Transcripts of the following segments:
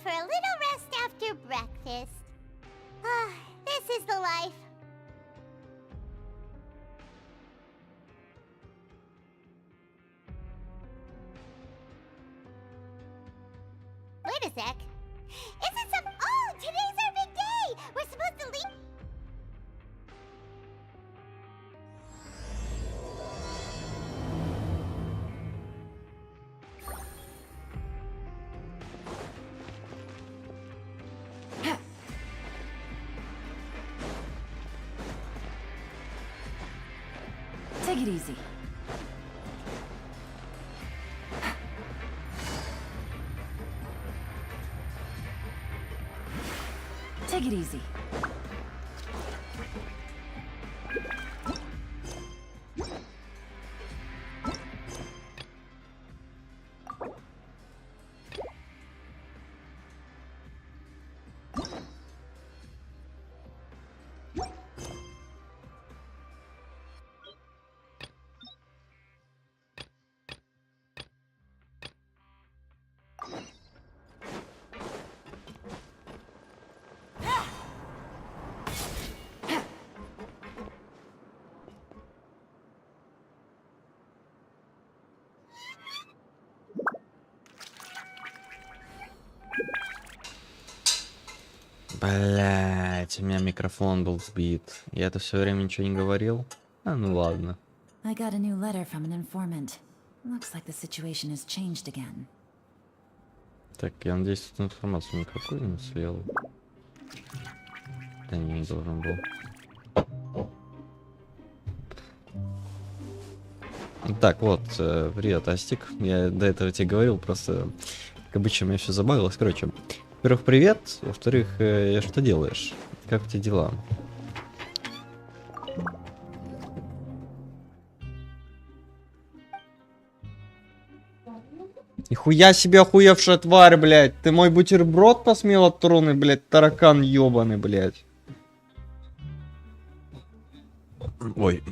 For a little rest after breakfast. This is the life. Wait a sec. Is it some... Oh, today's our big day! We're supposed to leave... Take it easy. Take it easy. Блять, у меня микрофон был сбит. Я это все время ничего не говорил. А ну ладно. I got a new letter from an informant. Looks like the situation has changed again. Так, я надеюсь, тут информацию никакой не слил. Да не должен был. Так, вот, привет, Астик. Я до этого тебе говорил, просто, как обычно, у меня все забагалось. Короче, во-первых, привет. Во-вторых, что делаешь? Как у тебя дела? Нихуя себе охуевшая тварь, блядь. Ты мой бутерброд посмел оттронуть, блядь, таракан ебаный, блядь. Ой.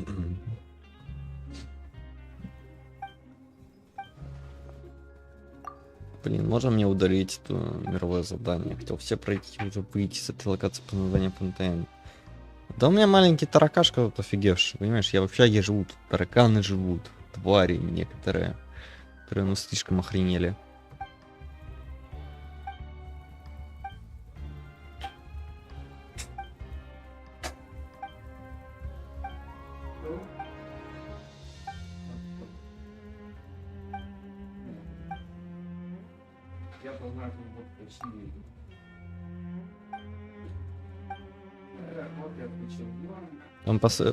Блин, можно мне удалить это мировое задание? Хотел все пройти, уже выйти с этой локации по названию фонтейна. Да у меня маленький таракашка тут офигевший, понимаешь? Я в общаге живу, тут тараканы живут, твари некоторые, которые ну слишком охренели.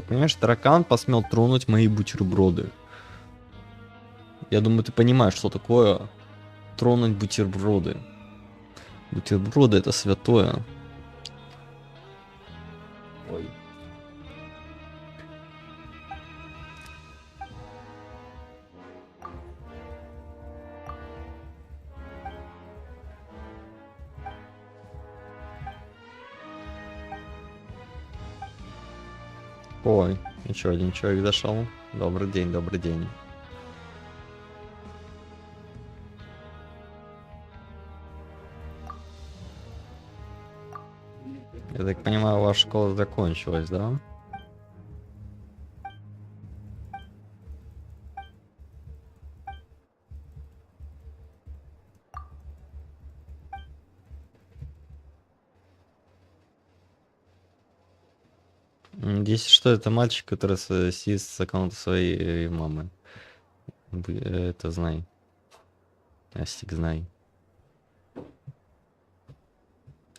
Понимаешь, таракан посмел тронуть мои бутерброды. Я думаю, ты понимаешь, что такое тронуть бутерброды. Бутерброды это святое. Ой. Ой, еще один человек зашел. Добрый день, добрый день. Я так понимаю, ваша школа закончилась, да? Если что, это мальчик, который сидит с аккаунта своей мамы. Это знай. Астик, знай.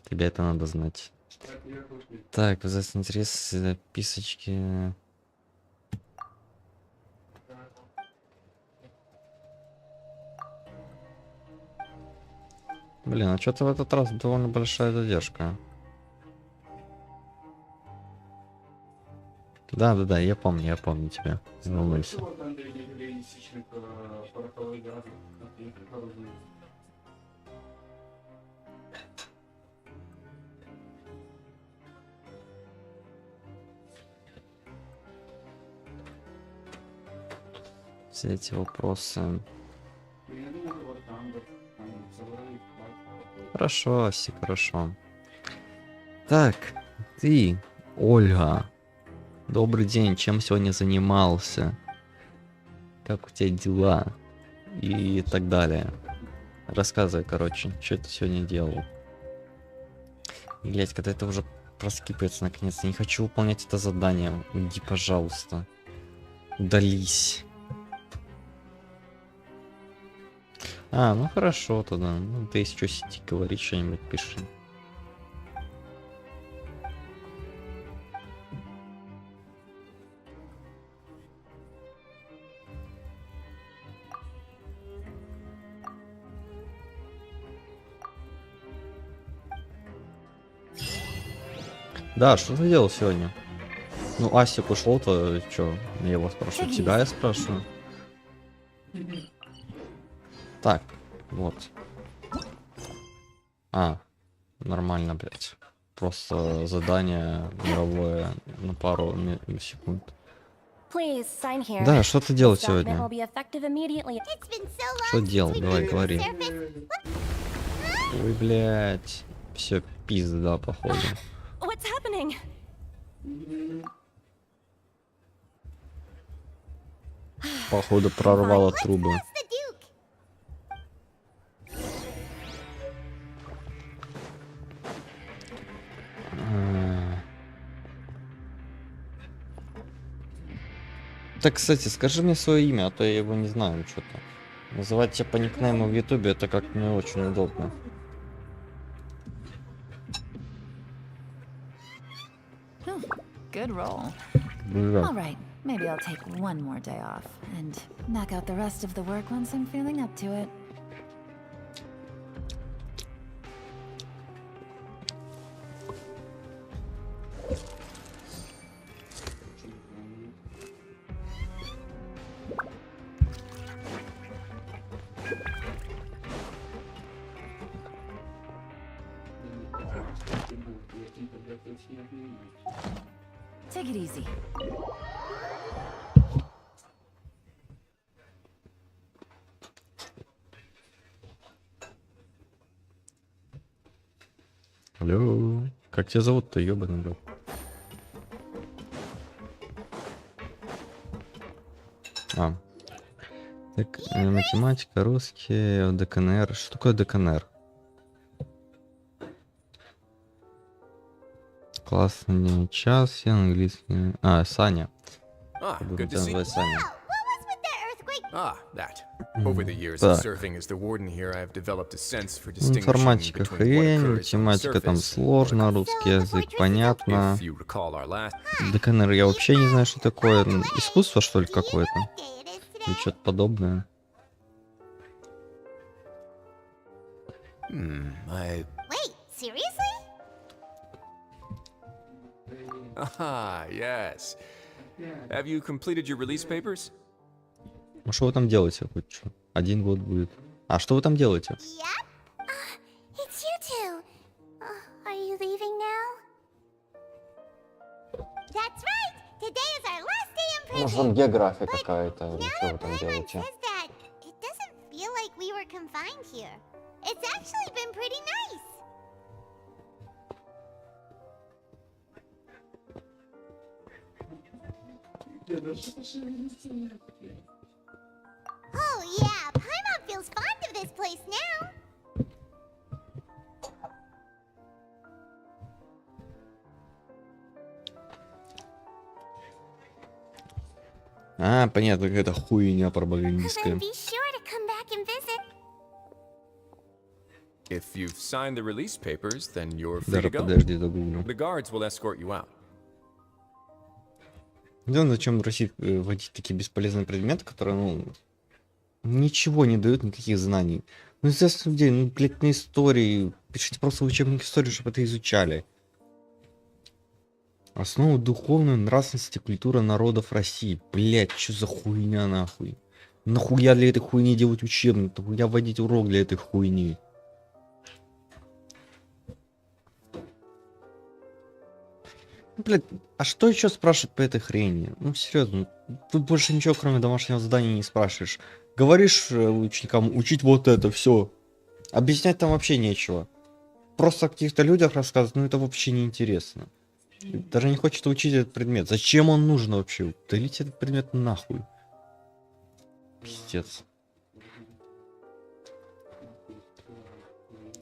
Тебе это надо знать. Так, вызывается интерес, записочки. Блин, а что-то в этот раз довольно большая задержка. Да, я помню тебя. Не волнуйся. Все эти вопросы. Хорошо, Аси, хорошо. Так, ты, Ольга. Добрый день, чем сегодня занимался? Как у тебя дела? И так далее. Рассказывай, короче, что ты сегодня делал. Блять, когда это уже проскипается наконец. Я не хочу выполнять это задание. Уйди, пожалуйста. Удались. А, ну хорошо тогда. Ну, ты если что, сиди, говори что-нибудь, пиши. Да, что ты делал сегодня? Ну, Асик ушел, то что? Я его спрашиваю. Тебя я спрашиваю. Так, вот. А, нормально, блядь. Просто задание мировое на пару секунд. Да, что ты делал сегодня? Что делал? Давай, говори. Ой, блядь. Все, пизда, походу. Походу прорвало трубы. Так, кстати, скажи мне свое имя, а то я его не знаю что-то. Называть тебя по никнейму в ютубе это как не очень удобно. Good roll. Да. All right, maybe I'll take one more day off and knock out the rest of the work once I'm feeling up to it. Take it easy. Алло. Как тебя зовут-то, ёбаный баб? А. Так, математика, русский, ДКНР. Что такое ДКНР? Классный час, я английский. А, Саня. Good to see you. Саня. What was with that earthquake? That. Over the years of Так. serving as the warden here, I've developed a sense for distinguishing Информатика between what хрень, occurs on the математика там surface. сложно, русский язык понятно. If you recall our last... ДКНР я вообще не знаю, что такое. Искусство, что ли, какое-то? What day it is Или today? что-то подобное. I... Wait, seriously? Yes. Have you completed your release papers? Ну что вы там делаете хоть что? 1 год будет. А что вы там делаете? Yep. It's you two. Are you leaving now? That's right. today is our last day in Может, prison. там география But какая-то, или Now что вы that там Paimon делаете? says that, it doesn't feel like we were confined here. It's actually been pretty nice. Oh yeah, Paimon feels fond of this place now. А, понятно, какая-то хуйня Then пропагандистская. be sure to come back and visit. If you've signed the release papers, then you're free Даже to go. подожди, догуглю. The guards will escort you out. Не знаю, зачем в России вводить такие бесполезные предметы, которые, ну, ничего не дают, никаких знаний. Ну, из людей, ну, блядь, на истории. Пишите просто в учебник истории, чтобы это изучали. Основы духовной нравственности и культуры народов России. Блядь, что за хуйня нахуй? Нахуя для этой хуйни делать учебник? Нахуя вводить урок для этой хуйни? Блядь, а что еще спрашивать по этой хрени? Ну, серьезно, тут больше ничего, кроме домашнего задания, не спрашиваешь. Говоришь ученикам учить вот это, все. Объяснять там вообще нечего. Просто о каких-то людях рассказывать, ну это вообще не интересно. Даже не хочется учить этот предмет. Зачем он нужен вообще? Удалите этот предмет нахуй. Пиздец.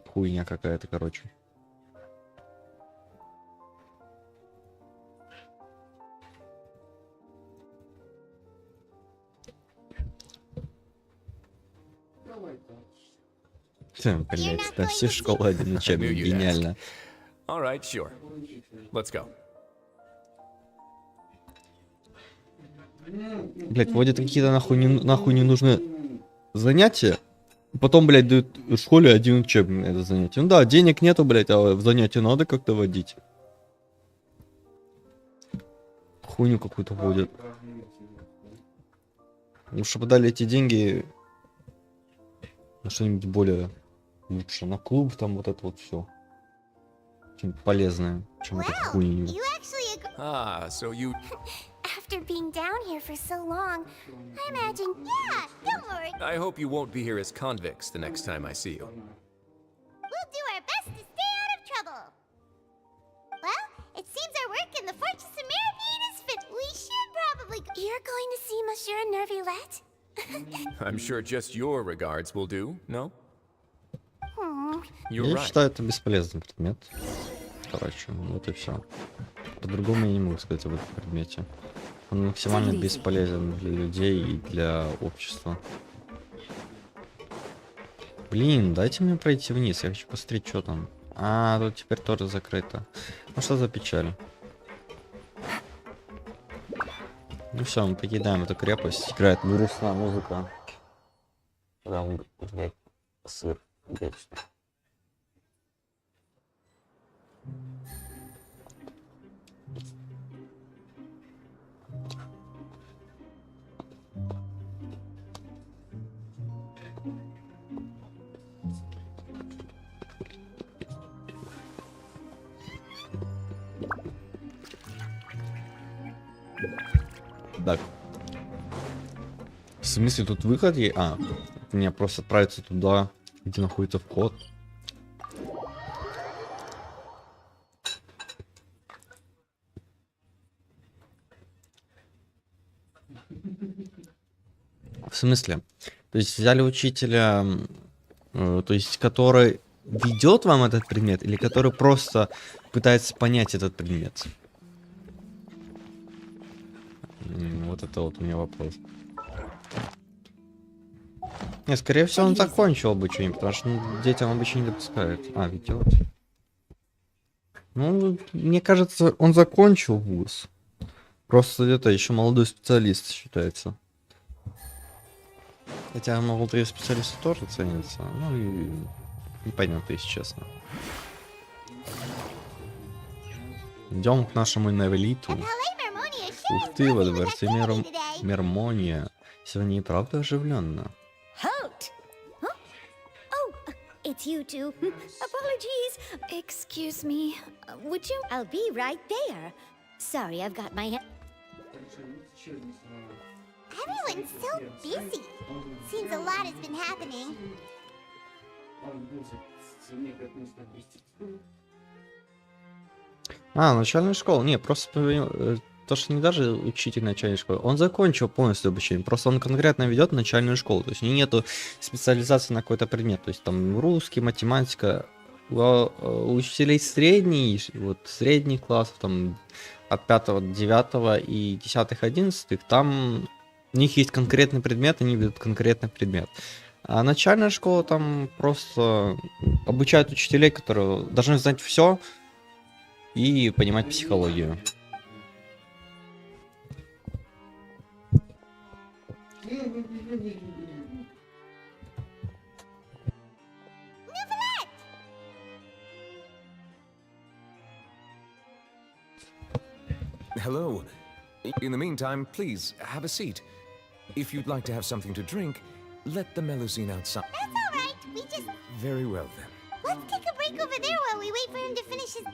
Хуйня какая-то, короче. Блять, да все школы один учебник, гениально. All right, sure. Let's go. Блять, вводят какие-то нахуй не нужны занятия. Потом, блядь, дают в школе один учебник на это занятие. Ну да, денег нету, блядь, а в занятие надо как-то водить. Хуйню какую-то вводят. Лучше бы дали эти деньги на что-нибудь более лучше. На клуб, там вот это вот все. Что-нибудь полезное, чем это Wow, хуйню. you actually agree. Ah, so you... After being down here for so long, I imagine. Yeah, don't worry. I hope you won't be here as convicts the next time I see you. We'll do our best to stay out of trouble. Well, it seems our work in the Fortress of Mirabine is fit. We should probably. You're going to see Monsieur Nervillette? I'm sure just your regards will do, no? You're Я right. считаю, это бесполезный предмет. Короче, вот и все. По-другому я не могу сказать об этом предмете. Он максимально бесполезен для людей и для общества. Блин, дайте мне пройти вниз, я хочу посмотреть, что там. А, тут теперь тоже закрыто. Ну что за печаль? Ну все, мы покидаем эту крепость. Играет грустная музыка. Там, блядь, сыр. Вечно. Так. В смысле, тут выход есть? А, мне просто отправиться туда, где находится вход. В смысле? То есть взяли учителя, то есть который ведет вам этот предмет, или который просто пытается понять этот предмет? Вот это вот у меня вопрос. Не, скорее всего, он закончил бы что-нибудь, потому что детям обычно не допускают. А, ведет. Ну, мне кажется, он закончил вуз. Просто это еще молодой специалист считается. Хотя молодые специалисты тоже ценятся. Ну и непонятно, если честно. Идем к нашему Невелиту. Ух ты, во дворце Мермония. Сегодня и правда оживленно. Halt! Huh? Oh, it's you two. Apologies. Excuse me, would you? I'll be right there. Sorry, I've got my Everyone's so busy. Seems a lot has been happening. Начальная школа. Не, просто то, что не даже учитель начальной школы, он закончил полностью обучение. Просто он конкретно ведет начальную школу. То есть у него нету специализации на какой-то предмет. То есть там русский, математика. У учителей средний, вот средних классов, там от 5 до 9 и 10 11, там у них есть конкретный предмет, они ведут конкретный предмет. А начальная школа там просто обучают учителей, которые должны знать все и понимать психологию. Hello. In the meantime, please, have a seat. If you'd like to have something to drink, let the melusine outside. That's all right. We just... Very well, then. Let's take a break over there while we wait for him to finish his...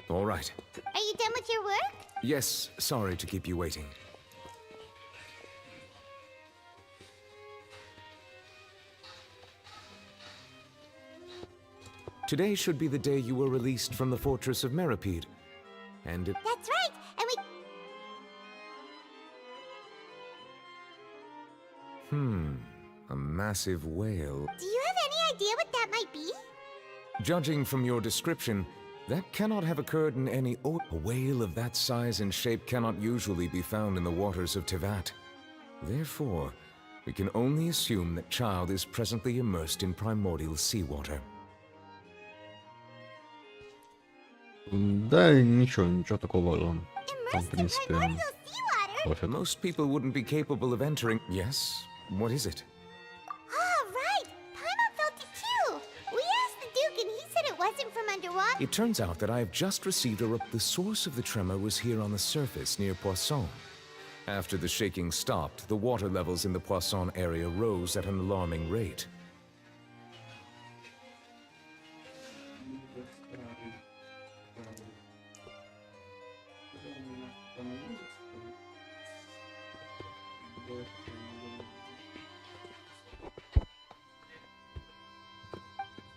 All right. Are you done with your work? Yes, sorry to keep you waiting. Today should be the day you were released from the fortress of Meripede. And it... That's right. And we... a massive whale. Do you have any idea what that might be? Judging from your description, that cannot have occurred in any A whale of that size and shape cannot usually be found in the waters of Tevat. Therefore, we can only assume that child is presently immersed in primordial seawater. Да, ничего такого. Там, в Immersed in принципе, primordial seawater? пофиг. Most people wouldn't be capable of entering... Yes? What is it? Oh, right. Paimon felt it too. We asked the Duke and he said it wasn't from underwater. It turns out that I have just received the source of the tremor was here on the surface near Poisson. After the shaking stopped, the water levels in the Poisson area rose at an alarming rate.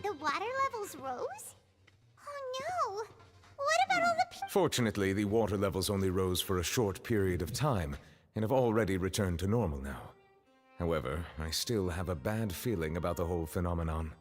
The water levels rose? Oh no! What about all the people? Fortunately, the water levels only rose for a short period of time, and have already returned to normal now. However, I still have a bad feeling about the whole phenomenon.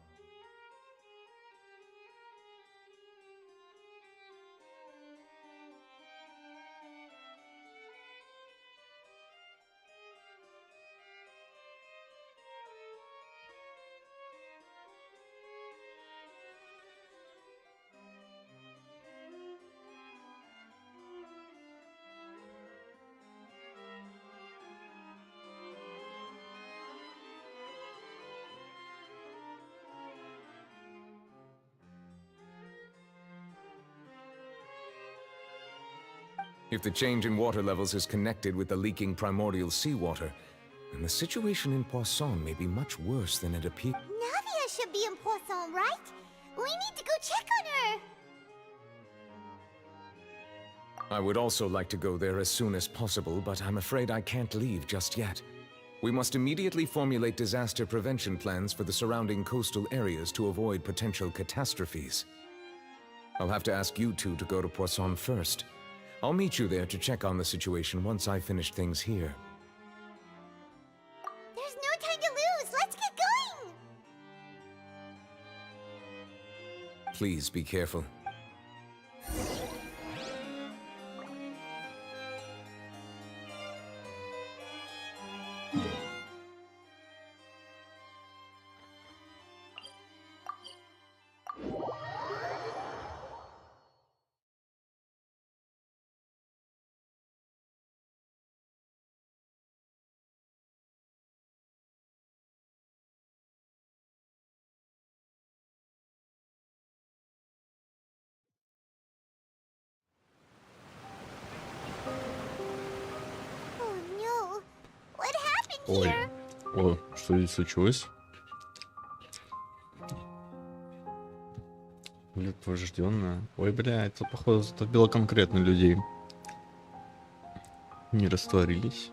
If the change in water levels is connected with the leaking primordial seawater, then the situation in Poisson may be much worse than it appears. Navia should be in Poisson, right? We need to go check on her! I would also like to go there as soon as possible, but I'm afraid I can't leave just yet. We must immediately formulate disaster prevention plans for the surrounding coastal areas to avoid potential catastrophes. I'll have to ask you two to go to Poisson first. I'll meet you there to check on the situation once I've finished things here. There's no time to lose! Let's get going! Please be careful. Ой. here. О, что здесь случилось? Предупрежденная. Ой, бля, это походу затопило конкретно людей. Не растворились.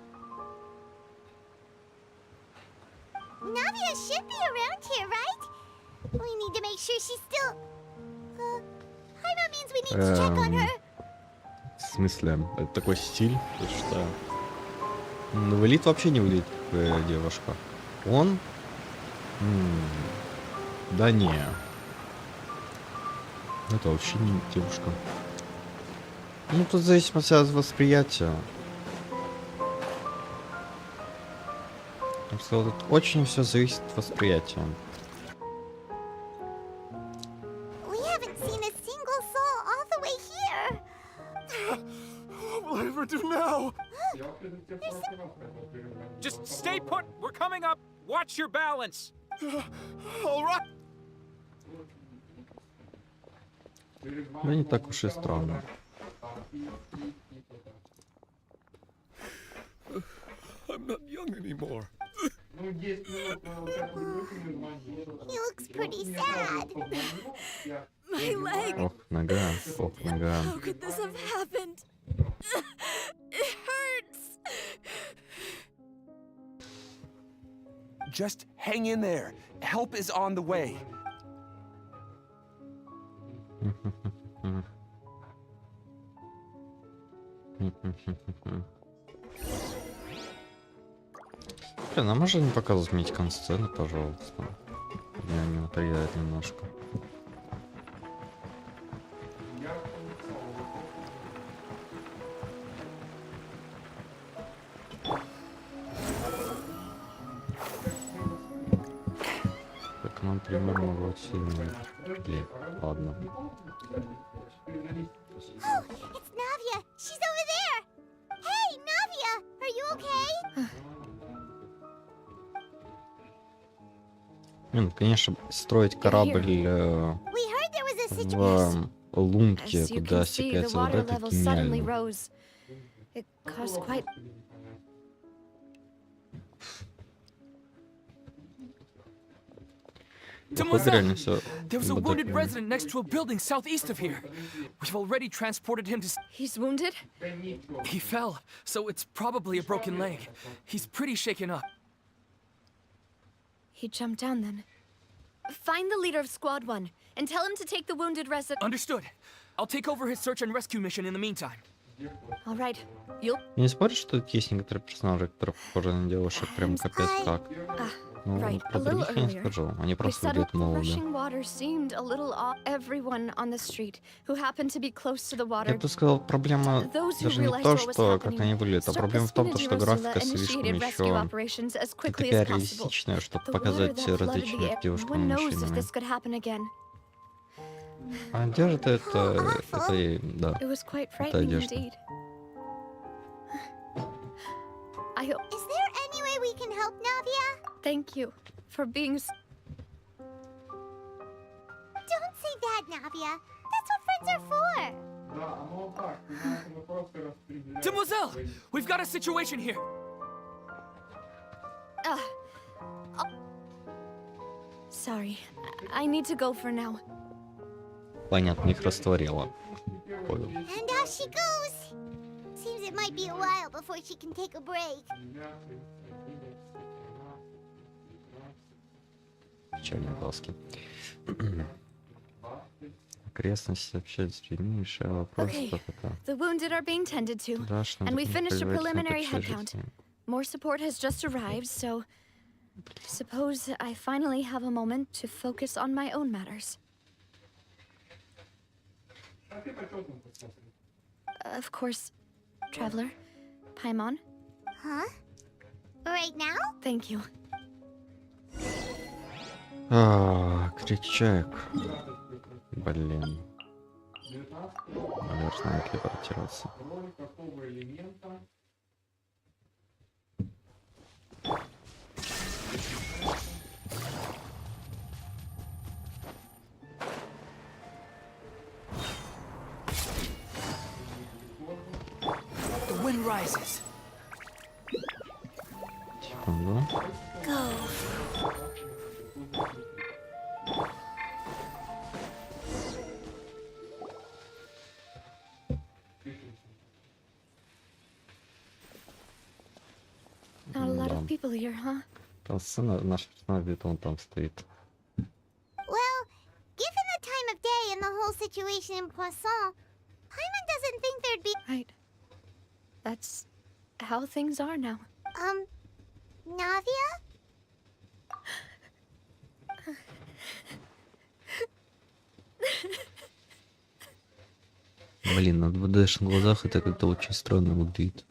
Navia should be around here, right? We need to make sure she's still. That means we need to check on her. В смысле? Это такой стиль? Ты что? Ну, выглядит вообще не выглядит как девушка. Он? Да не. Это вообще не девушка. Ну, тут зависит от восприятия. Я бы сказал, тут очень все зависит от восприятия. We haven't seen a single soul all the way here. What will I ever do now? Just stay put. We're coming up. Watch your balance. All right. Да не так уж и странно. I'm not young anymore. He looks pretty sad. My leg. Ох, нога, ох, нога. How could this have happened? It hurts. Just hang in there. Help is on the way. Блин, а можно не показывать мне эти консцены, пожалуйста? Меня не напрягает немножко. Так, нам примерно вот сильно. Ладно. Oh, it's Navia. She's over there. Hey, Navia, are you okay? Ну, конечно, строить корабль We heard there was a situation. в лунке, As you куда can see, the стекается water вода, это level suddenly гениально. rose. It caused quite. Походу, реально всё There was a вот wounded так. resident next to a building southeast of here. We've already transported him to. He's wounded? He fell, so it's probably a broken leg. He's pretty shaken up. He jumped down then. Find the leader of Squad 1 and tell him to take the wounded resident. Understood. I'll take over his search and rescue mission in the meantime. All right. You'll. Не споришь, что тут есть некоторые персонажи, которые похожи на девушек, прям капец как. Ну, Right, про a little других я не earlier. скажу. Они We просто settled выглядят the молодо. rushing water seemed a little off. Everyone on the street who happened to be close to the Я water. бы сказал, проблема Those who даже не realized то, what was что как happening они выглядят, а struck проблема the в том, то, что Spinning графика Rosula слишком initiated rescue еще operations as не quickly такая as possible. реалистичная, чтобы The water показать that flooded различия the между air. девушками One и knows if мужчинами. this could happen again. А одежда это и да. It was quite Это frightening одежда. indeed. I hope. Is there any way we can help Navia? Thank you for being. Don't say that, Navia. That's what friends are for. Demoiselle, we've got a situation here. Sorry, I need to go for now. Понятно, их растворило. Понял. And off she goes. Seems it might be a while before she can take a break. Печальные глазки. Окрестности общались с людьми, решая вопрос, Okay, как это. the wounded are being tended to, Страшно, and we так finished a предварительно preliminary head общежитие. count. More support has just arrived, so suppose I finally have a moment to focus on my own matters. Of course, Traveler, Paimon, Huh? Right now? thank you. Кричак. Блин. Наверное, знает ли портироваться. The wind rises. Секунду. Go. Not a lot Да. of people here, huh? Там сцена, наш персонаж где-то он там стоит. Well, given the time of day and the whole situation in Poisson, Paimon doesn't think there'd be. Right. That's how things are now. Navia? Блин, на 2D-шных глазах это как-то очень странно выглядит.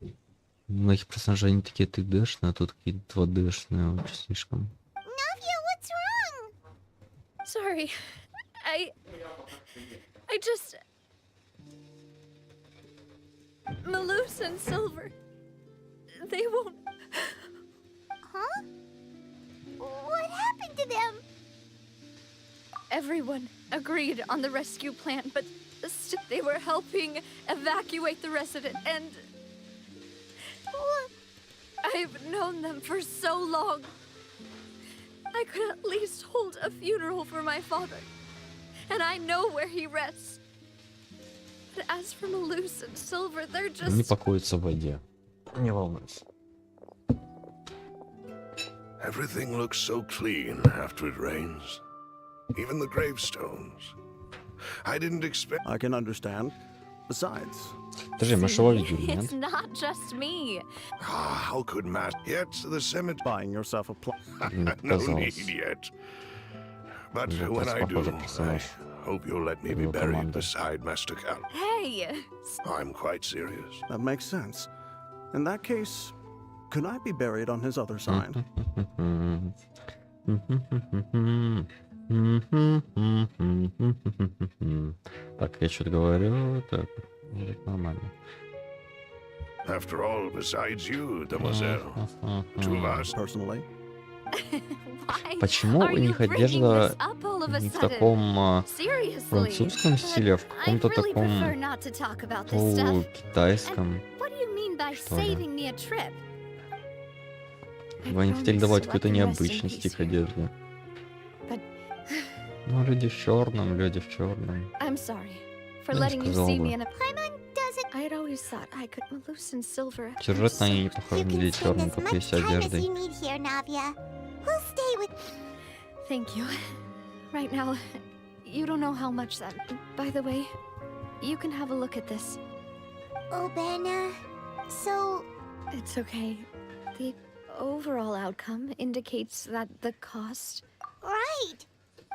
У многих персонажей они такие 3D-шные, а тут какие-то 2D-шные, очень слишком. Navia, what's wrong? Sorry. I just... Maloose and Silver. They won't... Huh? What happened to them? Everyone agreed on the rescue plan, but they were helping evacuate the resident, and... I've known them for so long. I could at least hold a funeral for my father, and I know where he rests. But as for Maloose and Silver, they're Они just... покоятся в воде. Не волнуйся. Everything looks so clean after it rains. Even the gravestones. I didn't expect. I can understand. Besides, Подожди, мы же его видели, It's нет? not just me. How could Matt yet the cemetery? buying yourself a plot. Мне No показалось. need yet. But Да, when I do, похоже, I персонаж. hope you'll let me be Его buried команда. beside Master Cal. Hey! I'm quite serious. That makes sense. In that case, could I be buried on his other side? Так, я что-то говорю, так, вроде нормально. After all, besides you, demoiselle, two of us. Personally, Why Почему are у you них bringing одежда this up all of a не в sudden? таком Seriously. французском стиле, а в I'd каком-то really prefer таком not to talk about this stuff. полукитайском? What do you mean by Что ли? saving me a trip? Вы не хотели добавить какой-то необычности к одежде. But- Ну, люди в черном, люди в черном. I'm sorry for Ну, letting you сказал see бы. me in a... I had always thought I could Maloose and Silver. Сюжетно они не похожи You на can людей в spend черном, as как much есть time as одеждой. you need here, Navia. We'll stay with. Thank you. Right now, you don't know how much that... By the way, you can have a look at this. Oh, Benna. So, It's okay. The overall outcome indicates that the cost... right.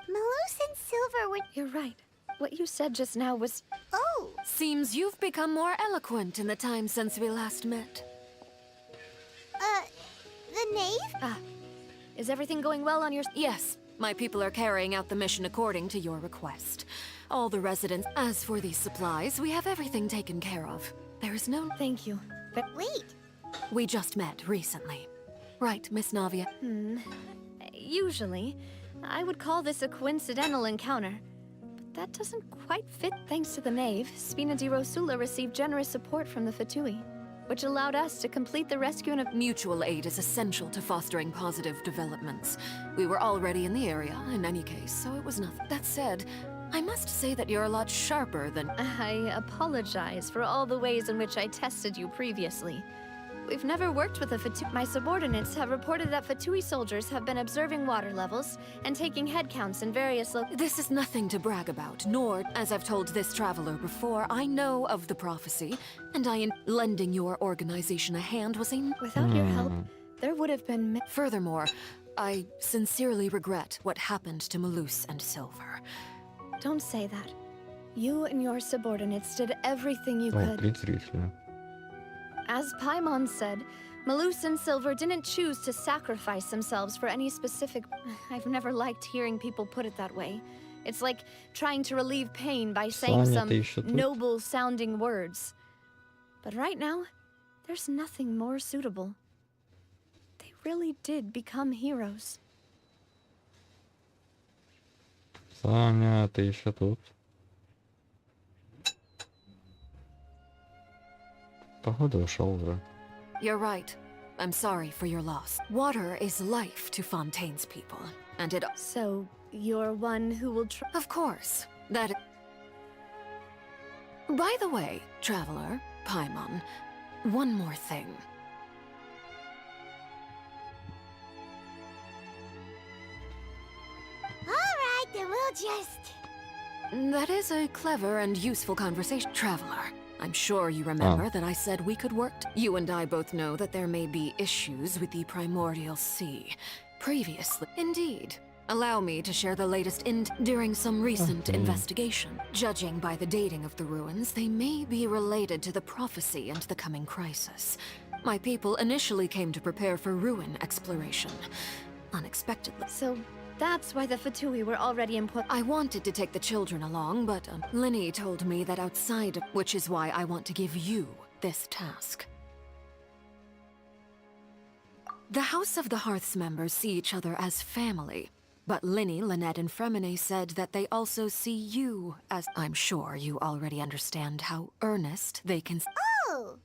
Maloose and Silver were. You're right. What you said just now was... Oh, Seems you've become more eloquent in the time since we last met. the knave? Is everything going well on your... Yes, my people are carrying out the mission according to your request. All the residents. As for these supplies, we have everything taken care of. There is no... Thank you. But Wait. We just met recently. Right, Miss Navia? usually, I would call this a coincidental encounter. But that doesn't quite fit thanks to the knave. Spina di Rosula received generous support from the Fatui, which allowed us to complete the rescue of... Mutual aid is essential to fostering positive developments. We were already in the area, in any case, so it was nothing. That said, I must say that you're a lot sharper than... I apologize for all the ways in which I tested you previously. We've never worked with a Fatui. My subordinates have reported that Fatui soldiers have been observing water levels and taking head counts in various This is nothing to brag about, nor, as I've told this traveler before, I know of the prophecy, and lending your organization a hand was a... Without your help, there would have been... Furthermore, I sincerely regret what happened to Maloose and Silver. Don't say that. You and your subordinates did everything you О, could. презрительно. As Paimon said, Maloose and Silver didn't choose to sacrifice themselves for any specific... I've never liked hearing people put it that way. It's like trying to relieve pain by saying Соня, some ты ещё тут? noble-sounding words. But right now, there's nothing more suitable. They really did become heroes. Саня, ты еще тут? Походу ушел уже. You're right. I'm sorry for your loss. Water is life to Fontaine's people, and it... So, you're one who will try. Of course, that... By the way, traveler, Paimon, one more thing. Alright, then we'll just... That is a clever and useful conversation, traveler. I'm sure you remember that I said we could work. You and I both know that there may be issues with the primordial sea. Previously, indeed. Allow me to share the latest during some recent investigation. Judging by the dating of the ruins, they may be related to the prophecy and the coming crisis. My people initially came to prepare for ruin exploration. Unexpectedly. So, that's why the Fatui were already input. I wanted to take the children along, but Linny told me that outside of... Which is why I want to give you this task. The House of the Hearth's members see each other as family. But Linny, Lynette, and Fremine said that they also see you as... I'm sure you already understand how earnest they can... Oh!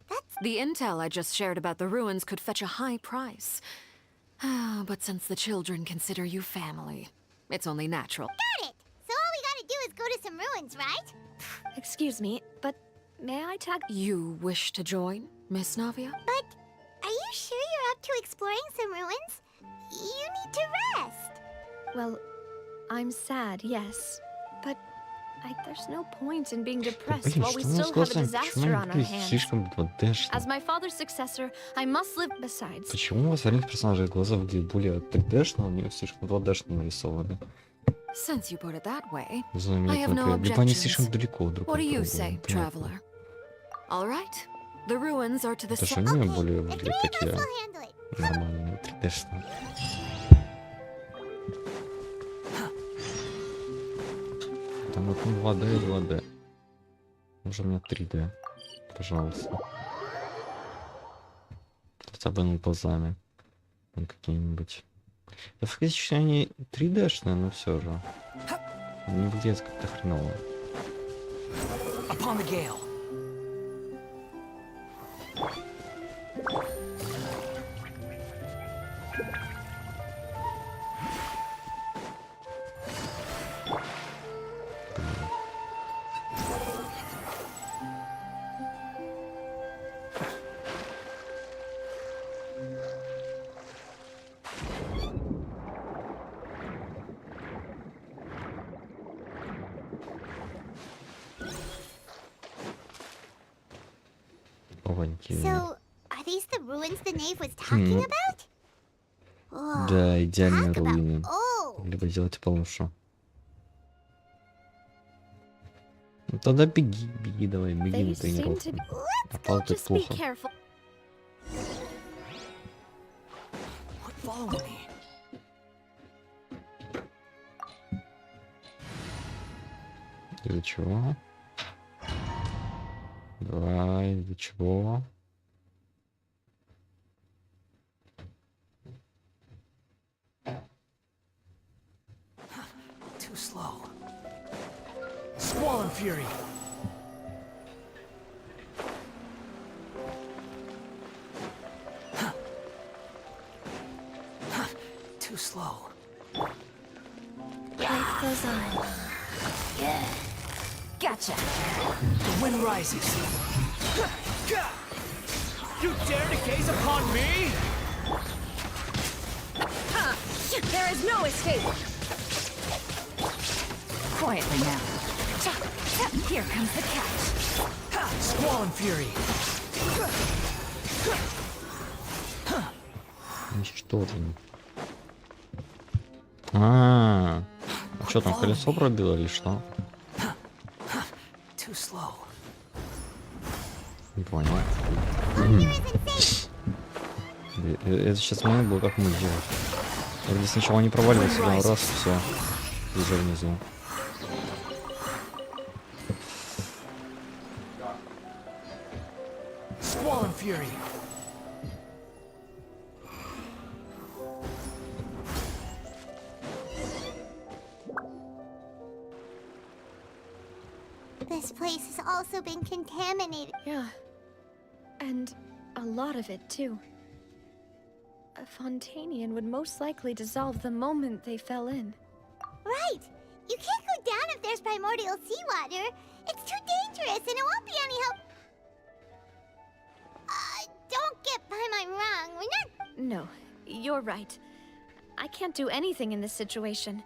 That's... The intel I just shared about the ruins could fetch a high price. But since the children consider you family, it's only natural. Got it! So all we gotta do is go to some ruins, right? Excuse me, but may I tag? You wish to join, Miss Navia? But are you sure you're up to exploring some ruins? You need to rest. Well, I'm sad, yes. But there's no point in being depressed while we still have a disaster on our hands. As my father's successor, I must live besides. Почему у вас одних персонажей глаза выглядят более 3D-шно, у них слишком 2D-шно нарисованы? Since you put it that way, Заметно, I have no либо они objections. слишком далеко друг What от do you друга. say, traveler? All right. The ruins are to the Это же south. они Okay, более the выглядят three of us такие will handle it. нормальные, 3D-шные. Там вот 2D и 2D. Уже у меня 3D. Пожалуйста. Хотя бы над глазами. Там какие-нибудь. Да фактически они 3D-шные, но все же. Не выглядит как-то хреново. Upon the gale. So, are these the ruins the knave was talking about? Whoa, Да, идеальные talk about руины. old. Либо делать получше. Ну тогда беги, беги, давай, беги They на seem тренировку. to be... Let's А go. падать Just be плохо. careful. Quit following me. Для чего? Давай, для чего? Too slow. Squall and fury. Too slow. Life goes on. Gotcha. The wind rises. You dare to gaze upon me? There is no escape. Quietly now. Here comes the catch. Squall and fury. Уничтожен. А, что там, колесо пробило или что? Too slow. Не понял. Это сейчас момент был, как мы делать. Я где сначала не проваливался, потом раз, все. Уже внизу. Squall and fury. This place has also been contaminated. Yeah. And a lot of it, too. A Fontainian would most likely dissolve the moment they fell in. Right. You can't go down if there's primordial seawater. It's too dangerous and it won't be any help. Don't get by my wrong. We're not... No, you're right. I can't do anything in this situation.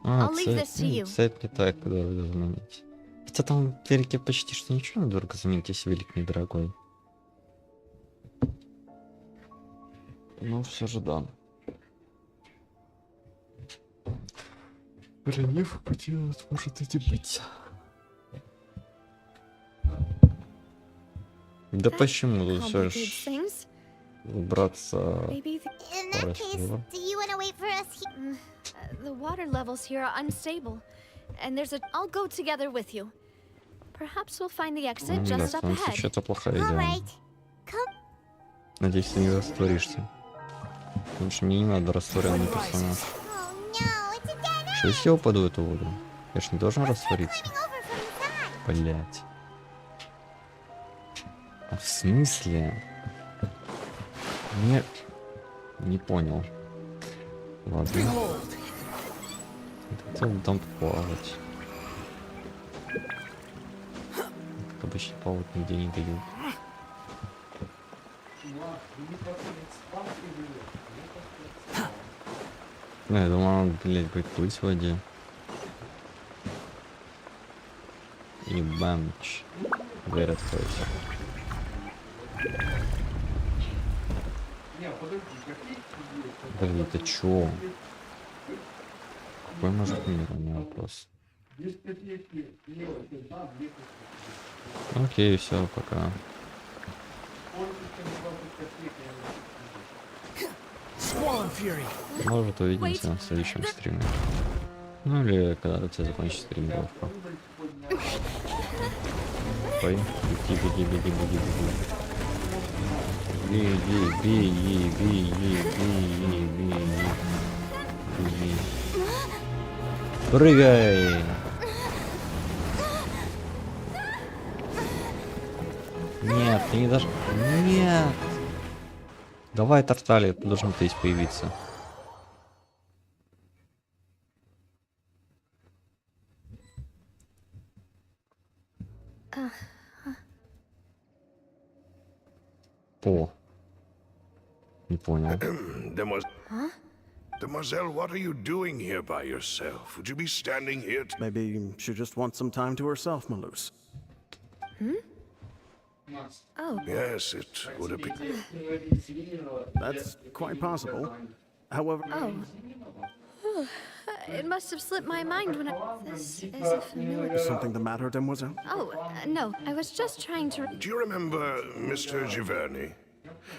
А, I'll leave this to you. цепь не так, куда заменить. Хотя там в велике почти что ничего недорого заменить, если велик недорогой. Ну, все же да. Рельеф потеряет, может идти быть. Да почему тут все ж выбраться? In that case, do you want to wait for us here? The water levels here are unstable, and there's a... I'll go together with you. Perhaps we'll find the exit Да, just в up том ahead. случае это плохая All идея. right. Come. Надеюсь, ты не растворишься. Потому что мне не надо растворенный персонаж. Oh no, it's a dead Что если я упаду в эту воду? Я ж не должен раствориться. climbing over from inside. Блять. А в смысле? Нет. Не понял. Ладно. Хотел там плавать. Как обычно плавать нигде не дают. Ну, я думал, надо, блядь, будет плыть в воде. И бамч. Дверь откроется. Подожди, ты чё? Какой может мир? У меня вопрос. Окей, все, пока. Может, увидимся на следующем стриме. Ну или когда у тебя закончится стримировка. Ой, беги, беги, беги, беги, беги. Беги, беги, беги, беги, беги. Беги. Прыгай! Нет, ты не даже... Нет! Давай, Тартали, ты должен здесь появиться. О. Не понял. Demoiselle, what are you doing here by yourself? Would you be standing here? Maybe she just wants some time to herself, Malus. Oh, Yes, it would appear. That's quite possible. However, it must have slipped my mind when I... This is a familiar... is something the matter, Demoiselle? Oh, no, I was just trying to... Do you remember Mr. Giverny?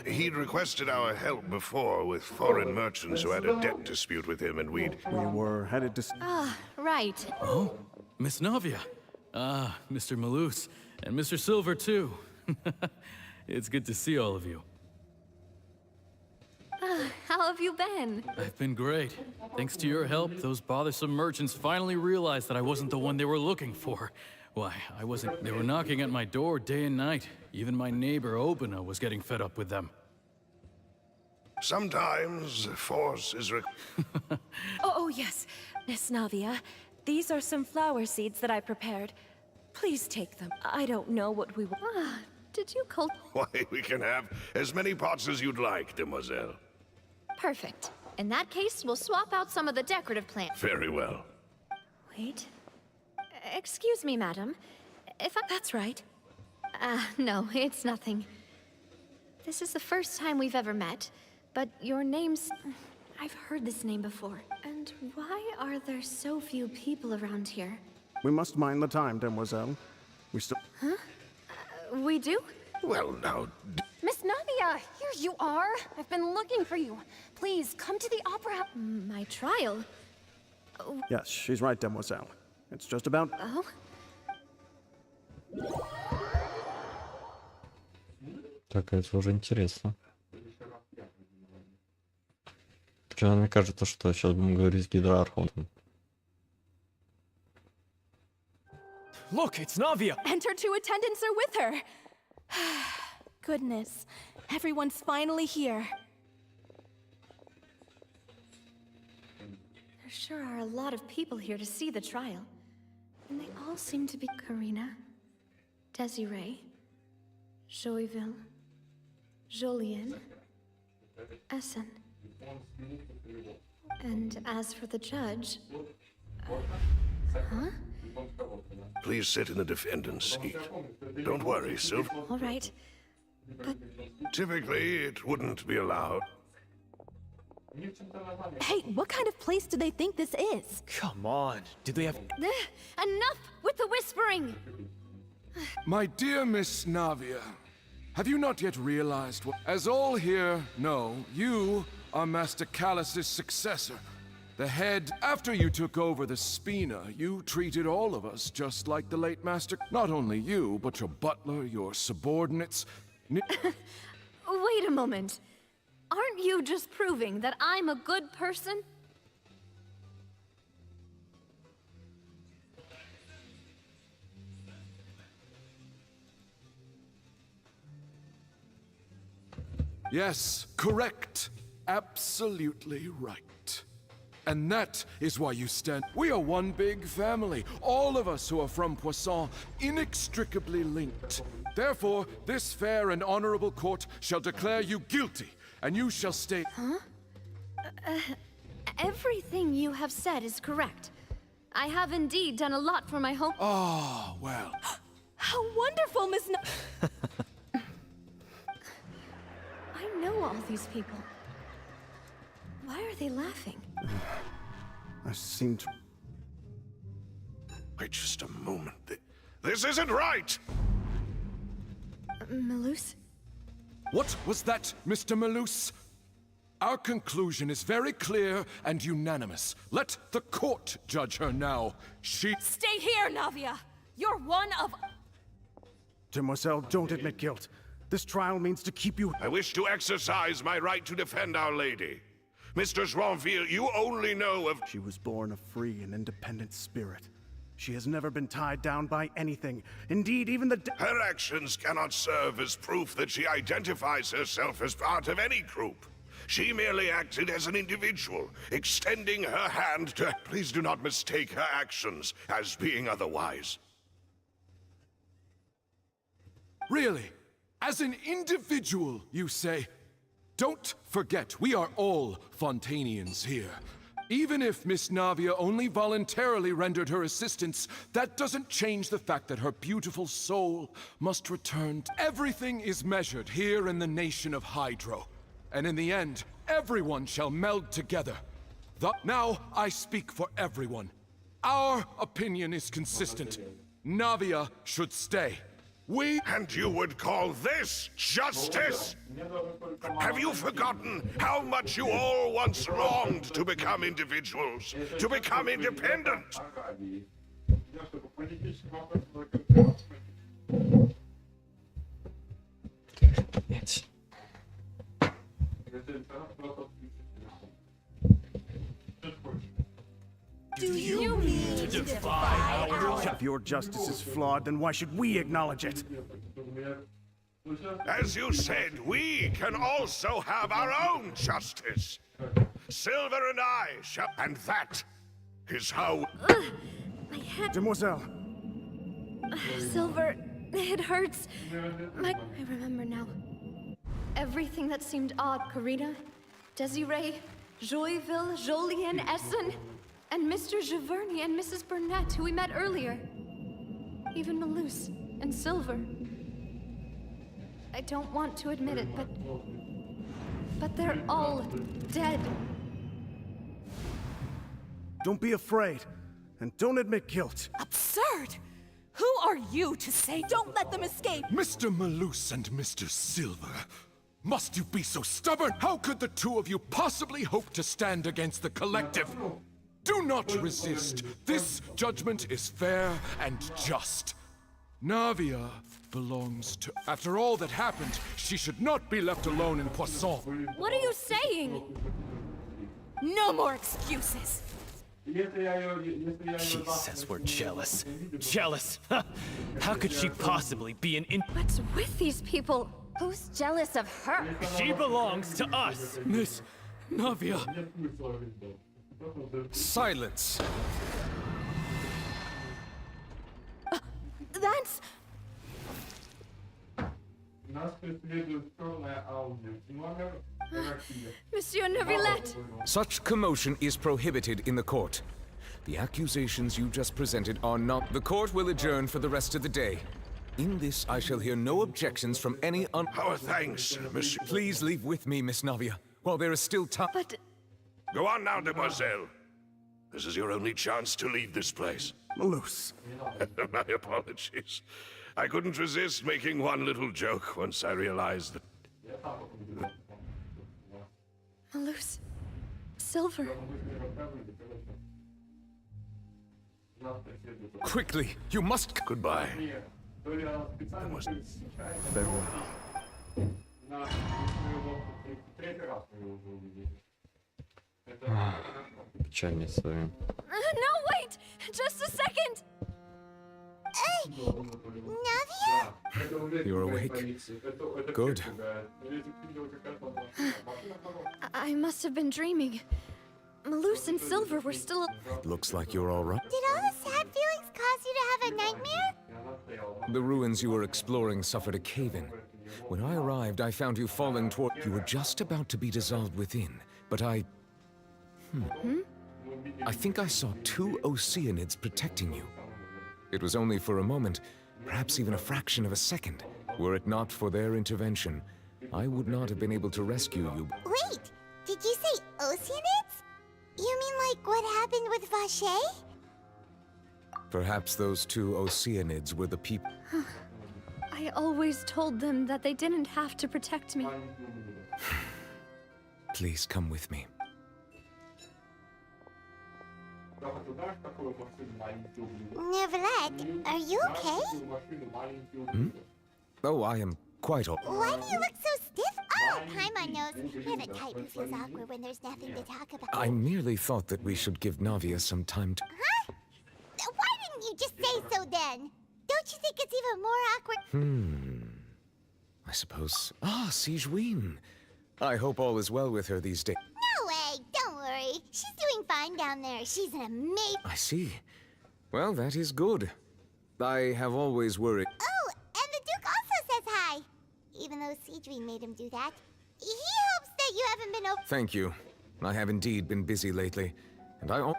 He'd requested our help before with foreign merchants who had a debt dispute with him, and we'd... We were headed to... Ah, right. Oh, Miss Navia. Ah, Mr. Malus. And Mr. Silver, too. It's good to see all of you. How have you been? I've been great. Thanks to your help, those bothersome merchants finally realized that I wasn't the one they were looking for. Why, I wasn't... They were knocking at my door day and night. Even my neighbor, Obina, was getting fed up with them. Sometimes force is Oh, yes. Miss Navia, these are some flower seeds that I prepared. Please take them. I don't know what we will... Ah, did you call... Why, we can have as many pots as you'd like, Demoiselle. Perfect. In that case, we'll swap out some of the decorative plants. Very well. Wait. Excuse me, madam. If I... That's right. No, it's nothing. This is the first time we've ever met, but your name's... I've heard this name before. And why are there so few people around here? We must mind the time, Demoiselle. We still... We do? Well, now, Miss Navia, here you are. I've been looking for you. Please, come to the opera house. My trial? Yes, she's right, Demoiselle. It's just about... Oh? Так, это уже интересно. Почему мне кажется, что сейчас будем говорить с гидроархонтом. Look, it's Navia! And her two attendants are with her. Goodness, everyone's finally here. sure are a lot of people here to see the trial. And they all seem to be Karina, Desiree, Joyville, Jolien, Essen. And as for the judge... huh? Please sit in the defendant's seat. Don't worry, Sylv. All right. But... Typically, it wouldn't be allowed. Hey, what kind of place do they think this is? Come on, do they have... Enough with the whispering! My dear Miss Navia, have you not yet realized what... As all here know, you are Master Callus's successor. The head... After you took over the Spina, you treated all of us just like the late Master... Not only you, but your butler, your subordinates... Wait a moment. Aren't you just proving that I'm a good person? Yes, correct. Absolutely right. And that is why you stand... We are one big family. All of us who are from Poisson, inextricably linked. Therefore, this fair and honorable court shall declare you guilty, and you shall stay... Huh? Everything you have said is correct. I have indeed done a lot for my home... Ah, well... How wonderful, Miss I know all these people. Why are they laughing? I seem to... Wait just a moment. This isn't right! Malus? What was that, Mr. Malus? Our conclusion is very clear and unanimous. Let the court judge her now. She... Stay here, Navia! You're one of... Demoiselle, don't admit guilt. This trial means to keep you... I wish to exercise my right to defend Our Lady. Mr. Joinville, you only know of... She was born a free and independent spirit. She has never been tied down by anything. Indeed, even the... Her actions cannot serve as proof that she identifies herself as part of any group. She merely acted as an individual, extending her hand to... Please do not mistake her actions as being otherwise. Really? As an individual, you say? Don't forget, we are all Fontainians here. Even if Miss Navia only voluntarily rendered her assistance, that doesn't change the fact that her beautiful soul must return. Everything is measured here in the nation of Hydro. And in the end, everyone shall meld together. Now I speak for everyone. Our opinion is consistent. Navia should stay. And you would call this justice? Have you forgotten how much you all once longed to become individuals, to become independent? Do you mean to defy our... If your justice is flawed, then why should we acknowledge it? As you said, we can also have our own justice. Silver and I shall... And that is how... My head... Demoiselle! Silver, it hurts. I remember now. Everything that seemed odd, Karina, Desiree, Joyville, Jolien, Essen, and Mr. Giverny and Mrs. Burnett, who we met earlier. Even Malus and Silver. I don't want to admit it, but they're all dead. Don't be afraid, and don't admit guilt. Absurd! Who are you to say don't let them escape? Mr. Malus and Mr. Silver, must you be so stubborn? How could the two of you possibly hope to stand against the collective? Do not resist. This judgment is fair and just. Navia belongs to... After all that happened, she should not be left alone in Poisson. What are you saying? No more excuses. She says we're jealous. Jealous? How could she possibly be an What's with these people? Who's jealous of her? She belongs to us. Miss Navia. Silence! That's... Monsieur Neuvillette! Such commotion is prohibited in the court. The accusations you just presented are not... The court will adjourn for the rest of the day. In this, I shall hear no objections from any Our thanks, monsieur. Please leave with me, Miss Navia, while there is still time. But Go on now, demoiselle. This is your only chance to leave this place. Malus. My apologies. I couldn't resist making one little joke once I realized that... Malus, Silver. Quickly, you must... Goodbye. Farewell. Печальная история. No, wait! Just a second! Navia? You're awake. Good. I must have been dreaming. Malus and Silver were still... Looks like you're all right. Did all the sad feelings cause you to have a nightmare? The ruins you were exploring suffered a cave-in. When I arrived, I found you falling toward... You were just about to be dissolved within, but I think I saw 2 Oceanids protecting you. It was only for a moment, perhaps even a fraction of a second. Were it not for their intervention, I would not have been able to rescue you. Wait, did you say Oceanids? You mean like what happened with Vache? Perhaps those 2 Oceanids were the people... I always told them that they didn't have to protect me. Please come with me. Neuvillette, are you okay? Oh, I am quite all... Why do you look so stiff? Oh, Paimon knows. You're the type who feels awkward when there's nothing to talk about. I merely thought that we should give Navia some time to... Huh? Why didn't you just say so then? Don't you think it's even more awkward? I suppose... Ah, Sigewin. I hope all is well with her these days. No way, don't worry. She's doing fine down there. She's an amazing... I see. Well, that is good. I have always worried... Oh, and the Duke also says hi. Even though Sigewin made him do that. He hopes that you haven't been over... Thank you. I have indeed been busy lately, and I...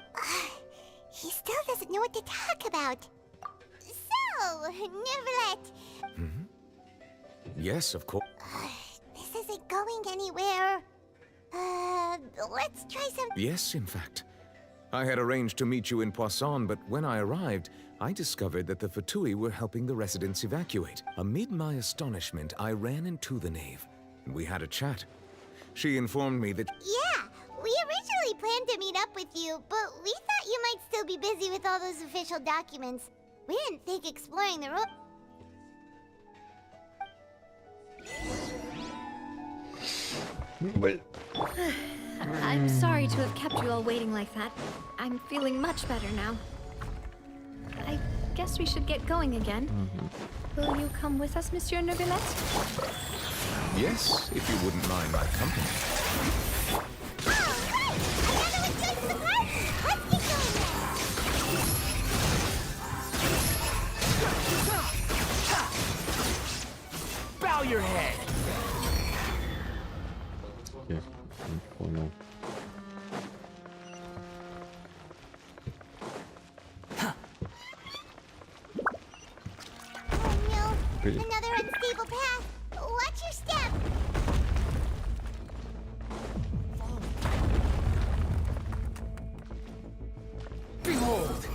He still doesn't know what to talk about. So, Neuvillette, Yes, of course. this isn't going anywhere. Let's try some... Yes, in fact. I had arranged to meet you in Poisson, but when I arrived, I discovered that the Fatui were helping the residents evacuate. Amid my astonishment, I ran into the knave, and we had a chat. She informed me that... Yeah, we originally planned to meet up with you, but we thought you might still be busy with all those official documents. We didn't think exploring the room... I'm sorry to have kept you all waiting like that. I'm feeling much better now. I guess we should get going again. Will you come with us, Monsieur Neuvillette? Yes, if you wouldn't mind my company. Bow your head! Не понял. Oh no, another unstable path. Watch your step. Behold!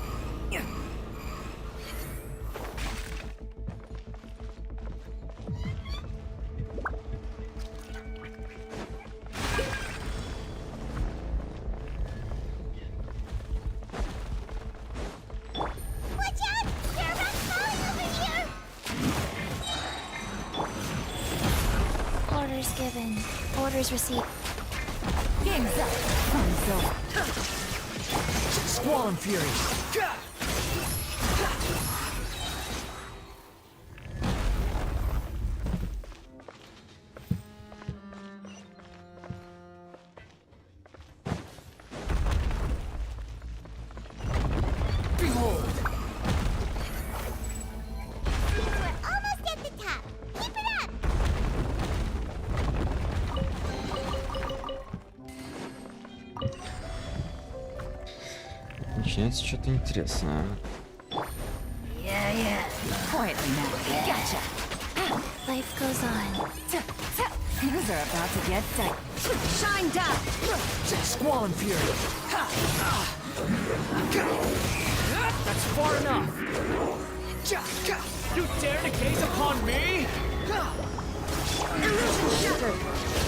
Watch out! There are rocks falling over here! Orders given. Orders received. Game's up. Thumbs up. Squall Fury! Начинается что-то интересное. Quietly now. Gotcha. Life goes on. Things are about to get tight. Shine down. Squall and fury. That's far enough. You dare to gaze upon me? Illusion shattered.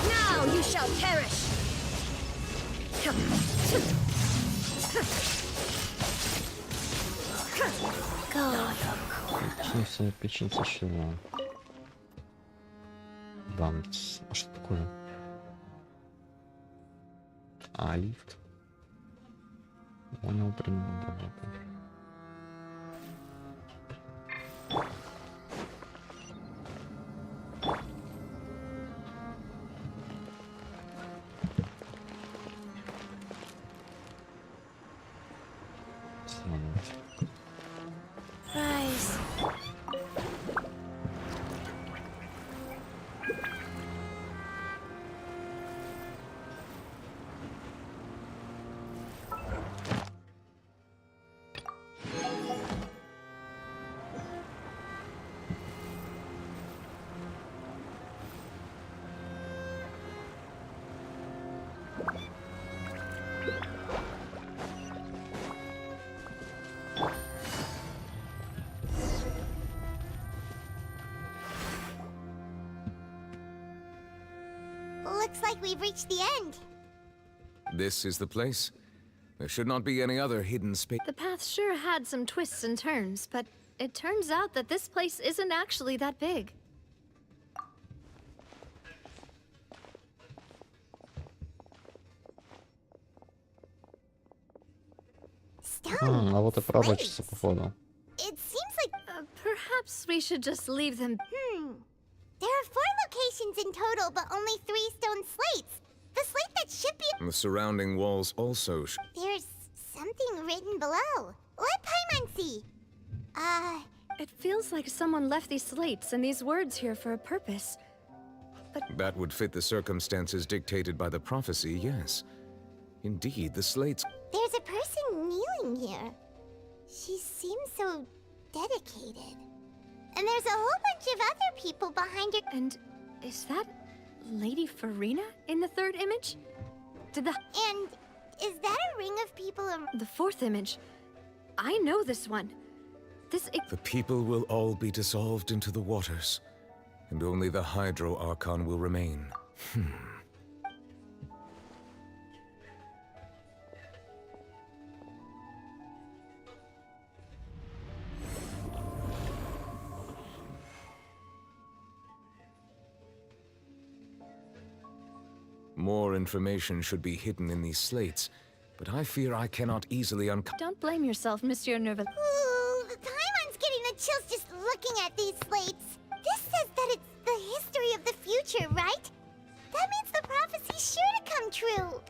Now you shall perish. Go. Печеница, печеница чего? Бамц. А что такое? А, лифт. Понял, примерно. Rise. Looks like we've reached the end. This is the place? There should not be any other hidden space. The path sure had some twists and turns, but it turns out that this place isn't actually that big. Stone. А вот и пророчица, походу. It seems like... Perhaps we should just leave them. There are 4 locations in total, but only 3 stone slates. The slate that should be... The surrounding walls also There's something written below. Let Paimon see. It feels like someone left these slates and these words here for a purpose. That would fit the circumstances dictated by the prophecy, yes. Indeed, the slates... There's a person kneeling here. She seems so dedicated. And there's a whole bunch of other people behind her. And is that Lady Farina in the 3rd image? And is that a ring of people The 4th image. I know this one. The people will all be dissolved into the waters, and only the Hydro Archon will remain. More information should be hidden in these slates, but I fear I cannot easily uncover. Don't blame yourself, Monsieur Nerval. Ooh, Paimon's getting the chills just looking at these slates. This says that it's the history of the future, right? That means the prophecy's sure to come true.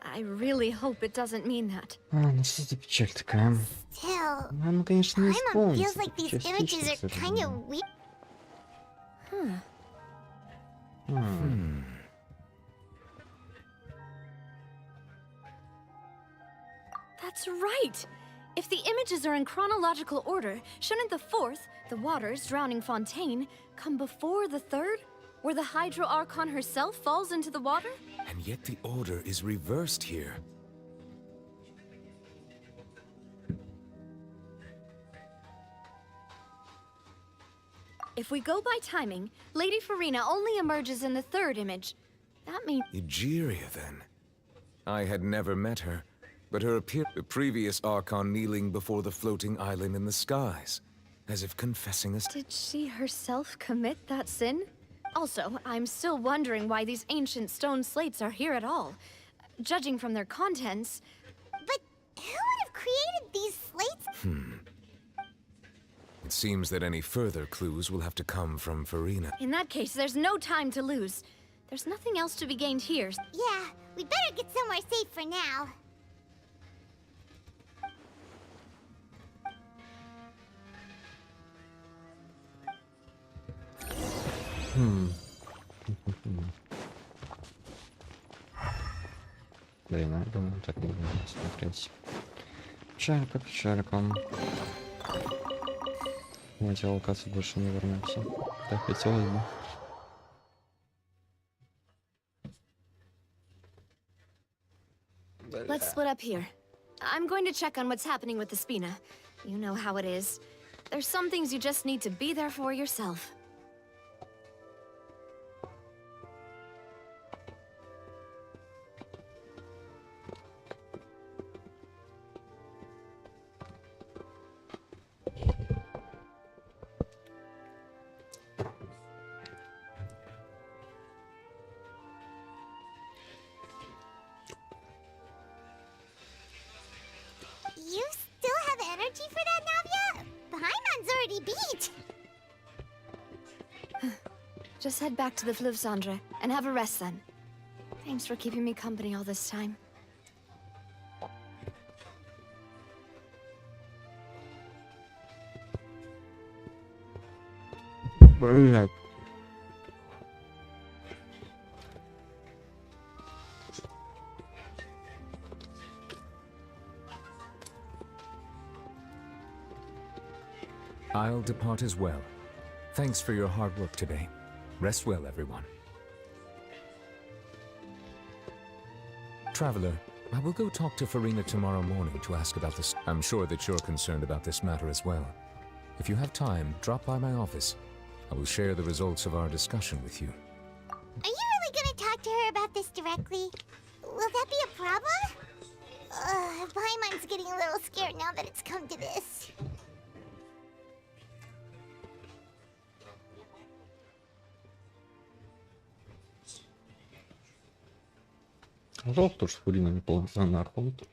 I really hope it doesn't mean that. Ну что за печаль такая? Still, Ну, конечно, не Paimon исполнится. feels like these images are kind of weird. That's right! If the images are in chronological order, shouldn't the 4th, the waters drowning Fontaine, come before the 3rd, where the Hydro Archon herself falls into the water? And yet the order is reversed here. If we go by timing, Lady Farina only emerges in the 3rd image. That means... Egeria, then. I had never met her, but her the previous Archon kneeling before the floating island in the skies, as if confessing a... Did she herself commit that sin? Also, I'm still wondering why these ancient stone slates are here at all. Judging from their contents... But who would have created these slates? It seems that any further clues will have to come from Farina. In that case, there's no time to lose. There's nothing else to be gained here. Yeah, we better get somewhere safe for now. Да и на думаю, так не будем смотреть. Печалька, печальком. В эти локации больше не вернемся. Так хотелось бы. Let's split up here. I'm going to check on what's happening with the Spina. You know how it is. There's some things you just need to be there for yourself. You still have energy for that, Navia? Paimon's already beat. Just head back to the Fleuve Cendre and have a rest then. Thanks for keeping me company all this time. Блять. I'll depart as well. Thanks for your hard work today. Rest well, everyone. Traveler, I will go talk to Farina tomorrow morning to ask about this. I'm sure that you're concerned about this matter as well. If you have time, drop by my office. I will share the results of our discussion with you. Are you really gonna talk to her about this directly? Will that be a problem? Paimon's getting a little scared now that it's come to this. Жалко, что Фурина не полноценный архонт.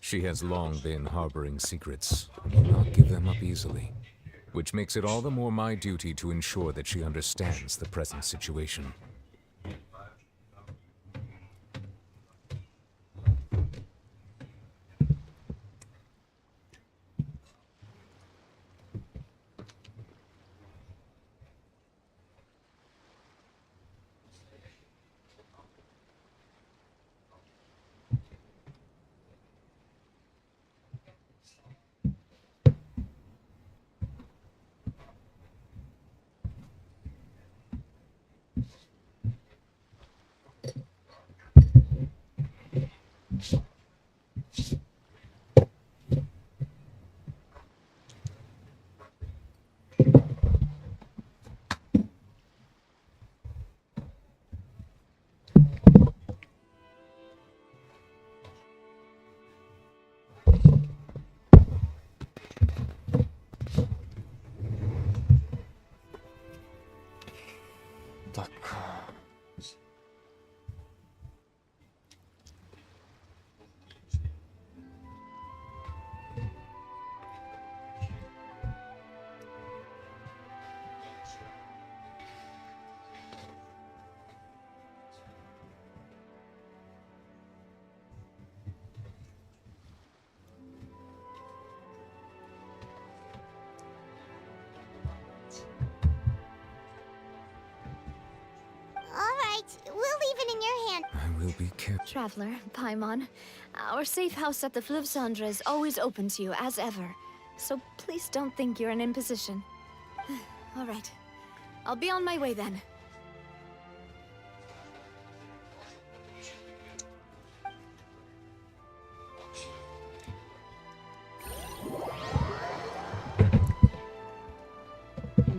She has long been harboring secrets, and will not give them up easily, which makes it all the more my duty to ensure that she understands the present situation. Так. We'll leave it in your hand. I will be careful. Traveler, Paimon, our safe house at the Fleuve Cendre is always open to you, as ever. So please don't think you're an imposition. All right. I'll be on my way then.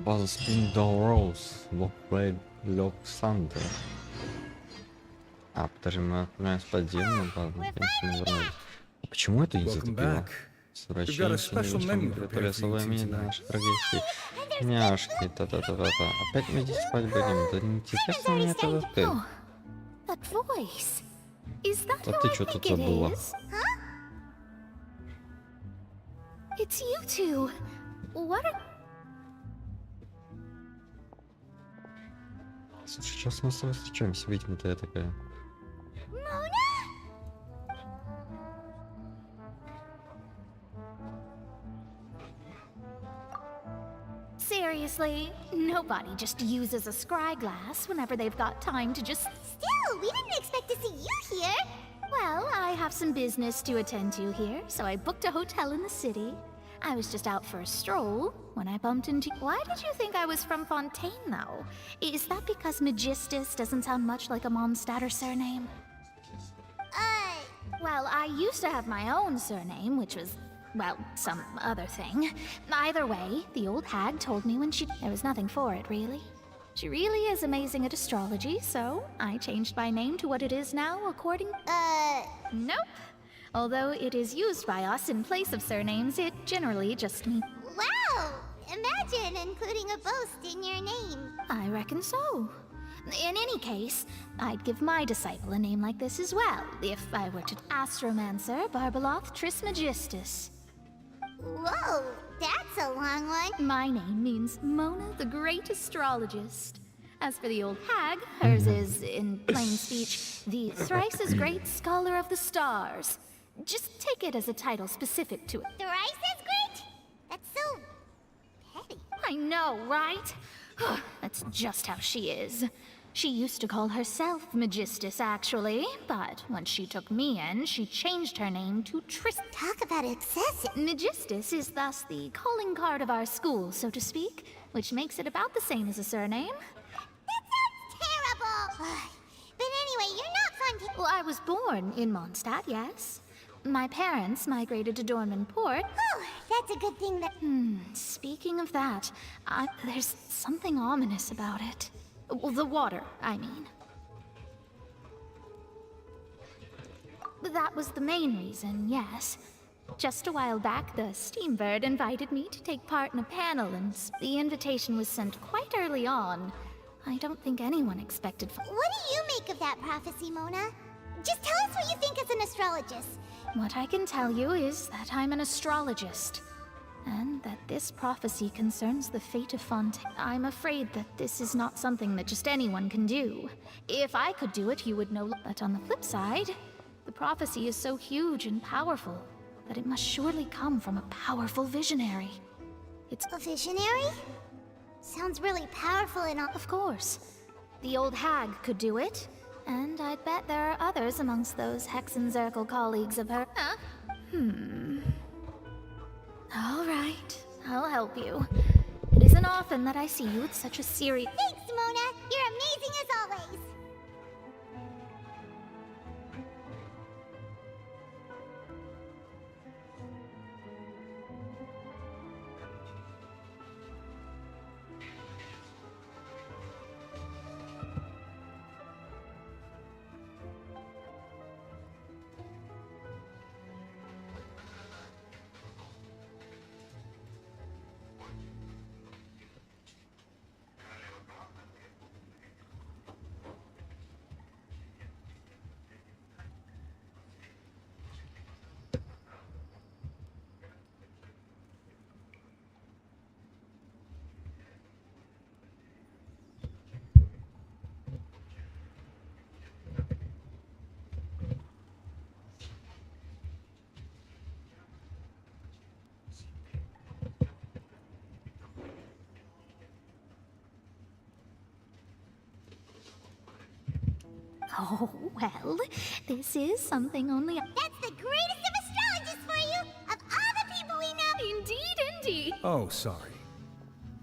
База Spindle Rose, Локсандр. А, подожди, мы отправляемся в подземную базу. Почему это не затупило? Возвращаемся, приготовили особое меню для наших прогрессий. Няшки, та-та-та-та-та. Опять мы здесь спать будем? Да неинтересно мне это ты. Да ты что тут забыла? It's you two. What are... Слушай, сейчас мы с тобой встречаемся, видимо-то я такая. seriously, nobody just uses a scry glass whenever they've got time to just... Still, we didn't expect to see you here! Well, I have some business to attend to here, so I booked a hotel in the city. I was just out for a stroll when I bumped into... Why did you think I was from Fontaine, though? Is that because Magistus doesn't sound much like a Mondstadt surname? Well, I used to have my own surname, which was, well, some other thing. Either way, the old hag told me when there was nothing for it, really. She really is amazing at astrology, so I changed my name to what it is now according... Nope. Although it is used by us in place of surnames, it generally just means... Wow! Imagine including a boast in your name. I reckon so. In any case, I'd give my disciple a name like this as well, if I were to... Astromancer Barbaloth Trismegistus. Whoa, that's a long one. My name means Mona the Great Astrologist. As for the old hag, hers is, in plain speech, the thrice as great Scholar of the Stars. Just take it as a title specific to it. Thrice as great? That's so... petty. I know, right? That's just how she is. She used to call herself Magistus, actually, but when she took me in, she changed her name to Talk about excessive. Magistus is thus the calling card of our school, so to speak, which makes it about the same as a surname. That sounds terrible! But anyway, you're not Fontaine. Well, I was born in Mondstadt, yes. My parents migrated to Dornmanport. Oh, that's a good thing that... Speaking of that, there's something ominous about it. Well, the water, I mean. That was the main reason, yes. Just a while back, the Steambird invited me to take part in a panel, and the invitation was sent quite early on. I don't think anyone expected... What do you make of that prophecy, Mona? Just tell us what you think as an astrologist. What I can tell you is that I'm an astrologist, and that this prophecy concerns the fate of Fontaine. I'm afraid that this is not something that just anyone can do. If I could do it, you would know. But on the flip side, the prophecy is so huge and powerful that it must surely come from a powerful visionary. It's a visionary? Sounds really powerful and all. Of course. The old hag could do it. And I'd bet there are others amongst those Hexenzirkel colleagues of her. Huh? All right, I'll help you. It isn't often that I see you with such a serious... Thanks, Mona! You're amazing as always! Oh, well, this is something only... That's the greatest of astrologists for you! Of all the people we know! Indeed, indeed! Oh, sorry.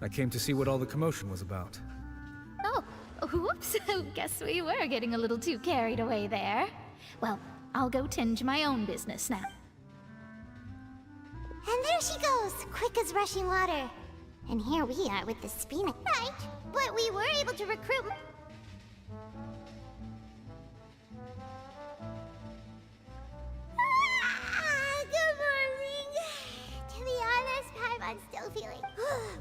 I came to see what all the commotion was about. Oh, whoops. Guess we were getting a little too carried away there. Well, I'll go tend to my own business now. And there she goes, quick as rushing water. And here we are with the Spina. Right, but we were able to recruit... I'm still feeling.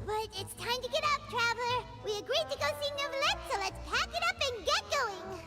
But it's time to get up, traveler. We agreed to go see Novelette, so let's pack it up and get going.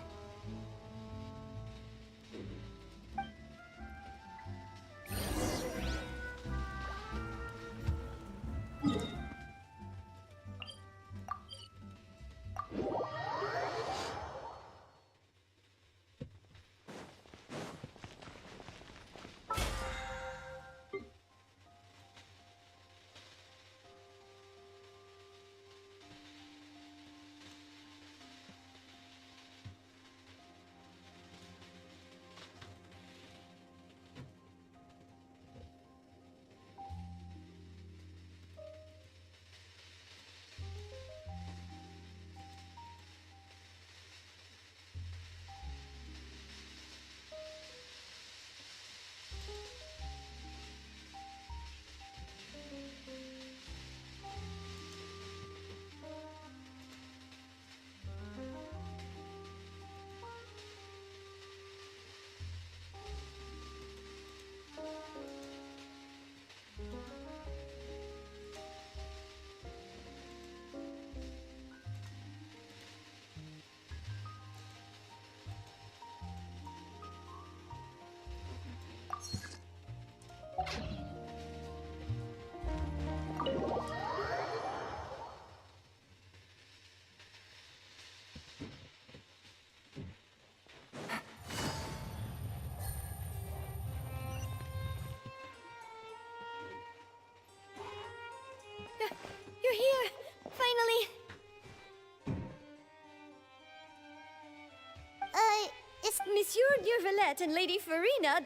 Monsieur Neuvillette and Lady Farina,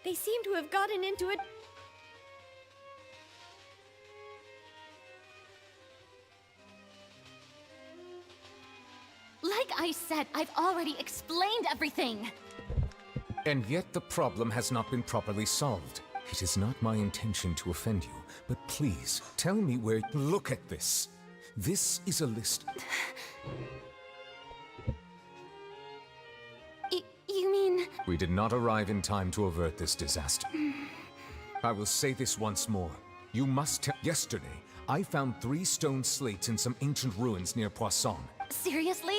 they seem to have gotten into it. Like I said, I've already explained everything. And yet the problem has not been properly solved. It is not my intention to offend you, but please, tell me where... Look at this. This is a list... You mean... We did not arrive in time to avert this disaster. I will say this once more. You must tell... Yesterday, I found 3 stone slates in some ancient ruins near Poisson. Seriously?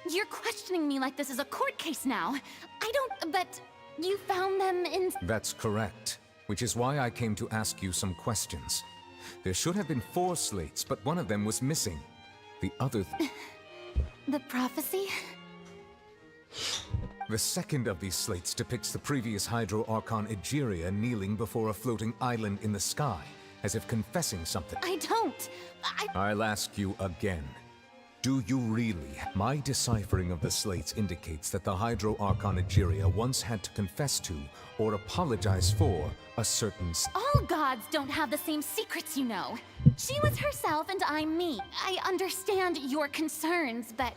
You're questioning me like this is a court case now. I don't... But you found them in... That's correct. Which is why I came to ask you some questions. There should have been 4 slates, but one of them was missing. The other... The prophecy? The second of these slates depicts the previous Hydro Archon Egeria kneeling before a floating island in the sky, as if confessing something. I don't. I'll ask you again. Do you really? My deciphering of the slates indicates that the Hydro Archon Egeria once had to confess to, or apologize for, a certain... All gods don't have the same secrets, you know. She was herself and I'm me. I understand your concerns, but...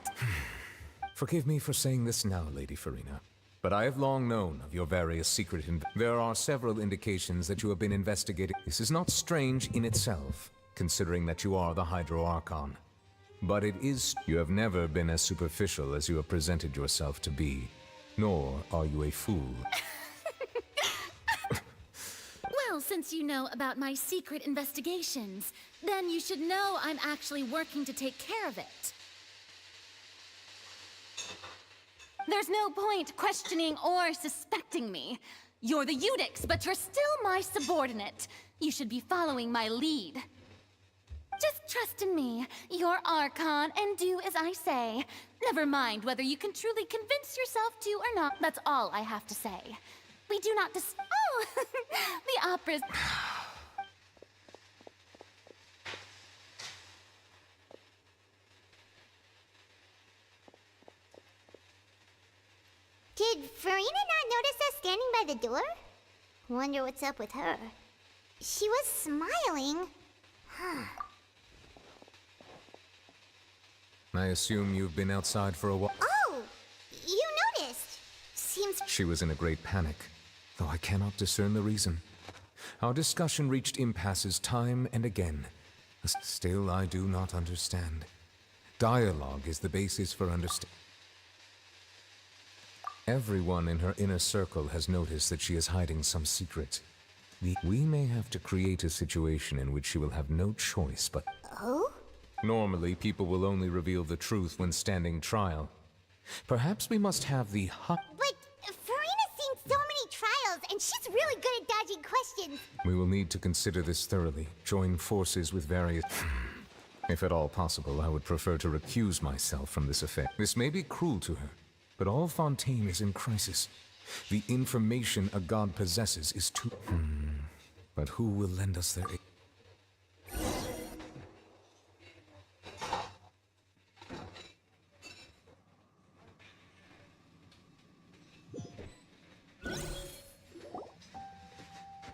Forgive me for saying this now, Lady Farina, but I have long known of your various secret... There are several indications that you have been investigating... This is not strange in itself, considering that you are the Hydro Archon. But it is... You have never been as superficial as you have presented yourself to be. Nor are you a fool. Well, since you know about my secret investigations, then you should know I'm actually working to take care of it. There's no point questioning or suspecting me. You're the Eudix, but you're still my subordinate. You should be following my lead. Just trust in me, your Archon, and do as I say. Never mind whether you can truly convince yourself to or not. That's all I have to say. We do not Oh! The opera's... Did Farina not notice us standing by the door? Wonder what's up with her. She was smiling. Huh. I assume you've been outside for a while. Oh! You noticed! Seems... She was in a great panic, though I cannot discern the reason. Our discussion reached impasses time and again. Still, I do not understand. Dialogue is the basis for understanding. Everyone in her inner circle has noticed that she is hiding some secret. We may have to create a situation in which she will have no choice but... Oh? Normally, people will only reveal the truth when standing trial. Perhaps we must have the But Farina's seen so many trials, and she's really good at dodging questions. We will need to consider this thoroughly, join forces with various... If at all possible, I would prefer to recuse myself from this affair. This may be cruel to her, but all Fontaine is in crisis. The information a god possesses is too... But who will lend us their aid?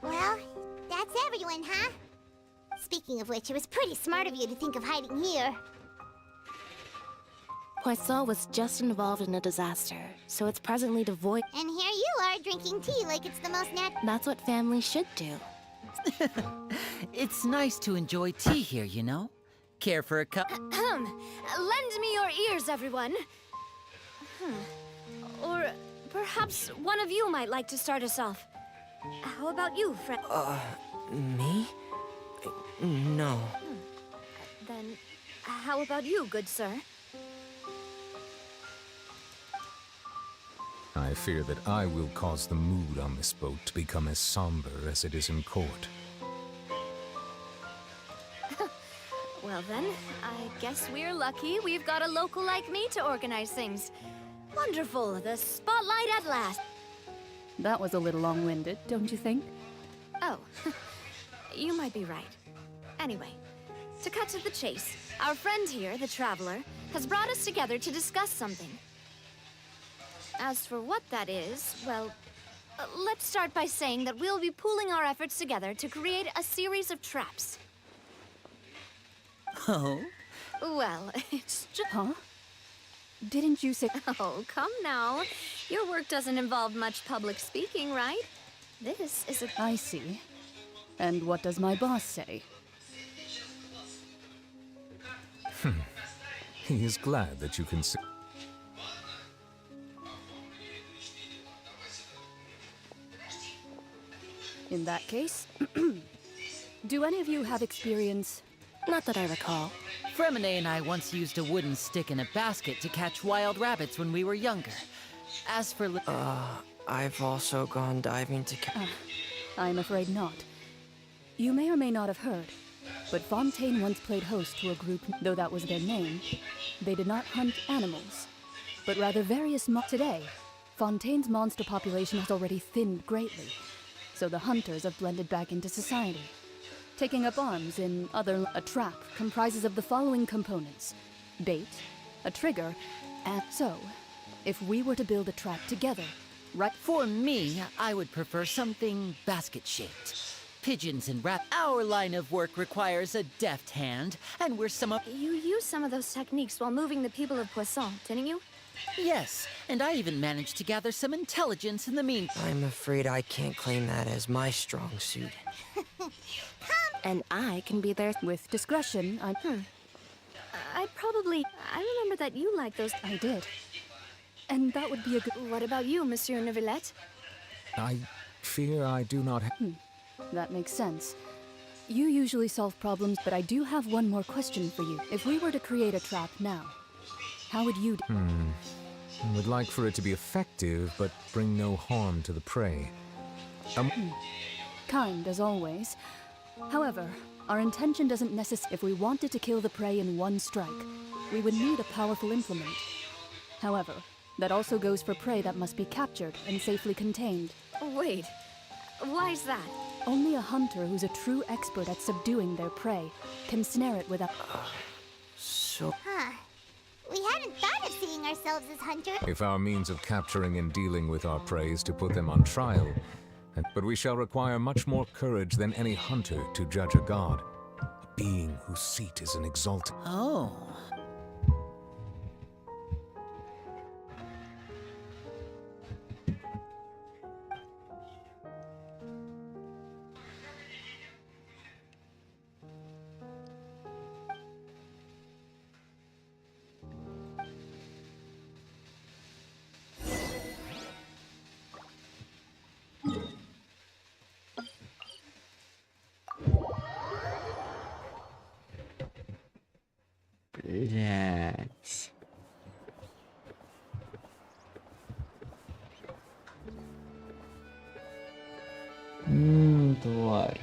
Well, that's everyone, huh? Speaking of which, it was pretty smart of you to think of hiding here. Poisson was just involved in a disaster, so it's presently devoid. And here you are drinking tea like it's the most That's what families should do. It's nice to enjoy tea here, you know? Care for a cup? Lend me your ears, everyone. Or perhaps one of you might like to start us off. How about you, friend? Me? No. Then, how about you, good sir? I fear that I will cause the mood on this boat to become as somber as it is in court. Well then, I guess we're lucky we've got a local like me to organize things. Wonderful, the spotlight at last. That was a little long-winded, don't you think? Oh, you might be right. Anyway, to cut to the chase, our friend here, the Traveler, has brought us together to discuss something. As for what that is, well, let's start by saying that we'll be pooling our efforts together to create a series of traps. Oh? Well, it's just... Huh? Didn't you say... Oh, come now. Your work doesn't involve much public speaking, right? This is a... I see. And what does my boss say? He is glad that you can see. In that case, do any of you have experience? Not that I recall. Fremine and I once used a wooden stick in a basket to catch wild rabbits when we were younger. As for... I've also gone diving to I'm afraid not. You may or may not have heard, but Fontaine once played host to a group, though that was their name. They did not hunt animals, but rather various Today, Fontaine's monster population has already thinned greatly, so the hunters have blended back into society. Taking up arms in a trap comprises of the following components: bait, a trigger, and so, if we were to build a trap together, right? For me, I would prefer something basket-shaped. Pigeons and rat. Our line of work requires a deft hand, and we're some of... You used some of those techniques while moving the people of Poisson, didn't you? Yes, and I even managed to gather some intelligence in the meantime. I'm afraid I can't claim that as my strong suit. And I can be there with discretion. I remember that you liked those... I did. And that would be a good... What about you, Monsieur Neuvillette? I fear I do not have... That makes sense. You usually solve problems, but I do have one more question for you. If we were to create a trap now, how would you... I would like for it to be effective, but bring no harm to the prey. Kind, as always. However, our intention doesn't necessarily... If we wanted to kill the prey in one strike, we would need a powerful implement. However, that also goes for prey that must be captured and safely contained. Wait, why is that? Only a hunter who's a true expert at subduing their prey can snare it without... Huh. We hadn't thought of seeing ourselves as hunters. If our means of capturing and dealing with our prey is to put them on trial, but we shall require much more courage than any hunter to judge a god, a being whose seat is an exalted... Oh. Блять. Тварь.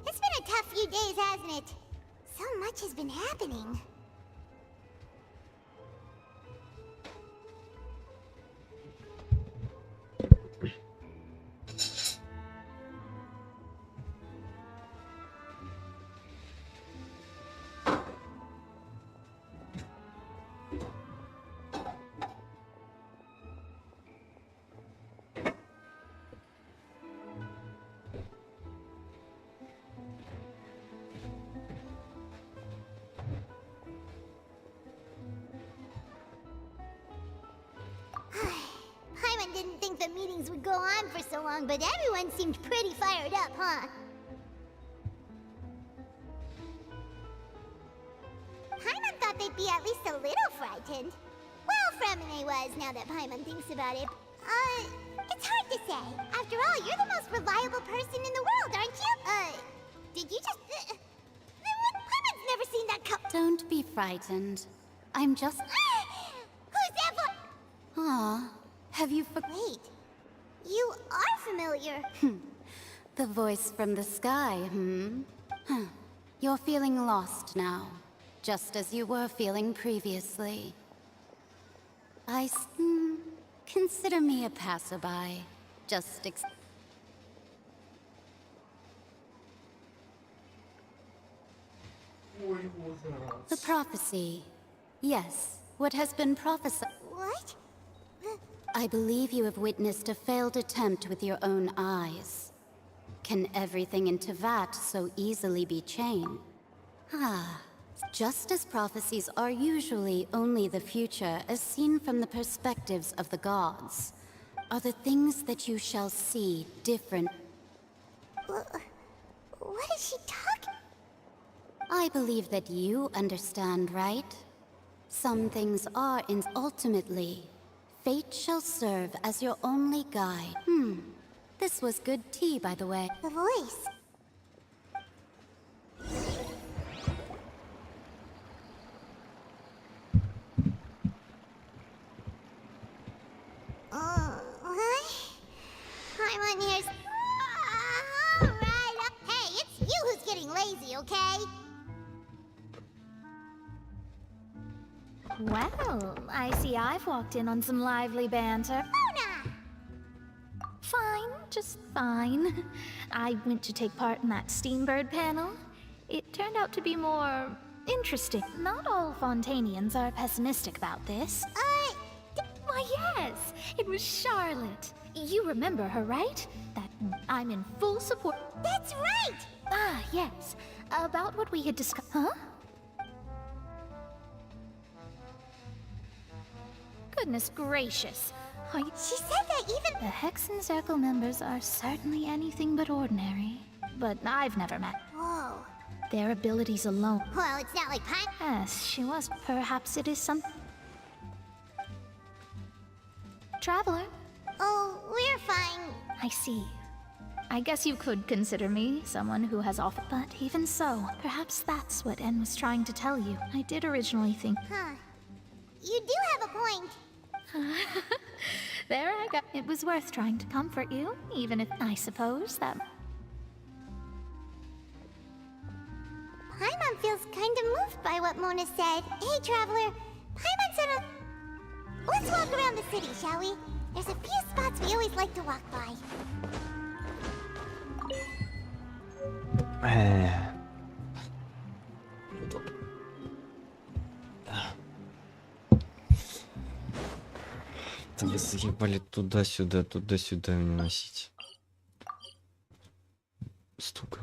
It's been a tough few days, hasn't it? So much has been happening. the meetings would go on for so long, but everyone seemed pretty fired up, huh? Paimon thought they'd be at least a little frightened. Well, Fremine was, now that Paimon thinks about it. It's hard to say. After all, you're the most reliable person in the world, aren't you? Did you just... Paimon's never seen that Don't be frightened. I'm just... Who's that voice? Aw, have you Wait, you are familiar. The voice from the sky, Huh. You're feeling lost now, just as you were feeling previously. Consider me a passerby. Just The prophecy. Yes, what has been prophesied. What? I believe you have witnessed a failed attempt with your own eyes. Can everything in Tevat so easily be changed? Just as prophecies are usually only the future as seen from the perspectives of the gods, are the things that you shall see different? What is she talking? I believe that you understand, right? Some things are ultimately. Fate shall serve as your only guide. This was good tea, by the way. The voice. Paimon here's... Alright. Hey, it's you who's getting lazy, okay? Well, I see I've walked in on some lively banter. Mona! Fine, just fine. I went to take part in that Steambird panel. It turned out to be more interesting. Not all Fontainians are pessimistic about this. Why, yes, it was Charlotte. You remember her, right? That I'm in full support. That's right! Yes. About what we had discussed. Huh? Goodness gracious. She said that even... The Hexen Circle members are certainly anything but ordinary. But I've never met. Whoa. Their abilities alone. Well, it's not like Yes, she was. Perhaps it is some... Traveler? Oh, we're fine. I see. I guess you could consider me someone who has often... But even so, perhaps that's what En was trying to tell you. I did originally think... You do have a point. There I go. It was worth trying to comfort you, even if I suppose that... Paimon feels kind of moved by what Mona said. Hey, Traveler. Paimon said Let's walk around the city, shall we? There's a few spots we always like to walk by. Да вы заебали туда-сюда меня носить. Стука.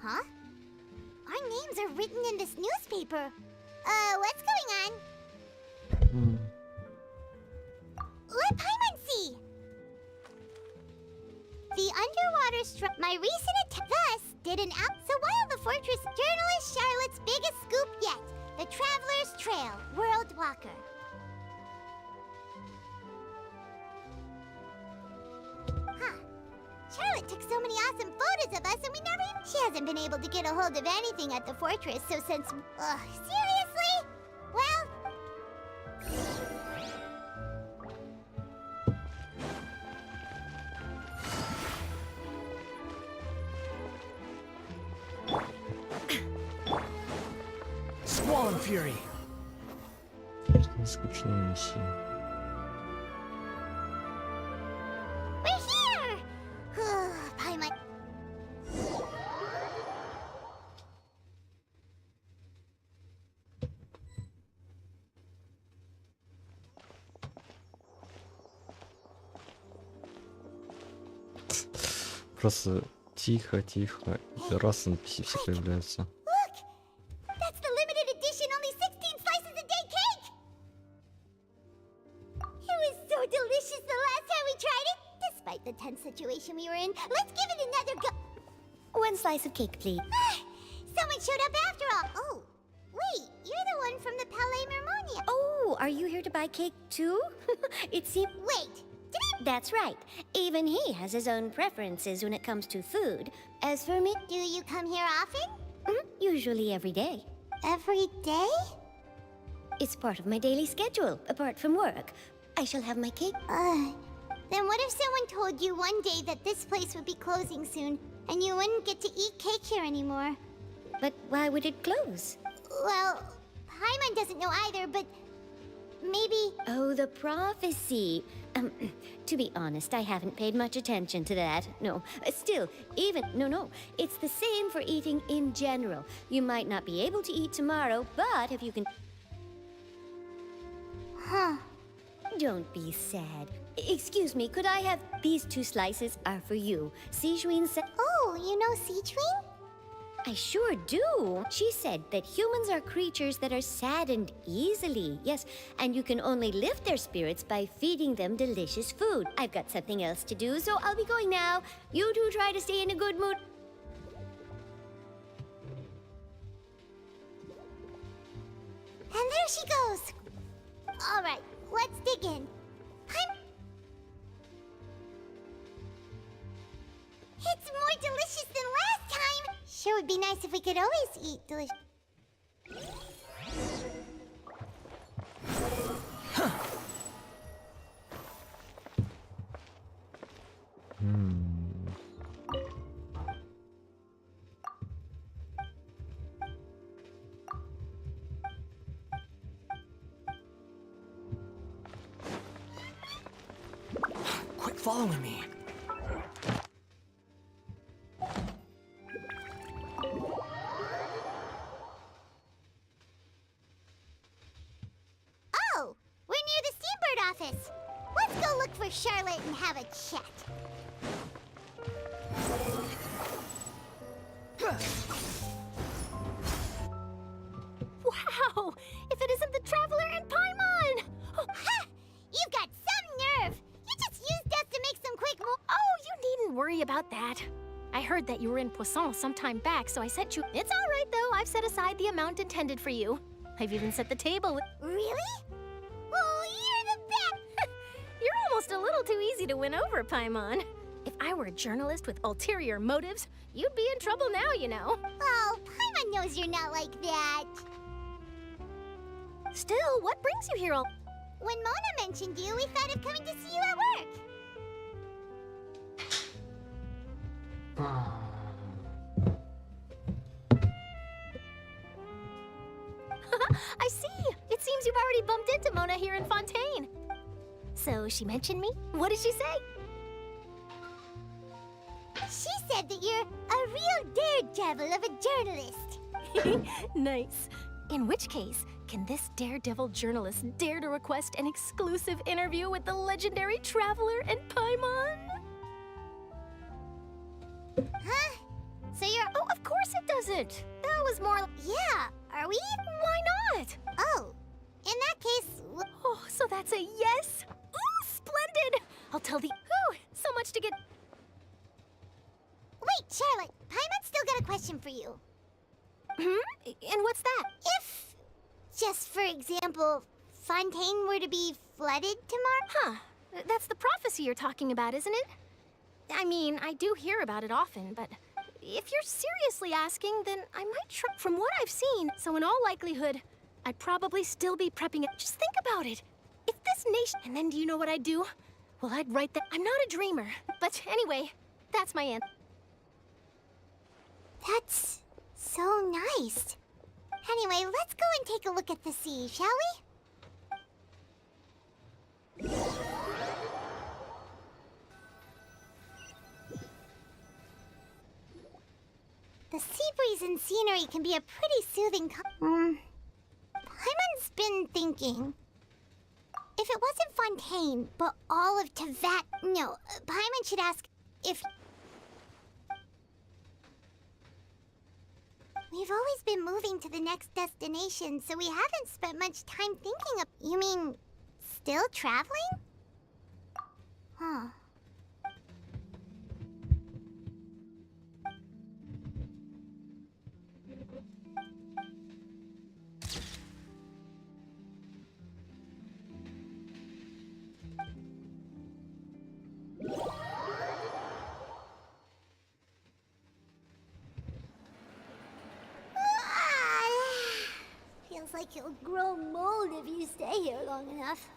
Huh? Our names are written in this newspaper. What's going on? Let Paimon see! The underwater my recent attempt thus did an out. So while the fortress journalist Charlotte's biggest scoop yet, the Traveler's Trail, World Walker. Charlotte took so many awesome photos of us and we never even... She hasn't been able to get a hold of anything at the fortress, so since... seriously? Well... Swan Fury! Скучная миссия. We're here! Paimon... просто тихо, и раз NPC все появляются. Look! That's the limited edition, only 16 slices a day cake! It was so delicious the last time we tried it! Despite the tense situation we were in, let's give it another go! 1 slice of cake, please. Someone showed up after all! Oh, wait, you're the one from the Palais Mermonia! Oh, are you here to buy cake too? It seems. Wait! That's right. Even he has his own preferences when it comes to food. As for me, do you come here often? Usually every day. Every day? It's part of my daily schedule, apart from work. I shall have my cake. Then what if someone told you one day that this place would be closing soon, and you wouldn't get to eat cake here anymore? But why would it close? Well, Paimon doesn't know either, but maybe... Oh, the prophecy. To be honest, I haven't paid much attention to that. No, still, even... No. It's the same for eating in general. You might not be able to eat tomorrow, but if you can... Huh. Don't be sad. Excuse me, could I have... These 2 slices are for you. Sijuin said... Oh, you know Sijuin? I sure do. She said that humans are creatures that are saddened easily. Yes, and you can only lift their spirits by feeding them delicious food. I've got something else to do, so I'll be going now. You two try to stay in a good mood. And there she goes. All right, let's dig in. It's more delicious than last time. Sure would be nice if we could always eat delicious. Quit following me. Oh, we're near the Steambird office. Let's go look for Charlotte and have a chat. Wow! If it isn't the Traveler and Paimon! Oh, ha! You've got some nerve! You just used us to make some quick Oh, you needn't worry about that. I heard that you were in Poisson some time back, so I sent you. It's all right, though. I've set aside the amount intended for you. I've even set the table. Really? Oh, you're the best! You're almost a little too easy to win over, Paimon. If I were a journalist with ulterior motives, you'd be in trouble now, you know. Oh, Paimon knows you're not like that. Still, what brings you here all... When Mona mentioned you, we thought of coming to see you at work. I see! It seems you've already bumped into Mona here in Fontaine. So she mentioned me? What did she say? She said that you're a real daredevil of a journalist. Nice. In which case, can this daredevil journalist dare to request an exclusive interview with the legendary Traveler and Paimon? Huh? So you're... Oh, of course it doesn't. That was more... Yeah, are we? Why not? Oh, in that case... Oh, so that's a yes? Ooh, splendid! I'll tell the... Ooh, so much to get... Wait, Charlotte, Paimon's still got a question for you. And what's that? If, just for example, Fontaine were to be flooded tomorrow? Huh. That's the prophecy you're talking about, isn't it? I mean, I do hear about it often, but if you're seriously asking, then I might try. From what I've seen, so in all likelihood, I'd probably still be prepping it. Just think about it. If this nation... And then do you know what I'd do? Well, I'd write that... I'm not a dreamer. But anyway, that's my answer. That's so nice. Anyway, let's go and take a look at the sea, shall we? The sea breeze and scenery can be a pretty soothing Paimon's been thinking. If it wasn't Fontaine, but all of Tevat... No, Paimon should ask if... We've always been moving to the next destination, so we haven't spent much time thinking of... You mean, still traveling? Huh. Feels like you'll grow mold if you stay here long enough.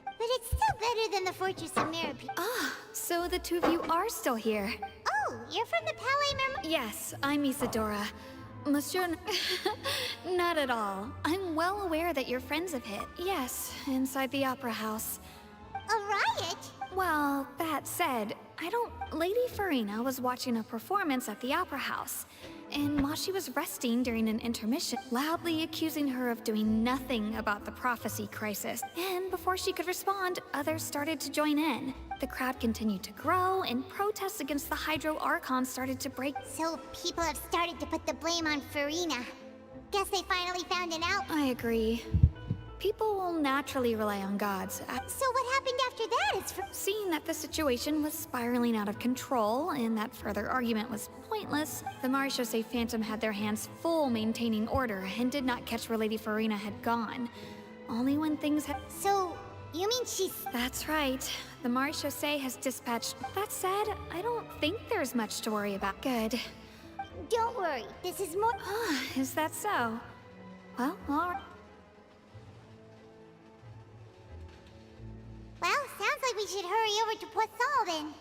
But it's still better than the Fortress of Mirror. Ah, so the two of you are still here. Oh, you're from the Palais Merm... Yes, I'm Isadora. Monsieur... Not at all. I'm well aware that your friends have hit. Yes, inside the Opera House. A riot? Well, that said, Lady Farina was watching a performance at the Opera House, and while she was resting during an intermission, loudly accusing her of doing nothing about the prophecy crisis. And before she could respond, others started to join in. The crowd continued to grow, and protests against the Hydro Archon started to break. So people have started to put the blame on Farina. Guess they finally found it out. I agree. People will naturally rely on gods. So what happened after that is Seeing that the situation was spiraling out of control and that further argument was pointless, the Marechaussee Phantom had their hands full maintaining order and did not catch where Lady Farina had gone. Only when things had... So, you mean she's... That's right. The Marechaussee has dispatched... That said, I don't think there's much to worry about. Good. Don't worry, this is more... Is that so? Well, alright. Well, sounds like we should hurry over to Poisson then.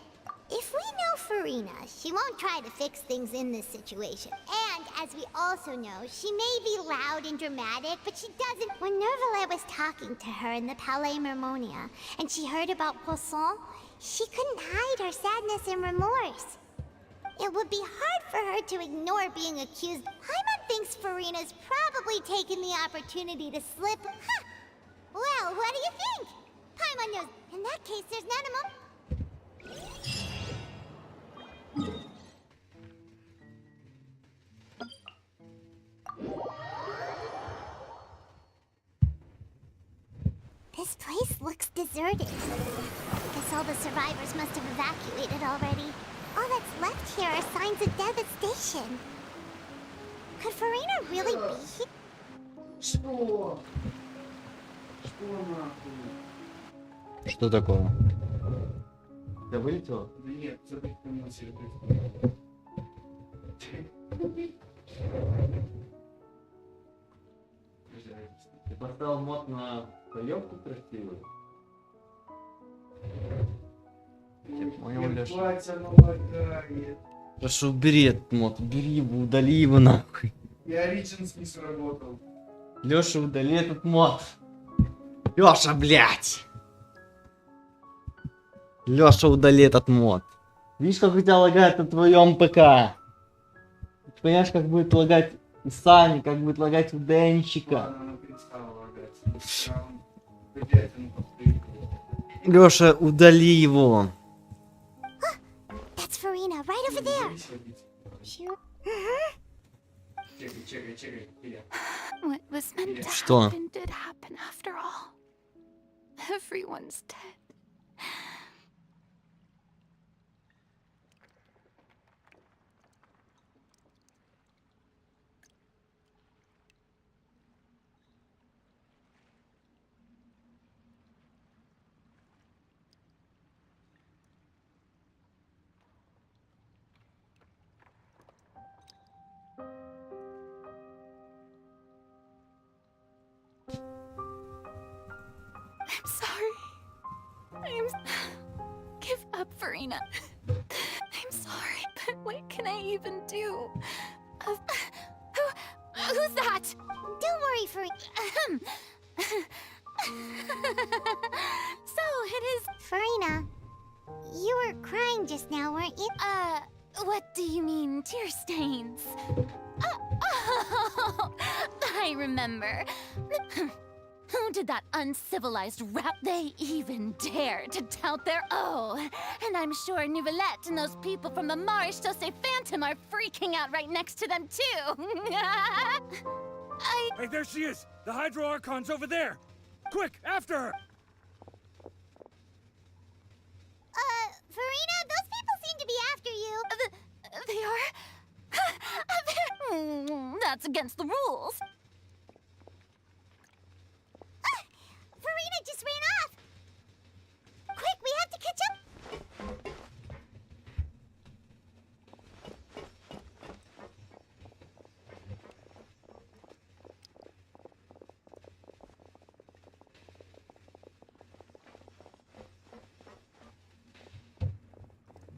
If we know Farina, she won't try to fix things in this situation. And, as we also know, she may be loud and dramatic, but she doesn't... When Nervalet was talking to her in the Palais Mermonia, and she heard about Poisson, she couldn't hide her sadness and remorse. It would be hard for her to ignore being accused. Paimon thinks Farina's probably taken the opportunity to slip... Huh! Well, what do you think? Paimon knows. In that case, there's not a moment... This place looks deserted. Guess all the survivors must have evacuated already. All that's left here are signs of devastation. Could Farina really be here? Что такое? Ты вылетела? Да нет, забыть на сюрприз. Ты поставил мод на поёбку красивую? Я понял, Леша. Прошу, убери этот мод, убери его, удали его нахуй. Я Origins не сработал. Леша, удали этот мод. Леша, блядь! Леша, удали этот мод. Видишь, как у тебя лагает на твоем ПК? Ты понимаешь, как будет лагать у Сани, как будет лагать у Денчика? Леша, удали его. That's Farina, right over there. What was meant to Что? happen did happen after all. Everyone's dead. I'm sorry. Give up, Farina. I'm sorry, but what can I even do? Who's that? Don't worry, Farina. So it is... Farina, you were crying just now, weren't you? What do you mean, tear stains? I I remember. Who did that uncivilized rap? They even dare to tout their oh. And I'm sure Nouvellette and those people from the Marsh Sauce Phantom are freaking out right next to them too. Hey, there she is! The Hydro Archon's over there! Quick, after her! Farina, those people seem to be after you. They are? That's against the rules. Farina just ran off. Quick, we have to catch up.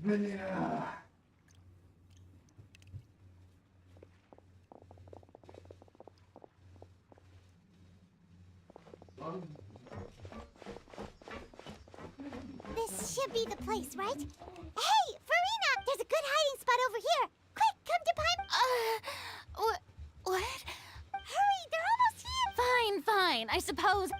Бля. This should be the place, right? Hey, Farina! There's a good hiding spot over here. Quick, come to What? Hurry, they're almost here. Fine, I suppose.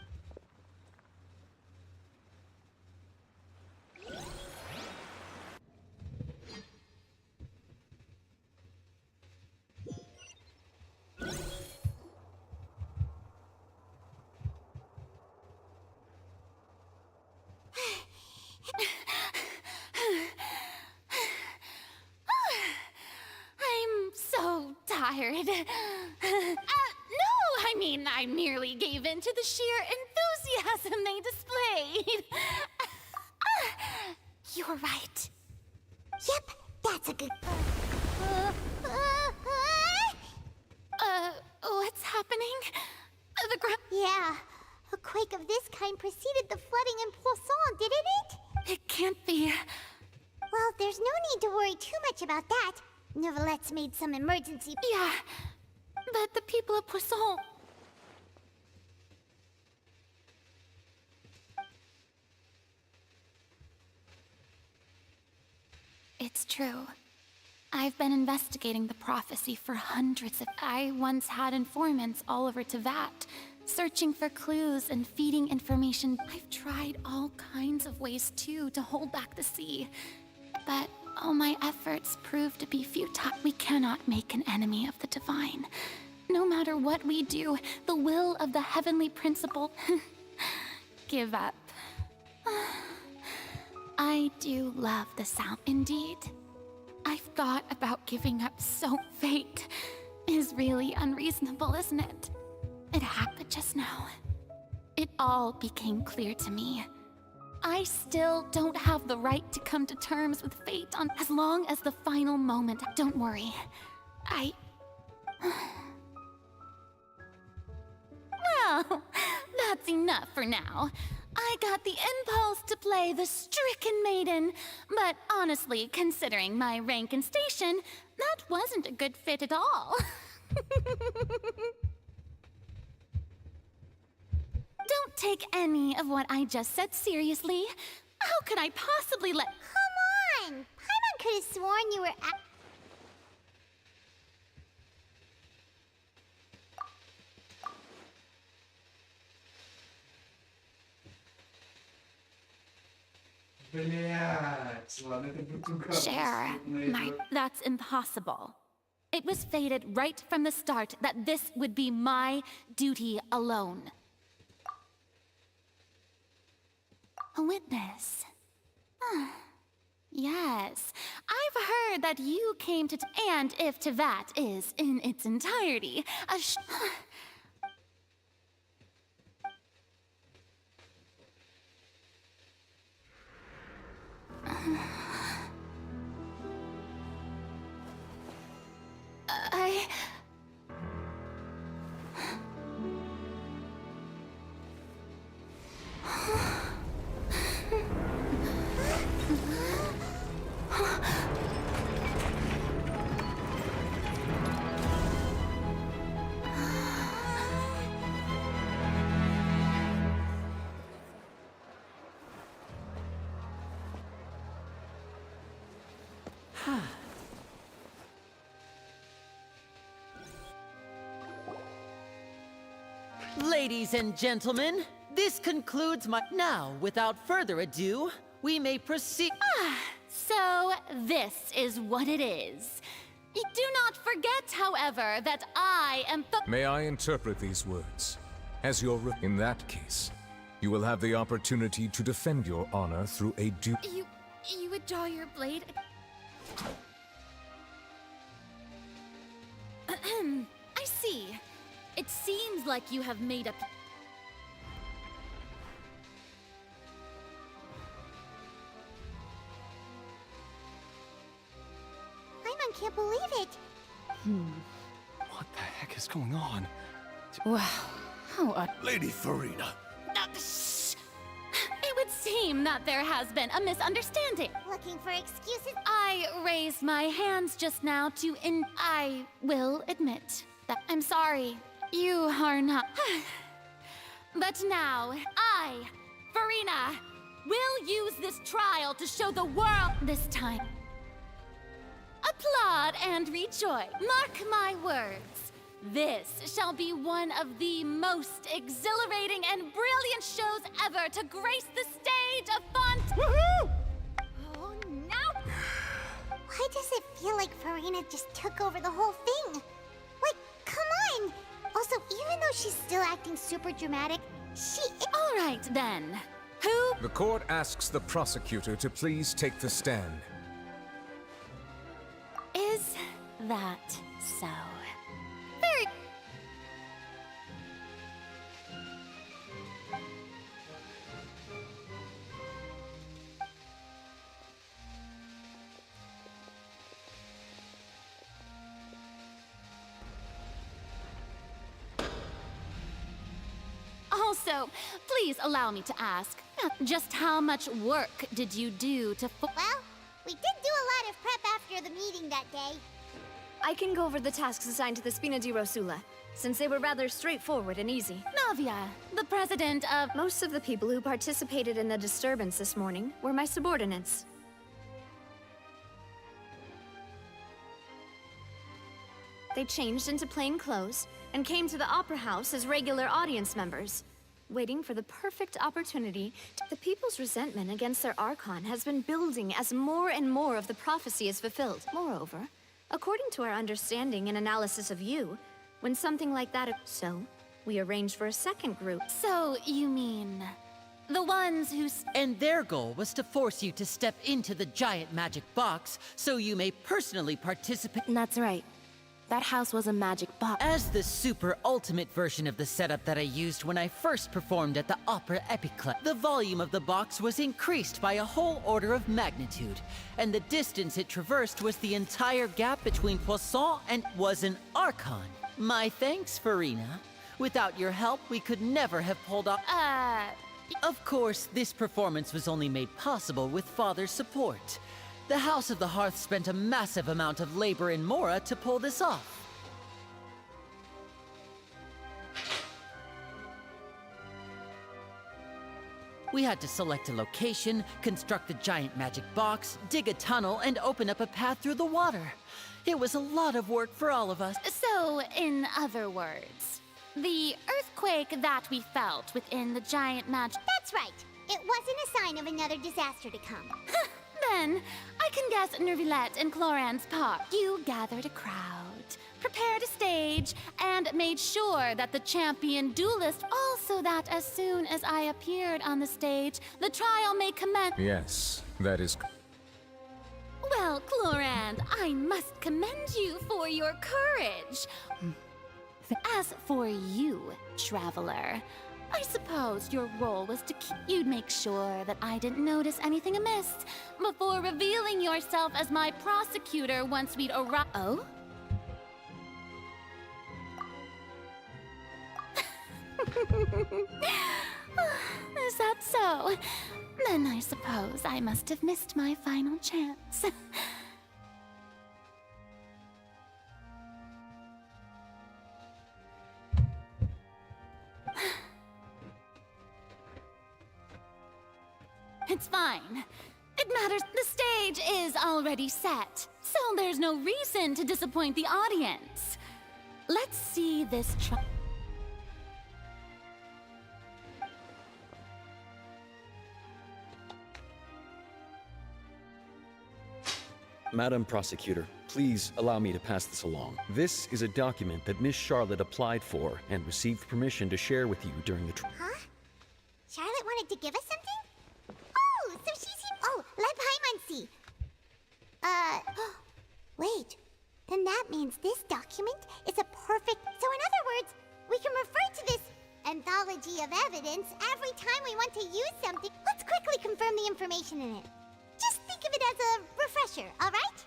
I'm so tired. No, I mean, I merely gave in to the sheer enthusiasm they displayed. You're right. Yep, that's a good... What's happening? Yeah, a quake of this kind preceded the flooding in Poisson, didn't it? It can't be. Well, there's no need to worry too much about that. Nouvellette's made some emergency... Yeah, but the people of Poisson... It's true. I've been investigating the prophecy for hundreds of... I once had informants all over Tevat, searching for clues and feeding information. I've tried all kinds of ways, too, to hold back the sea. But all my efforts proved to be futile. We cannot make an enemy of the divine. No matter what we do, the will of the heavenly principle... Give up. I do love the sound, indeed. I've thought about giving up, so fate is really unreasonable, isn't it? It happened just now. It all became clear to me. I still don't have the right to come to terms with fate on as long as the final moment. Don't worry. Well, that's enough for now. I got the impulse to play the stricken maiden, but honestly, considering my rank and station, that wasn't a good fit at all. Don't take any of what I just said seriously. How could I possibly let... Come on! Paimon could have sworn you were... Блять, ладно, это Португал. Share, that's impossible. It was fated right from the start that this would be my duty alone. A witness. Yes, I've heard that you came to... And if Tevat is in its entirety, a Ladies and gentlemen, this concludes my... Now, without further ado, we may proceed... So, this is what it is. Do not forget, however, that I am... May I interpret these words? As your... In that case, you will have the opportunity to defend your honor through a due... You would draw your blade... I see. It seems like you have made up... Paimon can't believe it. What the heck is going on? Wow. How Lady Farina. It would seem that there has been a misunderstanding. Looking for excuses? I raised my hands just now to I will admit that I'm sorry. You are not. But now, I, Farina, will use this trial to show the world this time. Applaud and rejoice. Mark my words. This shall be one of the most exhilarating and brilliant shows ever to grace the stage of Woohoo! Oh, no! Why does it feel like Farina just took over the whole thing? Like, come on! Also, even though she's still acting super dramatic, she... All right, then. Who... The court asks the prosecutor to please take the stand. Is that so? Very... Also, please allow me to ask, just how much work did you do to... Well, we did do a lot of prep after the meeting that day. I can go over the tasks assigned to the Spina di Rosula, since they were rather straightforward and easy. Navia, the president of... Most of the people who participated in the disturbance this morning were my subordinates. They changed into plain clothes and came to the Opera House as regular audience members, waiting for the perfect opportunity. The people's resentment against their Archon has been building as more and more of the prophecy is fulfilled. Moreover, according to our understanding and analysis of you, when something like that... So, we arranged for a second group. So, you mean... the ones who... And their goal was to force you to step into the giant magic box so you may personally participate... That's right. That house was a magic box. As the super ultimate version of the setup that I used when I first performed at the Opera Epiclet, the volume of the box was increased by a whole order of magnitude, and the distance it traversed was the entire gap between Poisson and was an Archon. My thanks, Farina. Without your help, we could never have pulled off... Of course, this performance was only made possible with Father's support. The House of the Hearth spent a massive amount of labor in Mora to pull this off. We had to select a location, construct the giant magic box, dig a tunnel, and open up a path through the water. It was a lot of work for all of us. So, in other words, the earthquake that we felt within the giant magic... That's right. It wasn't a sign of another disaster to come. Then, I can guess Nervilette and Cloran's part. You gathered a crowd, prepared a stage, and made sure that the champion duelist... Also that as soon as I appeared on the stage, the trial may commence... Yes, that is... Well, Clorand, I must commend you for your courage. As for you, Traveler, I suppose your role was to keep... You'd make sure that I didn't notice anything amiss before revealing yourself as my prosecutor once we'd arrived... Oh? Is that so? Then I suppose I must have missed my final chance. It's fine. It matters. The stage is already set, so there's no reason to disappoint the audience. Let's see this Madam Prosecutor, please allow me to pass this along. This is a document that Miss Charlotte applied for and received permission to share with you during the Huh? Charlotte wanted to give us something? Oh, so she's here. Oh, let Paimon see. Wait. Then that means this document is a perfect... So in other words, we can refer to this anthology of evidence every time we want to use something. Let's quickly confirm the information in it. Just think of it as a refresher, all right?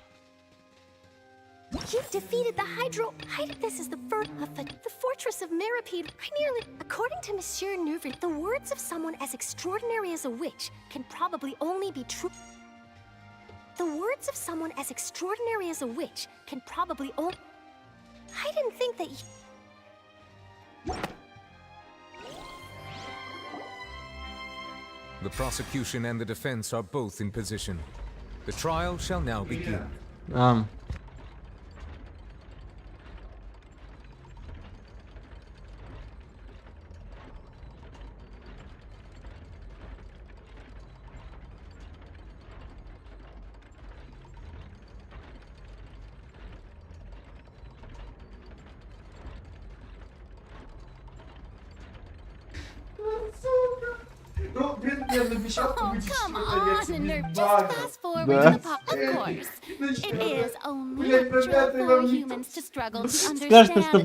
You've defeated the Hydro... This is the first of the Fortress of Mirapede. According to Monsieur Nervin, the words of someone as extraordinary as a witch can probably only be true... The words of someone as extraordinary as a witch can probably only... I didn't think that you... The prosecution and the defense are both in position. The trial shall now begin. Oh, come on, Nerf. Just fast forward to the pop. Of course. It is only natural for humans to struggle to understand the actions of a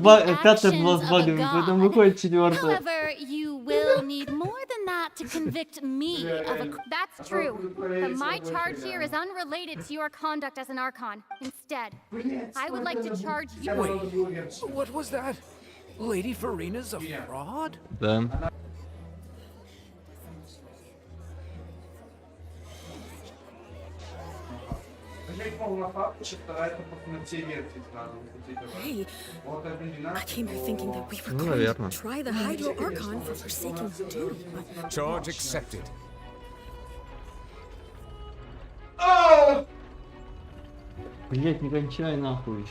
god. However, you will need more than that to convict me of a... That's true. But my charge here is unrelated to your conduct as an Archon. Instead, I would like to charge you... Wait, what was that? Lady Farina's a fraud? Да. Hey, I came here thinking that we were Ну, going наверное. to try the Hydro Archon for forsaking his duty, but... Charge accepted. Блять, не кончай нахуй.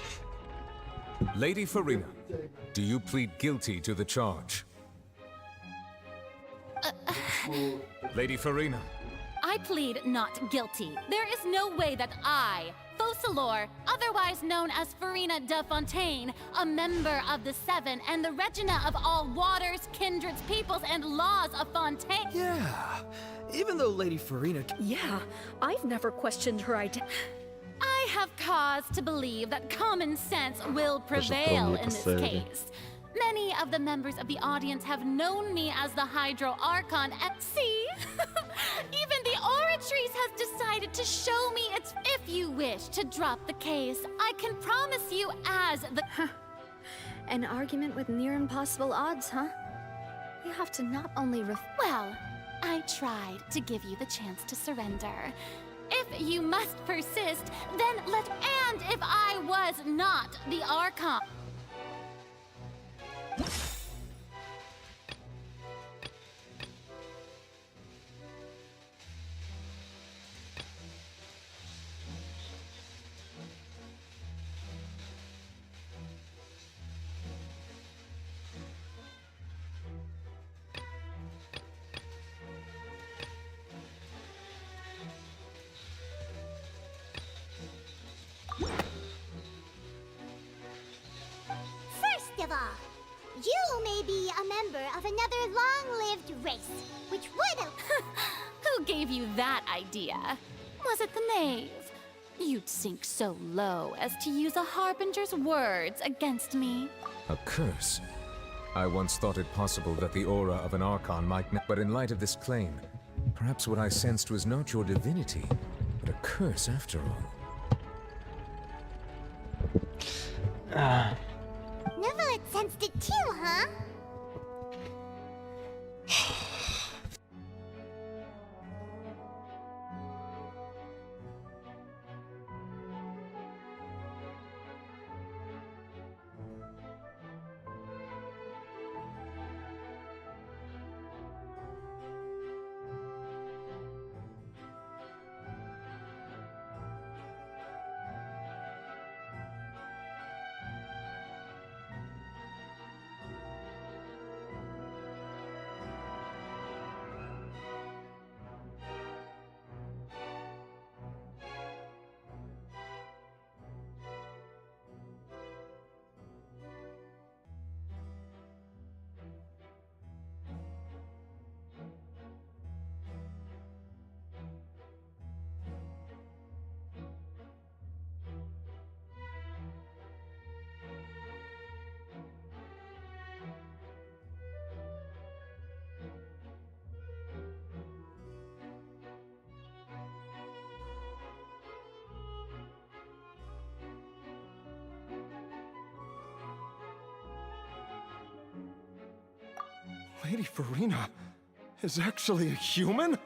Lady Farina, do you plead guilty to the charge? Lady Farina. I plead not guilty. There is no way that I, Focalor, otherwise known as Farina de Fontaine, a member of the Seven and the Regina of all waters, kindreds, peoples, and laws of Fontaine... Yeah, even though Lady Farina... Yeah, I've never questioned her identity. I have cause to believe that common sense will prevail in this case. Many of the members of the audience have known me as the Hydro Archon, and see? Even the Oratrice has decided to show me its... If you wish to drop the case, I can promise you as the... An argument with near impossible odds, huh? You have to not only Well, I tried to give you the chance to surrender. If you must persist, then let... And if I was not the Archon... First of all, you may be a member of another long-lived race, which would... Who gave you that idea? Was it the knave? You'd sink so low as to use a harbinger's words against me. A curse? I once thought it possible that the aura of an Archon might not... But in light of this claim, perhaps what I sensed was not your divinity, but a curse after all. Neverlet sensed it too, huh? Lady Farina is actually a human?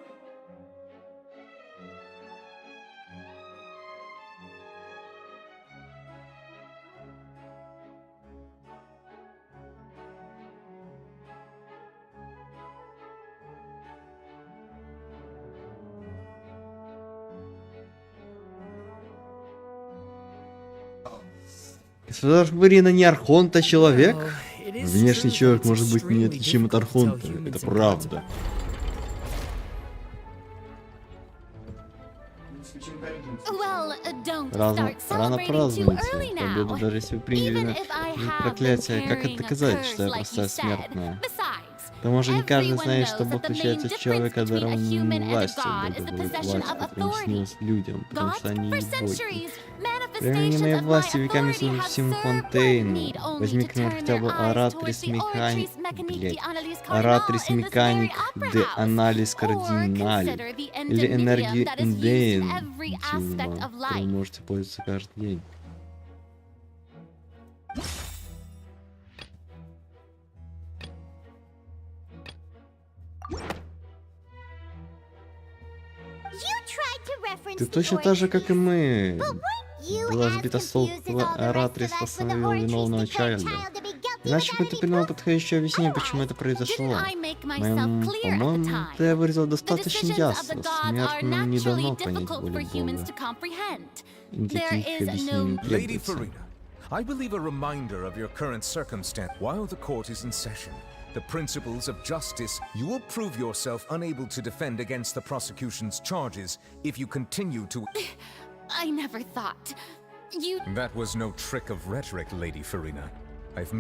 Госпожа Фарина не Архонт, а человек? Внешний человек может быть неотличим от Архонта, это правда. Рано празднуете победу, даже если вы приняли проклятие. Как это доказать, что я простая смертная? К тому же не каждый знает, что Бог отличается от человека, дарованным властью. Благоволит власть, которая снилась людям, потому что они не боги. Времени моей власти веками служит всему фонтейну. Возьми, к примеру, хотя бы Аратрис Механик, Аратрис Механик де Анализ Кардиналь, или энергию Индейн, которой вы можете пользоваться каждый день. Ты точно так же, как и мы. Была сбита с толку Аратрис восстановил виновного Чайльда. Иначе бы ты принял подходящее объяснение, почему это произошло. По-моему, ты выразил достаточно ясно. Смертным не дано понять воли Бога. Никаких объяснений не требуется. I believe a reminder of your current circumstance while the court is in session. The principles of justice, you will prove yourself unable to defend against the prosecution's charges if you continue to... I never thought. You... That was no trick of rhetoric, Lady Farina. I've...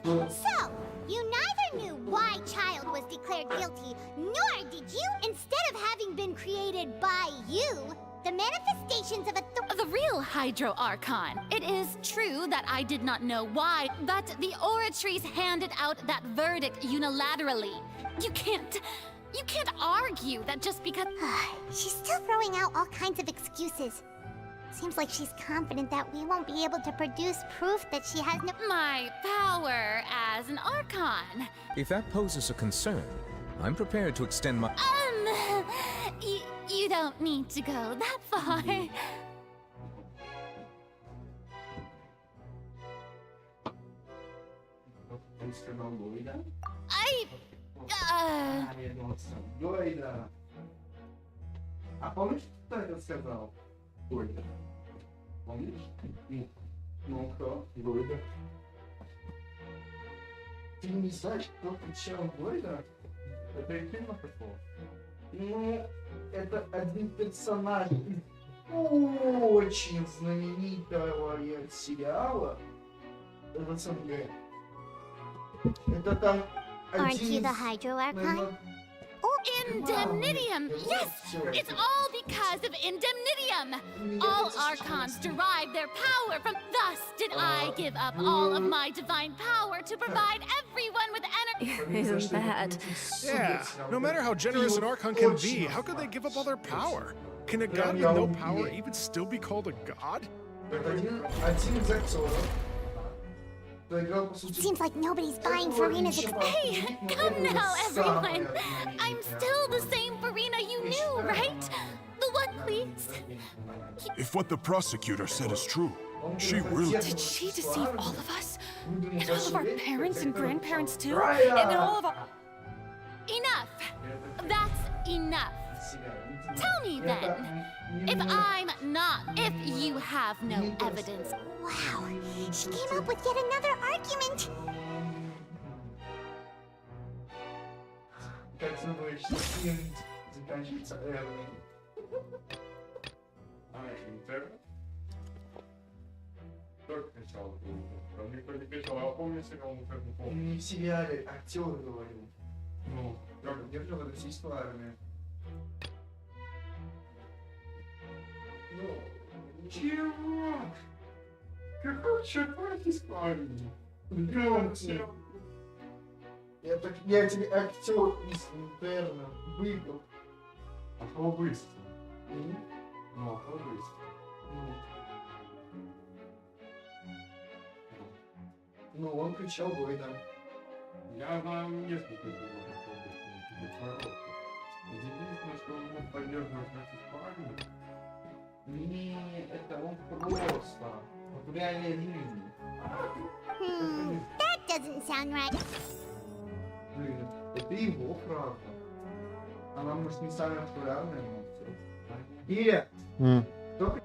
So, you neither knew why Child was declared guilty, nor did you, instead of having been created by you, the manifestations of the real Hydro Archon. It is true that I did not know why, but the Oratries handed out that verdict unilaterally. You can't argue that just because... She's still throwing out all kinds of excuses. Seems like she's confident that we won't be able to produce proof that she has no... My power as an Archon. If that poses a concern, I'm prepared to extend my... You don't need to go that far. Doida. А помнишь, кто это сказал? Доида. Помнишь? Ну, кто? Доида. Ты не знаешь, кто кричал Доида? Это из фильма пришло? Ну, это один персонаж из очень знаменитого сериала СНГ. Это там Aren't you the Hydro Archon? Indemnitium! Yes! It's all because of Indemnitium! All Archons derive their power from... Thus did I give up all of my divine power to provide everyone with energy. Isn't that? Yeah, no matter how generous an Archon can be, how could they give up all their power? Can a god with no power even still be called a god? It seems like nobody's buying Farina's... Hey, come now, everyone! I'm still the same Farina you knew, right? The one, please. If what the prosecutor said is true, she really... Did she deceive all of us? And all of our parents and grandparents too? And all of our... Enough! That's enough. Tell me then, if I'm not, if you have no evidence. Wow, she came up with yet another argument. Как думаешь, фильм заканчивается эрной? Интер? Кто кричал? Там никто не кричал, а помню сериал, как не помню. Не в сериале, актер говорил. Ну, как держал российскую армию. Ну, чего? Какой черт российскую армию? Громче. Я тебе актер из интерна выбил. А кого быстро? Ну, а кого быстро? Ну, он кричал Бойда. Я знаю несколько фильмов по поводу. Единственное, что он мог поддерживать наши парни. Не, это он просто. Вот в реальной жизни. That doesn't sound right. Блин, это его правда. Она может не самая популярная, но все. Ира! Только...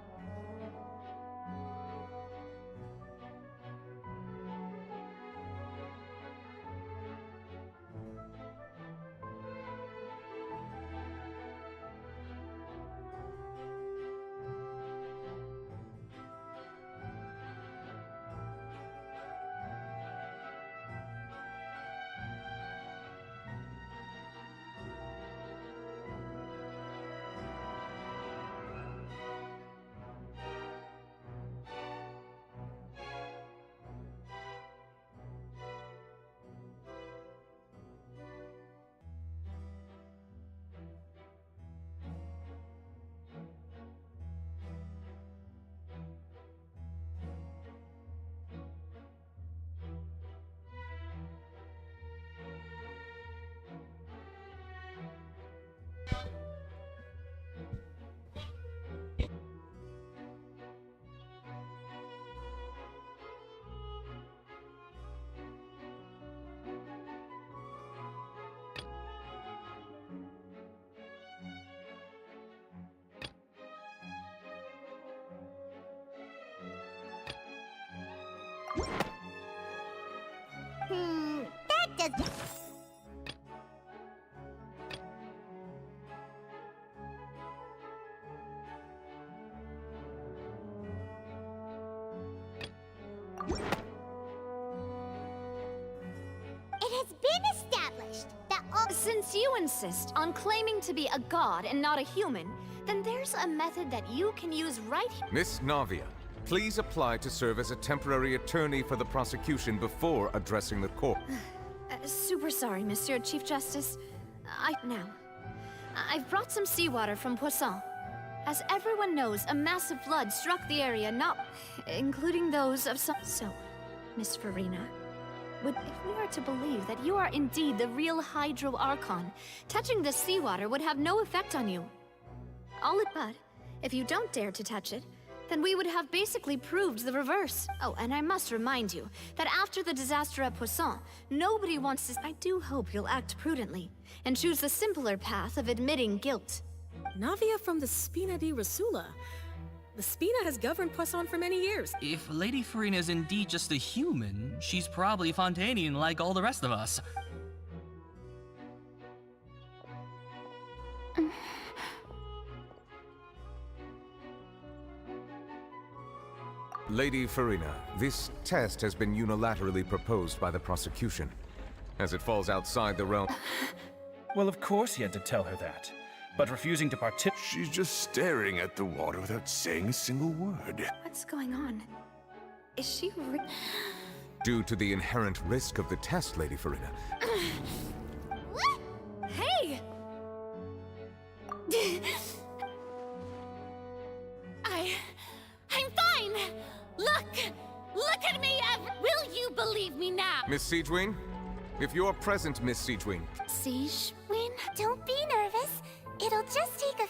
That doesn't... It has been established that all... Since you insist on claiming to be a god and not a human, then there's a method that you can use right here. Miss Navia, please apply to serve as a temporary attorney for the prosecution before addressing the court. Super sorry, Monsieur Chief Justice. I've brought some seawater from Poisson. As everyone knows, a massive flood struck the area, including those of some... So, Miss Farina, if we are to believe that you are indeed the real Hydro Archon, touching the seawater would have no effect on you. But if you don't dare to touch it, then we would have basically proved the reverse. Oh, and I must remind you that after the disaster at Poisson, nobody wants to... I do hope you'll act prudently and choose the simpler path of admitting guilt. Navia from the Spina di Rasula. The Spina has governed Poisson for many years. If Lady Farina is indeed just a human, she's probably Fontainian like all the rest of us. Lady Farina, this test has been unilaterally proposed by the prosecution. As it falls outside the realm... Well, of course he had to tell her that. But refusing to participate... She's just staring at the water without saying a single word. What's going on? Is she Due to the inherent risk of the test, Lady Farina. What? Hey! I'm fine! Look at me! Will you believe me now? Miss Siegewin? If you're present, Miss Siegewin. Siegewin? Don't be nervous. It'll just take a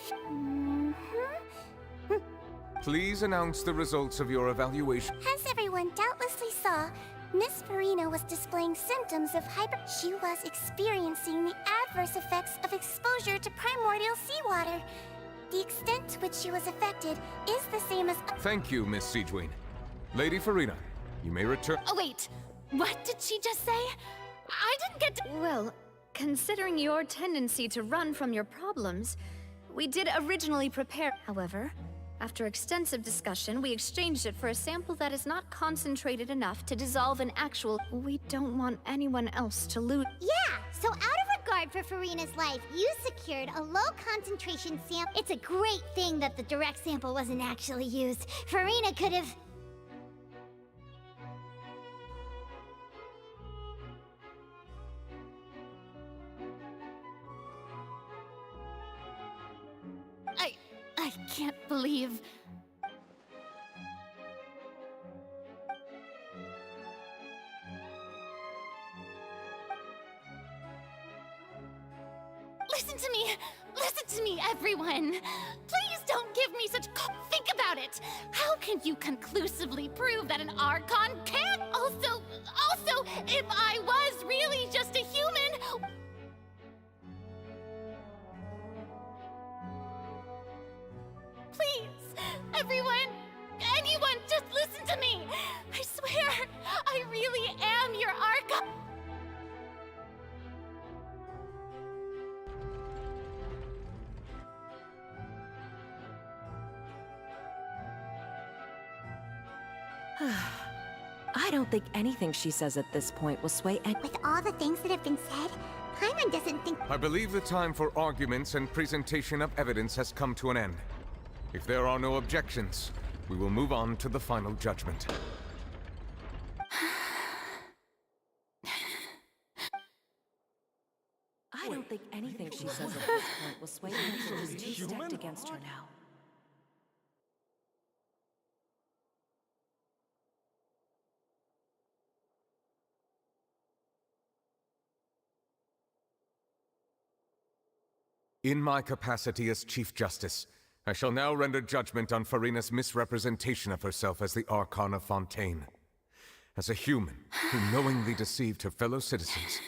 Please announce the results of your evaluation. As everyone doubtlessly saw, Miss Farina was displaying symptoms of She was experiencing the adverse effects of exposure to primordial seawater. The extent to which she was affected is the same as... Thank you, Miss Siegewin. Lady Farina, you may return... Oh, wait! What did she just say? I didn't get to... Well, considering your tendency to run from your problems, we did originally prepare... However, after extensive discussion, we exchanged it for a sample that is not concentrated enough to dissolve an actual... We don't want anyone else to lose... Yeah, so out of regard for Farina's life, you secured a low-concentration sample. It's a great thing that the direct sample wasn't actually used. Farina could have... I can't believe... Listen to me! Listen to me, everyone! Please don't give me such think about it! How can you conclusively prove that an Archon can't? Also, if I was really just a human... Please, everyone, anyone, just listen to me! I swear, I really am your Archon! I don't think anything she says at this point will sway With all the things that have been said, Paimon doesn't think... I believe the time for arguments and presentation of evidence has come to an end. If there are no objections, we will move on to the final judgment. I don't think anything she says at this point will sway her. She's too stacked against her now. In my capacity as Chief Justice, I shall now render judgment on Farina's misrepresentation of herself as the Archon of Fontaine. As a human who knowingly deceived her fellow citizens,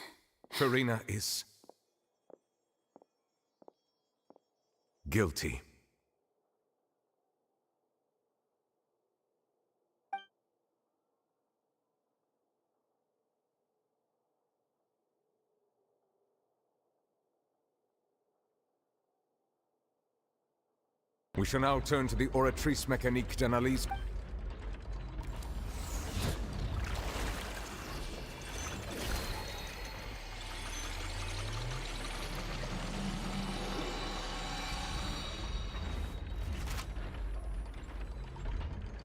Farina is... guilty. We shall now turn to the oratrice mécanique d'analyse.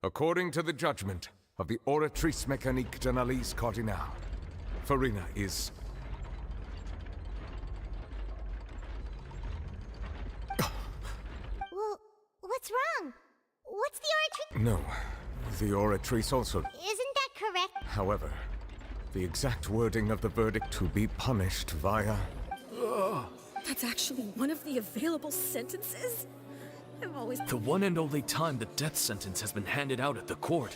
According to the judgment of the oratrice mécanique d'analyse cardinale, Farina is... Well, what's wrong? What's the oratrice? No, the oratrice also... Isn't that correct? However, the exact wording of the verdict to be punished via... That's actually one of the available sentences? I've always... The one and only time the death sentence has been handed out at the court.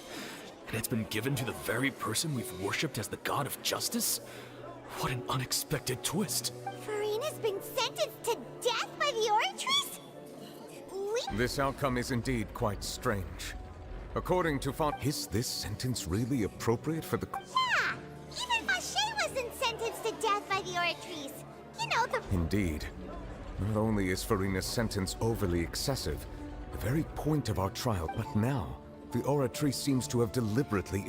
And it's been given to the very person we've worshipped as the god of justice? What an unexpected twist. Farina's been sentenced to death by the oratrice? This outcome is indeed quite strange. According to is this sentence really appropriate for the... Yeah! Even Vacher wasn't sentenced to death by the oratrice. You know, the... Indeed. Not only is Farina's sentence overly excessive, the very point of our trial, but now, the oratrice seems to have deliberately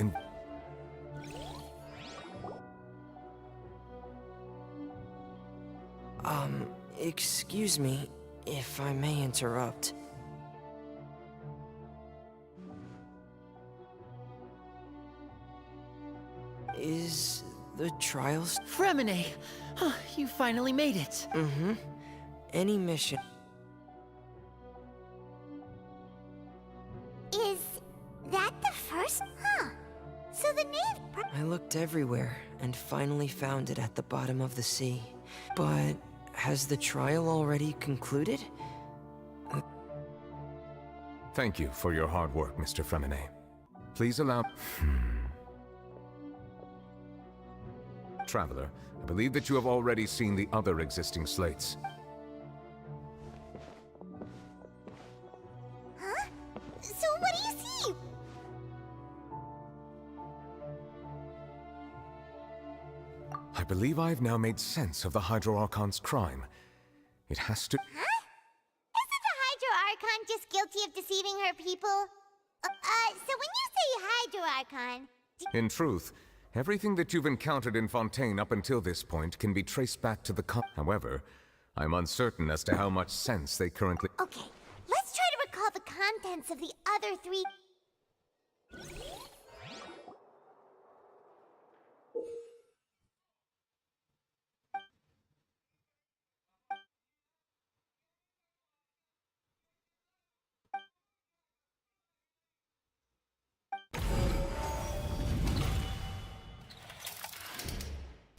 Excuse me, if I may interrupt. Is the trial... Fremine! You finally made it! Mm-hmm. Any mission. Is that the first? Huh. So the name... I looked everywhere and finally found it at the bottom of the sea. But has the trial already concluded? Thank you for your hard work, Mr. Fremine. Please allow... Traveler, I believe that you have already seen the other existing slates. Huh? So what do you see? I believe I've now made sense of the Hydro Archon's crime. It has to... Huh? Isn't the Hydro Archon just guilty of deceiving her people? So when you say Hydro Archon... In truth, everything that you've encountered in Fontaine up until this point can be traced back to the However, I'm uncertain as to how much sense they currently... Okay, let's try to recall the contents of the other three...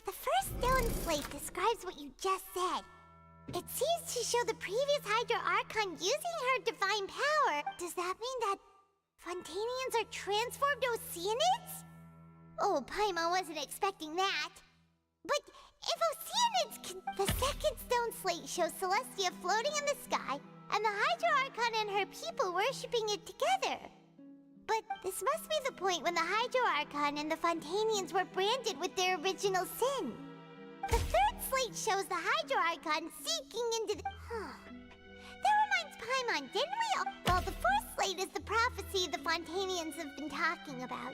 The first stone slate describes what you just said. It seems to show the previous Hydro Archon using her divine power. Does that mean that Fontainians are transformed Oceanids? Oh, Paimon wasn't expecting that. But if Oceanids can... The second stone slate shows Celestia floating in the sky, and the Hydro Archon and her people worshipping it together. But this must be the point when the Hydro Archon and the Fontainians were branded with their original sin. The third slate shows the Hydro Archon seeking into the... That reminds Paimon, didn't we? Well, the fourth slate is the prophecy the Fontainians have been talking about.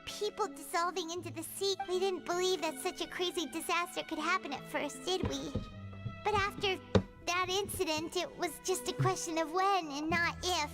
People dissolving into the sea. We didn't believe that such a crazy disaster could happen at first, did we? But after that incident, it was just a question of when and not if.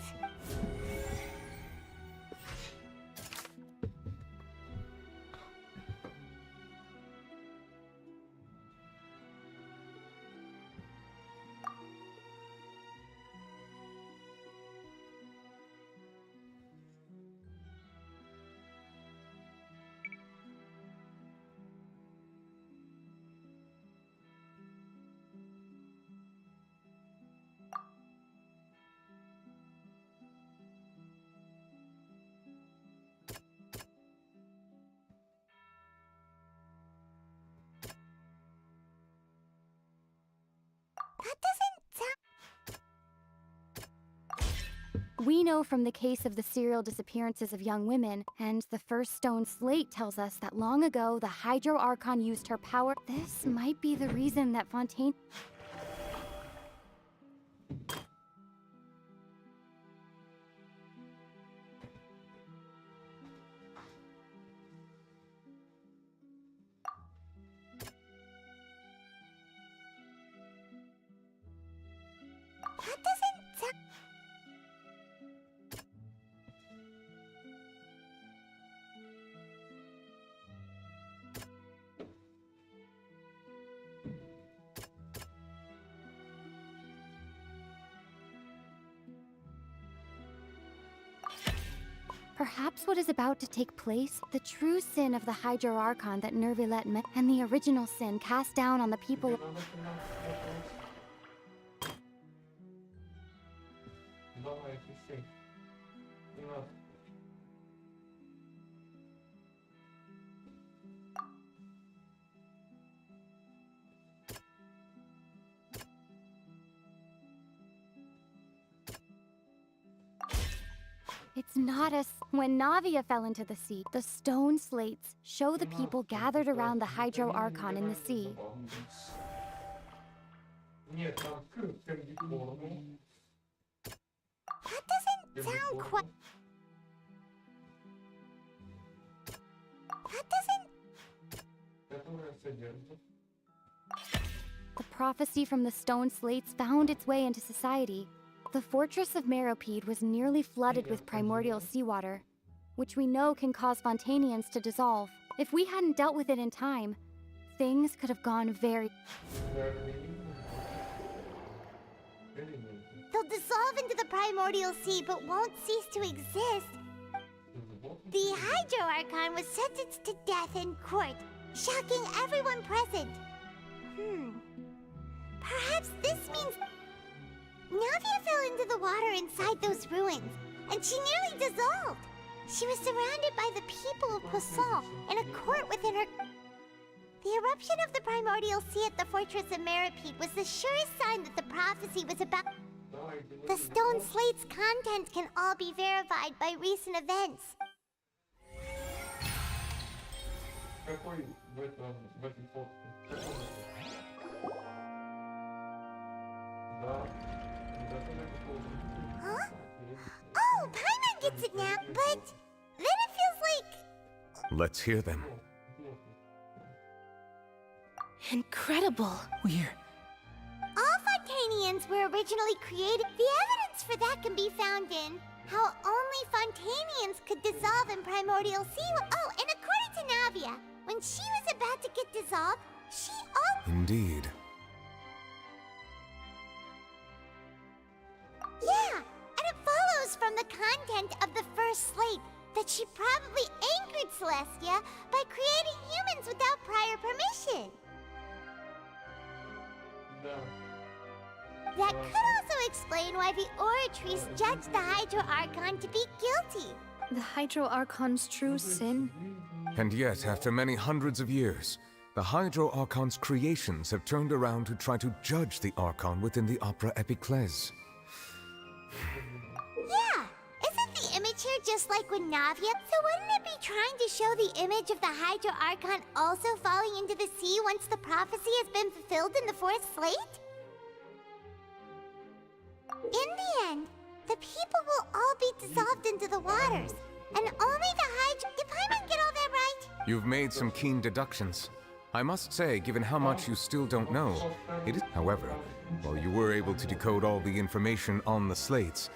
We know from the case of the serial disappearances of young women, and the first stone slate tells us that long ago the Hydro Archon used her power. This might be the reason that Fontaine... Perhaps what is about to take place, the true sin of the Hydro Archon that Nervilet met, and the original sin cast down on the people... It's not us. When Navia fell into the sea, the stone slates show the people gathered around the Hydro Archon in the sea. That doesn't sound quite... That doesn't... The prophecy from the stone slates found its way into society. The fortress of Meropide was nearly flooded with primordial seawater, which we know can cause Fontainians to dissolve. If we hadn't dealt with it in time, things could have gone very... They'll dissolve into the primordial sea, but won't cease to exist. The Hydro Archon was sentenced to death in court, shocking everyone present. Perhaps this means... Navia fell into the water inside those ruins, and she nearly dissolved. She was surrounded by the people of Poisson in a court within her... The eruption of the primordial sea at the fortress of Meropide was the surest sign that the prophecy was about... The stone slate's content can all be verified by recent events. Huh? Oh, Paimon gets it now, but then it feels like... Let's hear them. Incredible. We're... All Fontainians were originally created. The evidence for that can be found in how only Fontainians could dissolve in primordial sea. Oh, and according to Navia, when she was about to get dissolved, she also... Indeed. Yeah, and it follows from the content of the first slate that she probably angered Celestia by creating humans without prior permission. That could also explain why the Oratrice judged the Hydro Archon to be guilty. The Hydro Archon's true sin? And yet, after many hundreds of years, the Hydro Archon's creations have turned around to try to judge the Archon within the Opera Epiclese. Yeah, isn't the image here just like with Navia? So wouldn't it be trying to show the image of the Hydro Archon also falling into the sea once the prophecy has been fulfilled in the fourth slate? In the end, the people will all be dissolved into the waters, and only the Hydro... Did Paimon get all that right? You've made some keen deductions. I must say, given how much you still don't know, it is... However, while you were able to decode all the information on the slates,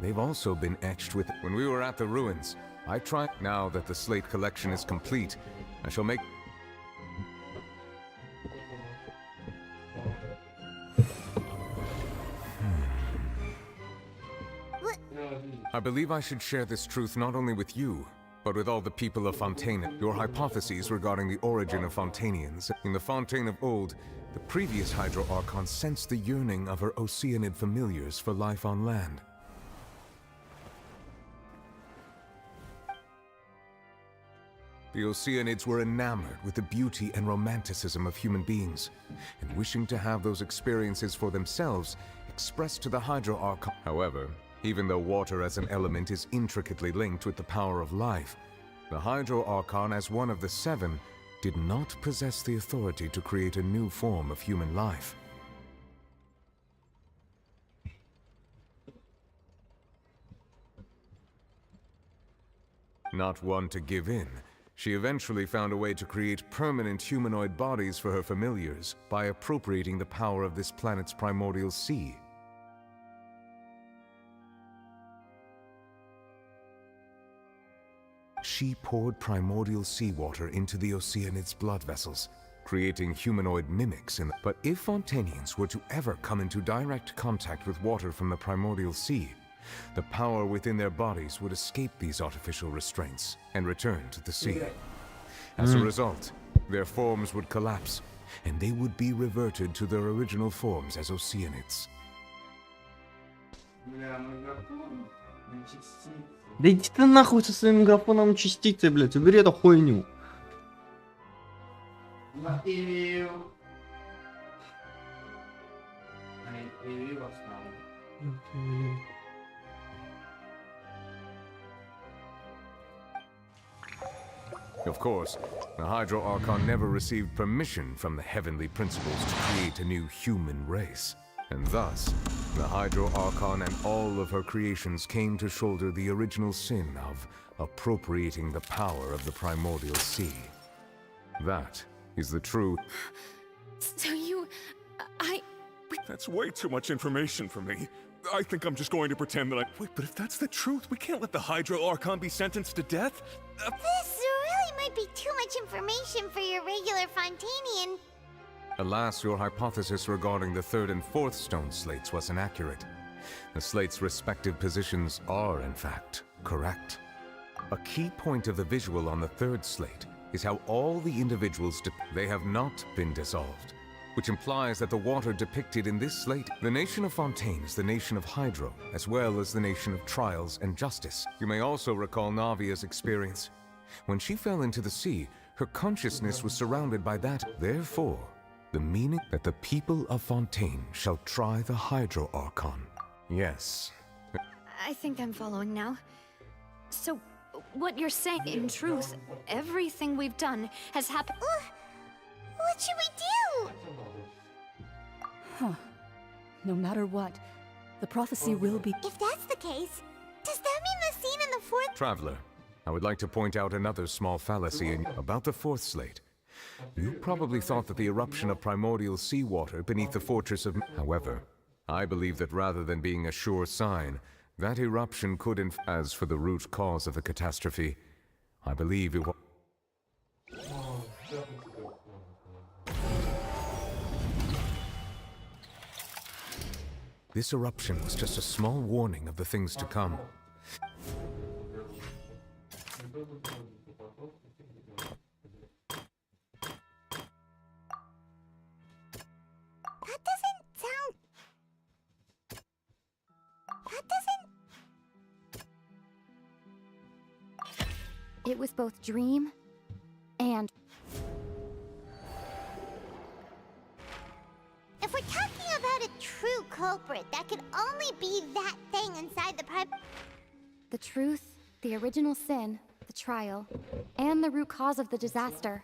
they've also been etched with... When we were at the ruins, I tried... Now that the slate collection is complete, I shall make... I believe I should share this truth not only with you, but with all the people of Fontaine. Your hypotheses regarding the origin of Fontainians. In the Fontaine of old, the previous Hydro Archon sensed the yearning of her Oceanid familiars for life on land. The Oceanids were enamored with the beauty and romanticism of human beings, and wishing to have those experiences for themselves expressed to the Hydro Archon. However, even though water as an element is intricately linked with the power of life, the Hydro Archon, as one of the seven, did not possess the authority to create a new form of human life. Not one to give in, she eventually found a way to create permanent humanoid bodies for her familiars by appropriating the power of this planet's primordial sea. She poured primordial seawater into the Oceanid's blood vessels, creating humanoid mimics in the... But if Fontainians were to ever come into direct contact with water from the primordial sea, the power within their bodies would escape these artificial restraints and return to the sea. As a result, their forms would collapse, and they would be reverted to their original forms as Oceanids. Да иди ты нахуй со своим графоном частицы, блядь, убери эту хуйню. Of course, the Hydro Archon never received permission from the heavenly principles to create a new human race. And thus, the Hydro Archon and all of her creations came to shoulder the original sin of appropriating the power of the primordial sea. That is the true... So you... That's way too much information for me. I think I'm just going to pretend that I... Wait, but if that's the truth, we can't let the Hydro Archon be sentenced to death? This really might be too much information for your regular Fontainian. Alas, your hypothesis regarding the third and fourth stone slates was inaccurate. The slates' respective positions are, in fact, correct. A key point of the visual on the third slate is how all the individuals they have not been dissolved, which implies that the water depicted in this slate, the nation of Fontaine is the nation of Hydro, as well as the nation of trials and justice. You may also recall Navia's experience. When she fell into the sea, her consciousness was surrounded by that. Therefore, the meaning that the people of Fontaine shall try the Hydro Archon. Yes. I think I'm following now. So, what you're saying, in truth, everything we've done has happened... What should we do? Huh. No matter what, the prophecy will be... If that's the case, does that mean the scene in the fourth... Traveler, I would like to point out another small fallacy about the fourth slate. You probably thought that the eruption of primordial seawater beneath the fortress of... However, I believe that rather than being a sure sign, that eruption could As for the root cause of the catastrophe, I believe it was... This eruption was just a small warning of the things to come. That doesn't sound... It was both dream and... If we're talking about a true culprit, that could only be that thing inside the pipe. the truth, the original sin, the trial, and the root cause of the disaster.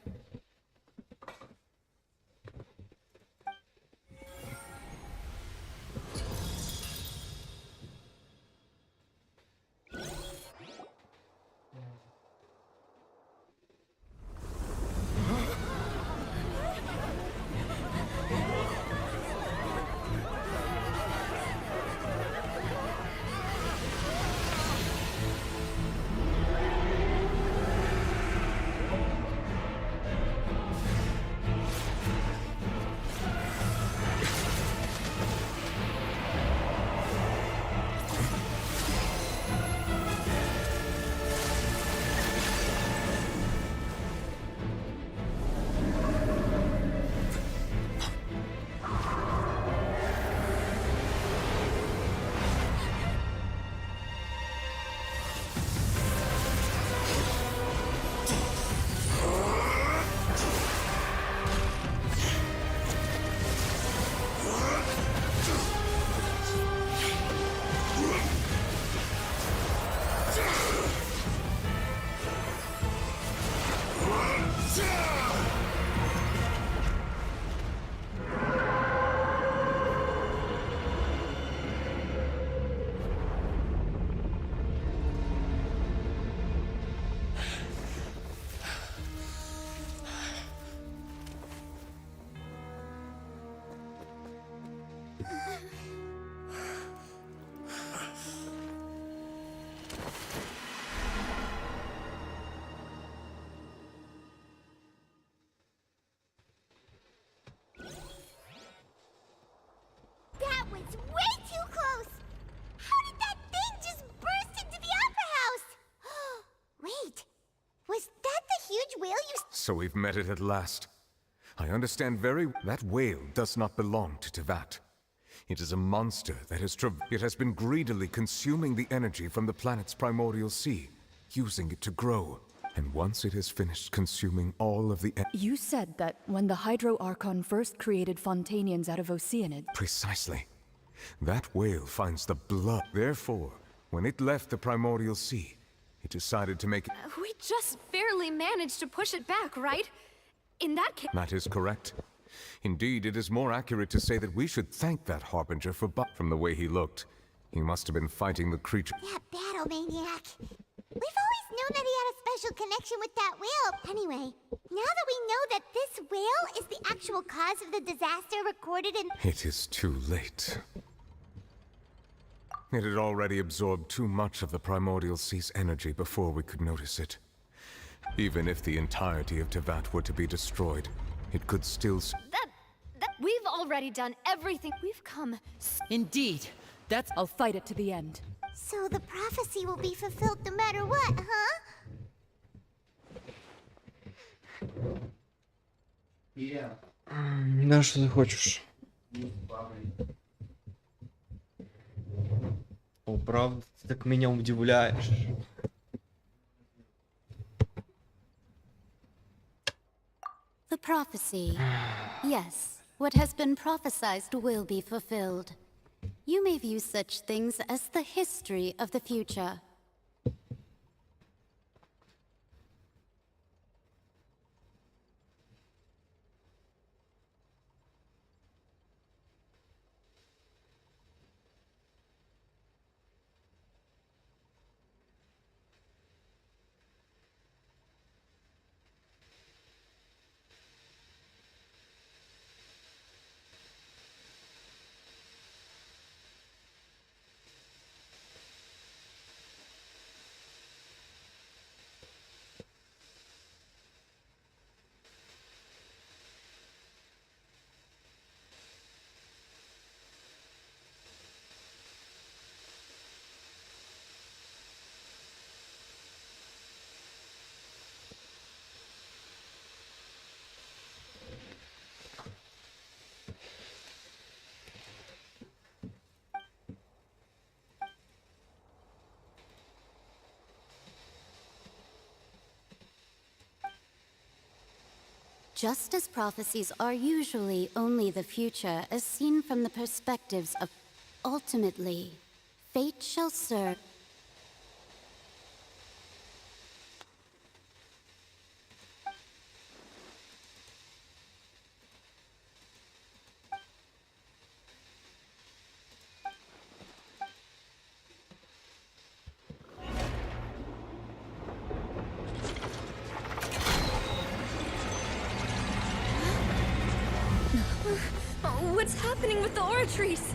That was way too close! How did that thing just burst into the opera house? Wait, was that the huge whale you... So we've met it at last. I understand that whale does not belong to Tevat. It is a monster that it has been greedily consuming the energy from the planet's primordial sea, using it to grow. And once it has finished consuming all of the You said that when the Hydro Archon first created Fontainians out of Oceanid... Precisely. That whale finds the blood. Therefore, when it left the primordial sea, it decided to make... We just barely managed to push it back, right? In that case... That is correct. Indeed, it is more accurate to say that we should thank that Harbinger for from the way he looked. He must have been fighting the creature. That battle maniac. We've always known that he had a special connection with that whale. Anyway, now that we know that this whale is the actual cause of the disaster recorded in... It is too late. It had already absorbed too much of the primordial sea's energy before we could notice it. Even if the entirety of Tevat were to be destroyed, it could still... We've already done everything. We've come... Indeed. That's... I'll fight it to the end. So the prophecy will be fulfilled no matter what, huh? Да, что ты хочешь. О, правда, ты так меня удивляешь. The prophecy. Yes, what has been prophesied will be fulfilled. You may view such things as the history of the future. Just as prophecies are usually only the future as seen from the perspectives of... Ultimately, fate shall serve... What's happening with the oratories?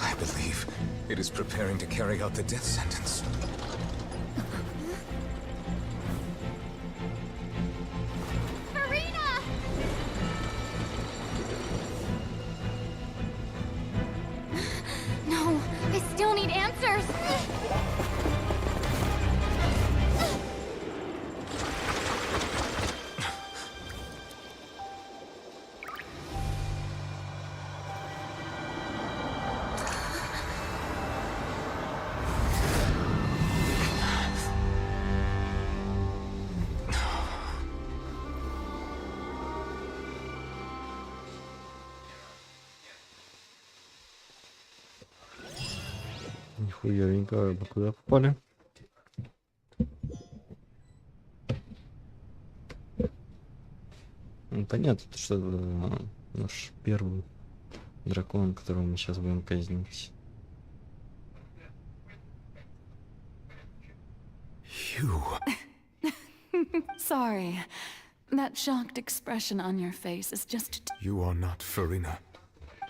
I believe it is preparing to carry out the death sentence. Farina! No, I still need answers. Нихуевенько, вы куда попали? Ну, понятно, что это наш первый дракон, которого мы сейчас будем казнить. You. Sorry. That shocked expression on your face is just... You are not Farina.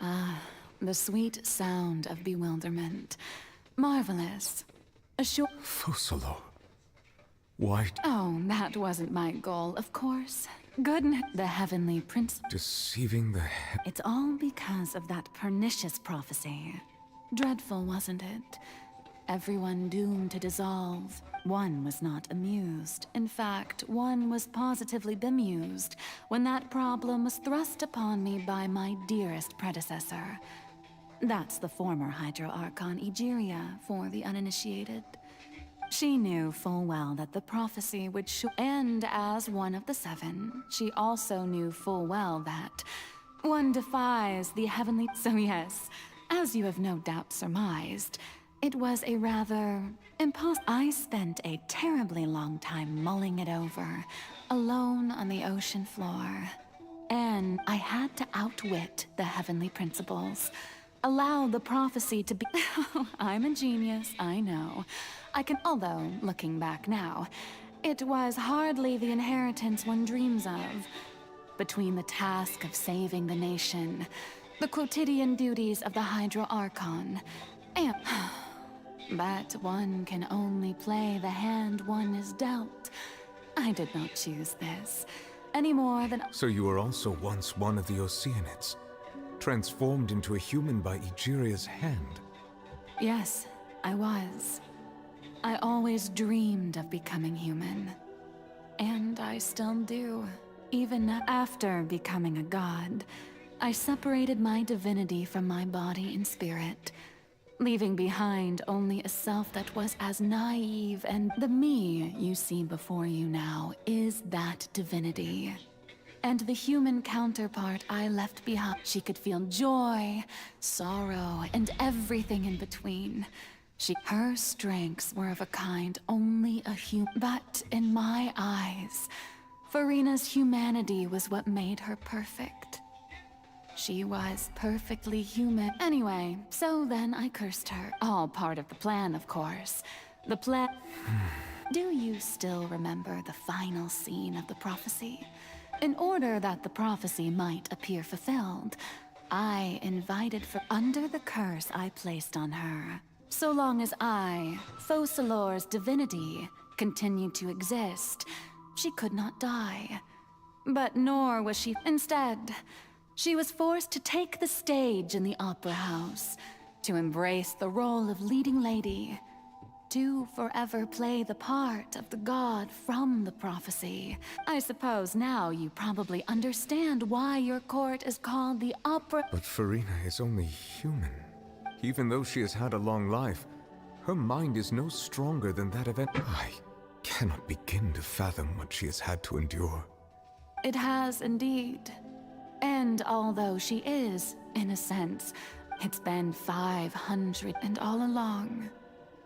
Ah, the sweet sound of bewilderment. Marvelous. Fusalo. Why? Oh, that wasn't my goal, of course. Goodness, the heavenly prince... Deceiving the It's all because of that pernicious prophecy. Dreadful, wasn't it? Everyone doomed to dissolve. One was not amused. In fact, one was positively bemused when that problem was thrust upon me by my dearest predecessor. That's the former Hydro Archon Egeria, for the uninitiated. She knew full well that the prophecy would end as one of the seven. She also knew full well that one defies the heavenly... So yes, as you have no doubt surmised, it was a rather I spent a terribly long time mulling it over, alone on the ocean floor. And I had to outwit the heavenly principles. Allow the prophecy to be... I'm a genius, I know. Although, looking back now, it was hardly the inheritance one dreams of. Between the task of saving the nation, the quotidian duties of the Hydro Archon, and... But one can only play the hand one is dealt. I did not choose this, any more than... So you were also once one of the Oceanids, transformed into a human by Egeria's hand? Yes, I was. I always dreamed of becoming human. And I still do. Even after becoming a god, I separated my divinity from my body and spirit, leaving behind only a self that was as naive, and the me you see before you now is that divinity. And the human counterpart I left behind, she could feel joy, sorrow, and everything in between. Her strengths were of a kind only a human. But in my eyes, Farina's humanity was what made her perfect. She was perfectly human. Anyway, so then I cursed her. All part of the plan, of course. The plan... Do you still remember the final scene of the prophecy? In order that the prophecy might appear fulfilled, I invited under the curse I placed on her. So long as I, Fosalor's divinity, continued to exist, she could not die. But nor was she... Instead, she was forced to take the stage in the opera house, to embrace the role of leading lady, to forever play the part of the god from the prophecy. I suppose now you probably understand why your court is called the opera... But Farina is only human. Even though she has had a long life, her mind is no stronger than that of I cannot begin to fathom what she has had to endure. It has indeed. And although she is, in a sense, it's been 500, and all along,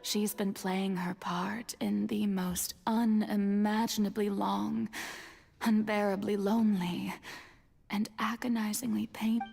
she's been playing her part in the most unimaginably long, unbearably lonely, and agonizingly painful.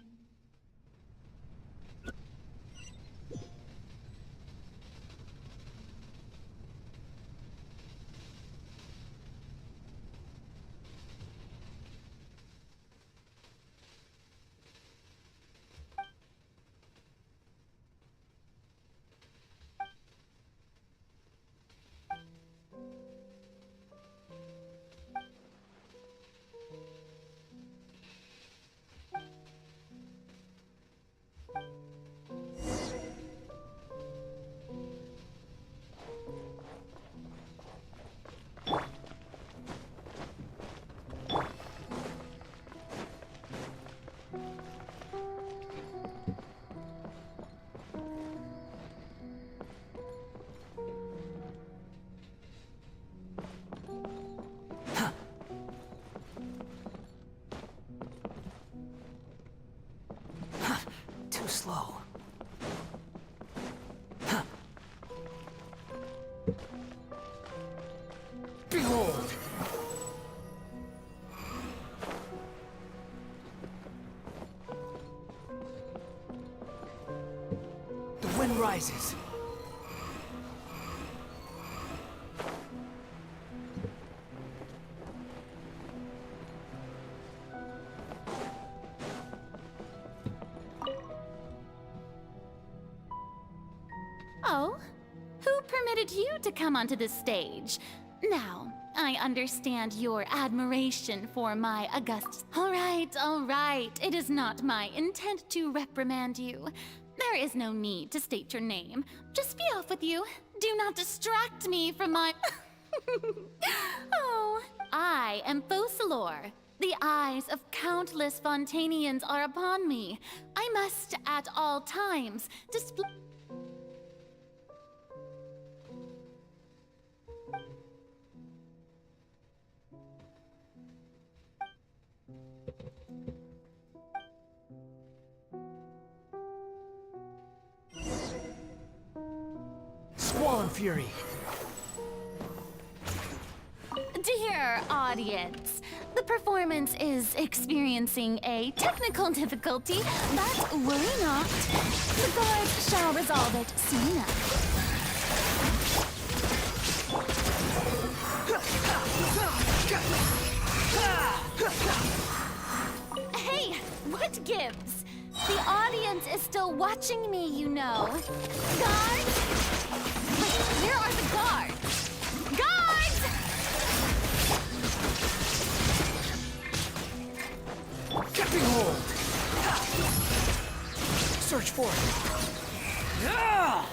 Too slow. Behold! The wind rises. Oh, who permitted you to come onto the stage? Now, I understand your admiration for my august... All right. It is not my intent to reprimand you. There is no need to state your name. Just be off with you. Do not distract me from my... Oh, I am Focalor. The eyes of countless Fontainians are upon me. I must, at all times, display... Squall Fury. Dear audience, the performance is experiencing a technical difficulty, but worry not. The gods shall resolve it soon enough. Hey, what gives? The audience is still watching me, you know. Guards? Wait, where are the guards? Guards! Capping hold! Search for it! Yeah!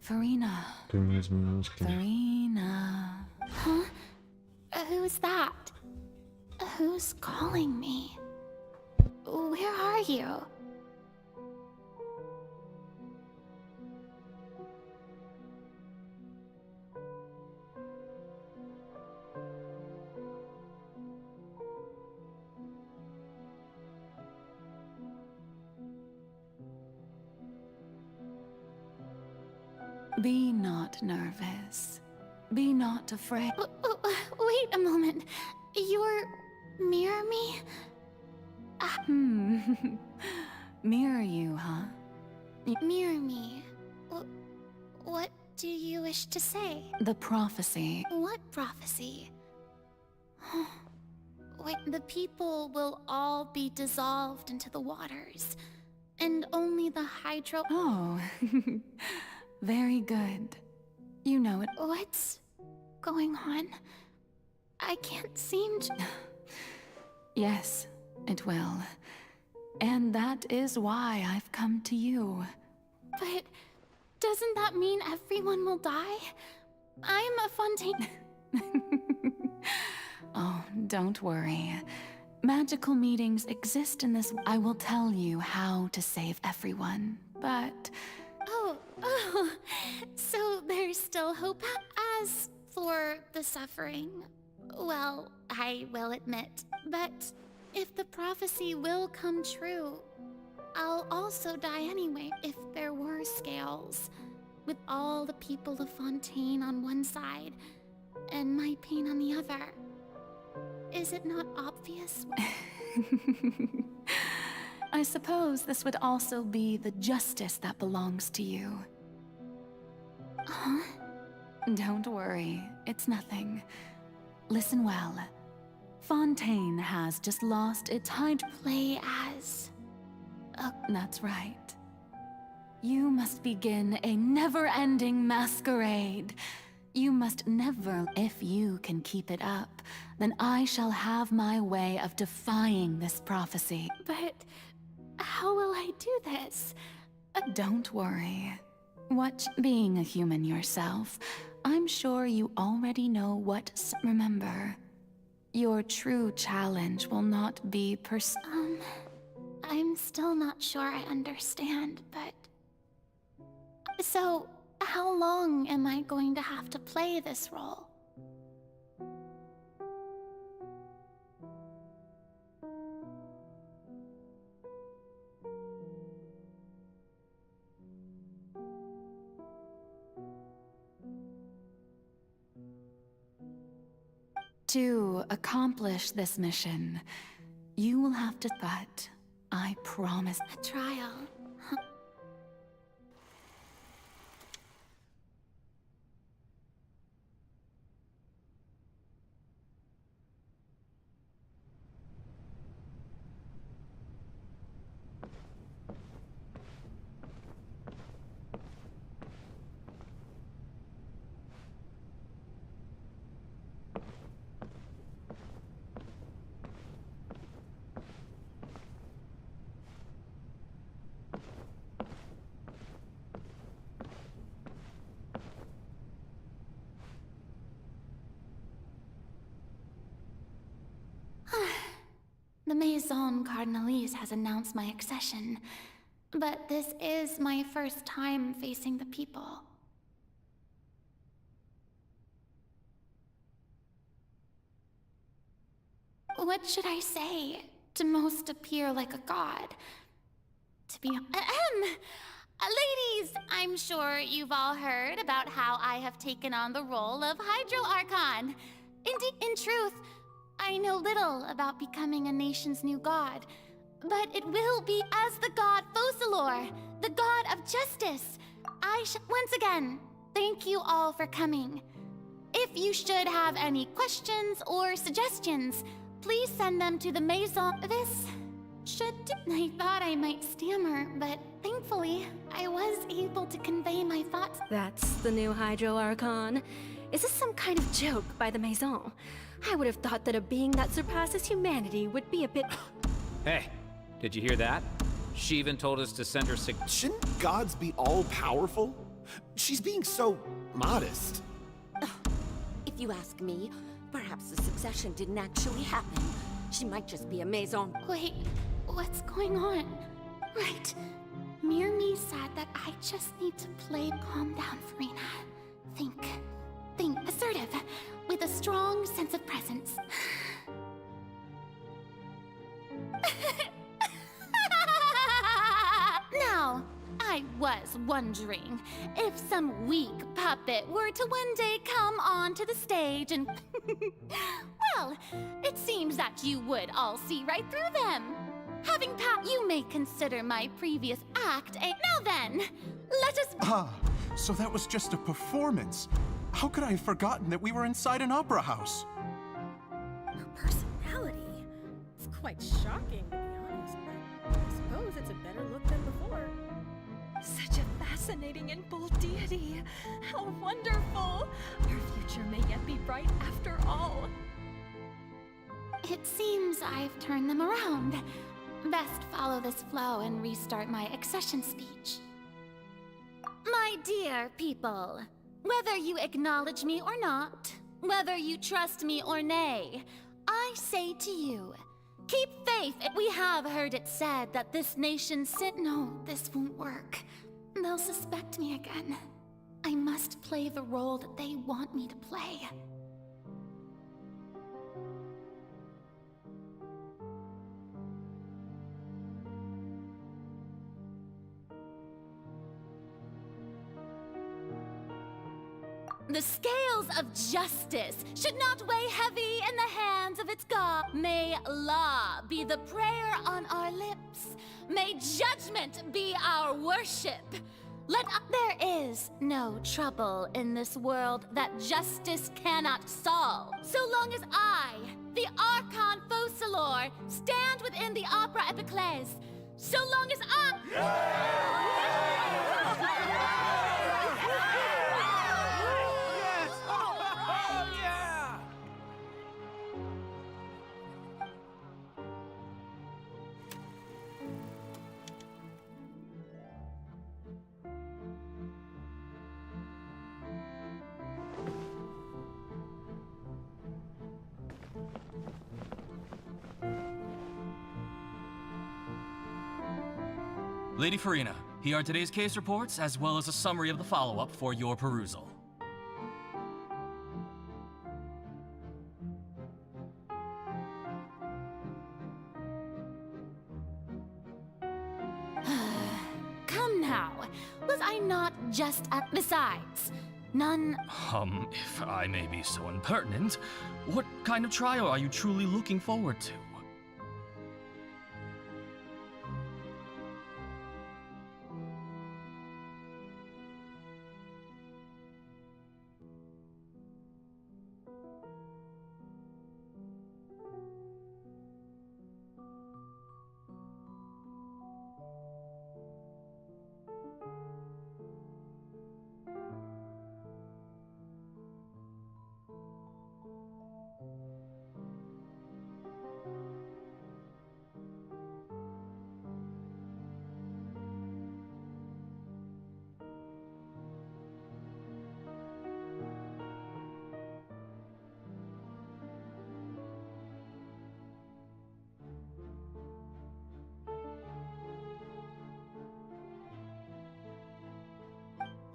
Farina. Farina. Huh? Who's that? Who's calling me? Where are you? Be not nervous. Be not afraid. Wait a moment. You're... mirror me? Mirror you, huh? Mirror me. What do you wish to say? The prophecy. What prophecy? Wait, the people will all be dissolved into the waters, and only the hydro— Oh, very good. You know it. What's going on? I can't seem to— Yes, it will. And that is why I've come to you. But doesn't that mean everyone will die? I'm a fontaine— Oh, don't worry. Magical meetings exist in this— I will tell you how to save everyone, but— Oh, so there's still hope. As for the suffering, well, I will admit, but if the prophecy will come true, I'll also die anyway. If there were scales, with all the people of Fontaine on one side, and my pain on the other, is it not obvious? I suppose this would also be the justice that belongs to you. Huh? Don't worry, it's nothing. Listen well. Fontaine has just lost its play as... That's right. You must begin a never-ending masquerade. You must never— If you can keep it up, then I shall have my way of defying this prophecy. But how will I do this? Don't worry. Being a human yourself, I'm sure you already know remember, your true challenge will not be I'm still not sure I understand, but... So, how long am I going to have to play this role? To accomplish this mission, you will have to— But I promise— A trial? Huh. The Maison Cardinalise has announced my accession, but this is my first time facing the people. What should I say to most appear like a god? To be— Ladies, I'm sure you've all heard about how I have taken on the role of Hydro Archon. Indeed, in truth, I know little about becoming a nation's new god, but it will be as the god Focalor, the god of justice. Once again, thank you all for coming. If you should have any questions or suggestions, please send them to the Maison. I thought I might stammer, but thankfully, I was able to convey my thoughts. That's the new Hydro Archon. Is this some kind of joke by the Maison? I would have thought that a being that surpasses humanity would be a bit... Hey, did you hear that? She even told us to send her Shouldn't gods be all-powerful? She's being so modest. If you ask me, perhaps the succession didn't actually happen. She might just be a Maison. Wait, what's going on? Right. Mirmi said that I just need to play calm down, Farina. Think, assertive, with a strong sense of presence. Now, I was wondering if some weak puppet were to one day come onto the stage and... Well, it seems that you would all see right through them. You may consider my previous act a... Now then, let us... Ah, so that was just a performance. How could I have forgotten that we were inside an opera house? Her personality? It's quite shocking, to be honest, but I suppose it's a better look than before. Such a fascinating and bold deity. How wonderful! Our future may yet be bright after all. It seems I've turned them around. Best follow this flow and restart my accession speech. My dear people, whether you acknowledge me or not, whether you trust me or nay, I say to you, keep faith. We have heard it said that this nation No, this won't work. They'll suspect me again. I must play the role that they want me to play. The scales of justice should not weigh heavy in the hands of its God. May law be the prayer on our lips. May judgment be our worship. There is no trouble in this world that justice cannot solve. So long as I, the Archon Focalor, stand within the Opera Epiclese. So long as Lady Farina, here are today's case reports, as well as a summary of the follow-up for your perusal. Come now, was I not just at... Besides, none... If I may be so impertinent, what kind of trial are you truly looking forward to?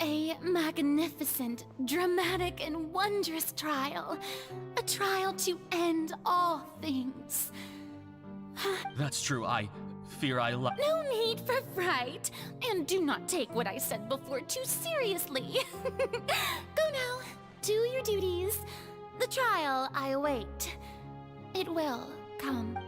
A magnificent, dramatic, and wondrous trial. A trial to end all things. That's true, I fear I No need for fright, and do not take what I said before too seriously. Go now, do your duties. The trial I await. It will come.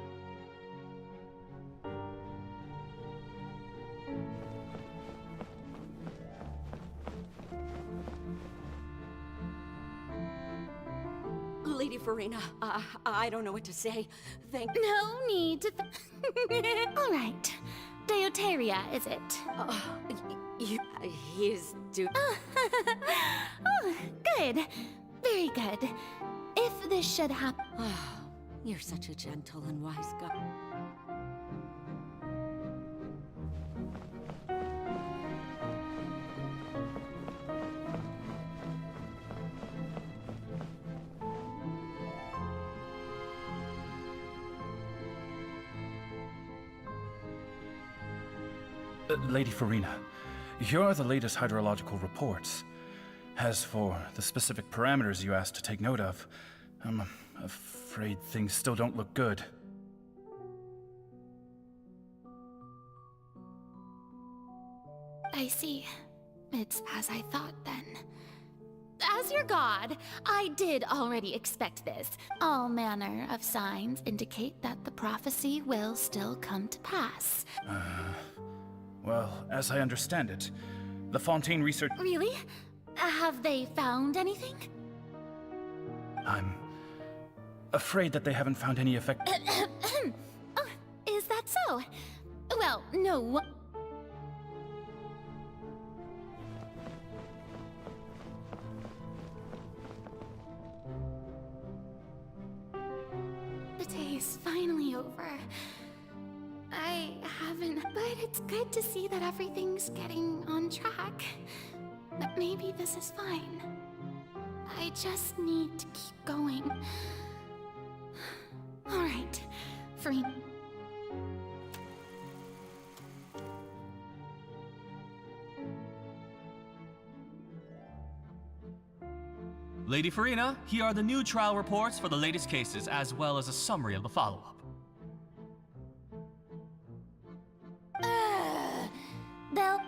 Lady Farina, I don't know what to say. No need to All right. Deoteria, is it? He is Oh, good. Very good. If this should happen... You're such a gentle and wise God. Lady Farina, here are the latest hydrological reports. As for the specific parameters you asked to take note of, I'm afraid things still don't look good. I see. It's as I thought then. as your god, I did already expect this. All manner of signs indicate that the prophecy will still come to pass. Well, as I understand it, the Fontaine research... Really? Have they found anything? I'm afraid that they haven't found any effect... Oh, is that so? Well, no. The day is finally over. I haven't, but it's good to see that everything's getting on track. But maybe this is fine. I just need to keep going. All right, free. Lady Farina, here are the new trial reports for the latest cases, as well as a summary of the follow-up. Belle.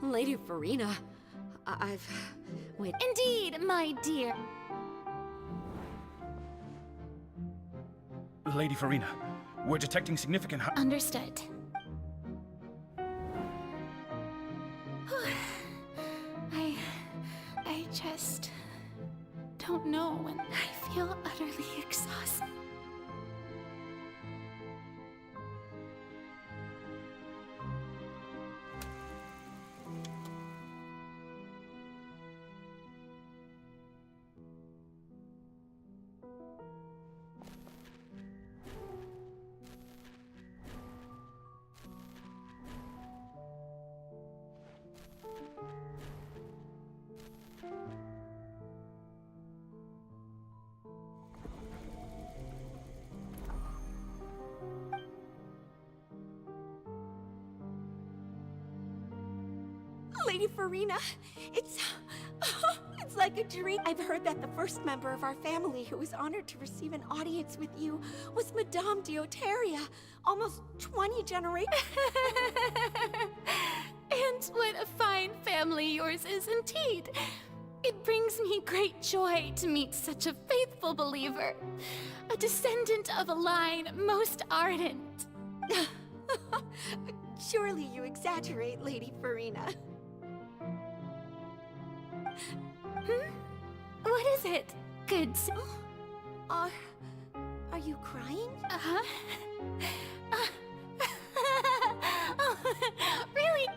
Lady Farina, wait. Indeed, my dear. Lady Farina, we're detecting significant... Understood. I just don't know when I feel utterly exhausted. Lady Farina, it's like a dream. I've heard that the first member of our family who was honored to receive an audience with you was Madame Deoteria, almost 20 generations. And what a fine family yours is indeed. It brings me great joy to meet such a faithful believer, a descendant of a line most ardent. Surely you exaggerate, Lady Farina. What is it? Good. Are you crying? Uh-huh. Oh, really?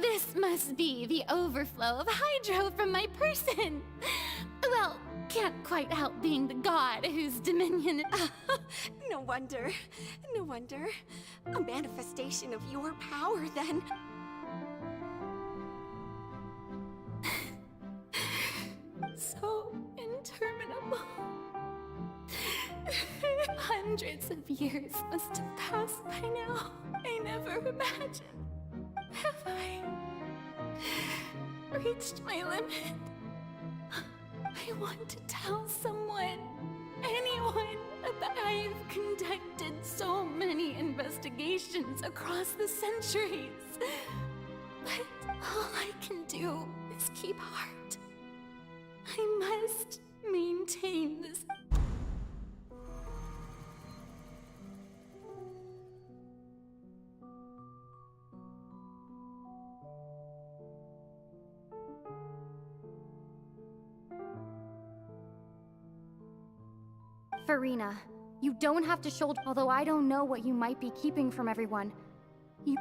This must be the overflow of hydro from my person. Well, can't quite help being the god whose dominion... No wonder. No wonder. A manifestation of your power, then. So interminable. Hundreds of years must have passed by now. I never imagined. Have I reached my limit? I want to tell someone, anyone, about I've conducted so many investigations across the centuries. But all I can do is keep heart. I must maintain this. Farina, you don't have to shoulder, although I don't know what you might be keeping from everyone. You...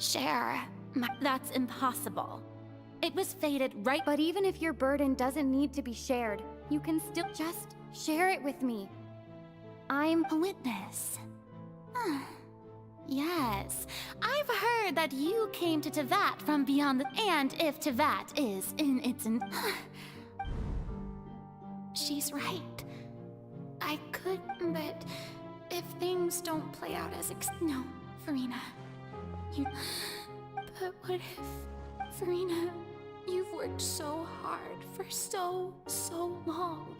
Share. That's impossible. It was fated right... But even if your burden doesn't need to be shared, you can still just share it with me. I'm a witness. Yes, I've heard that you came to Tevat from beyond the... And if Tevat is in its... She's right. I could, but if things don't play out as No, Farina. You... But what if... Farina, you've worked so hard for so long.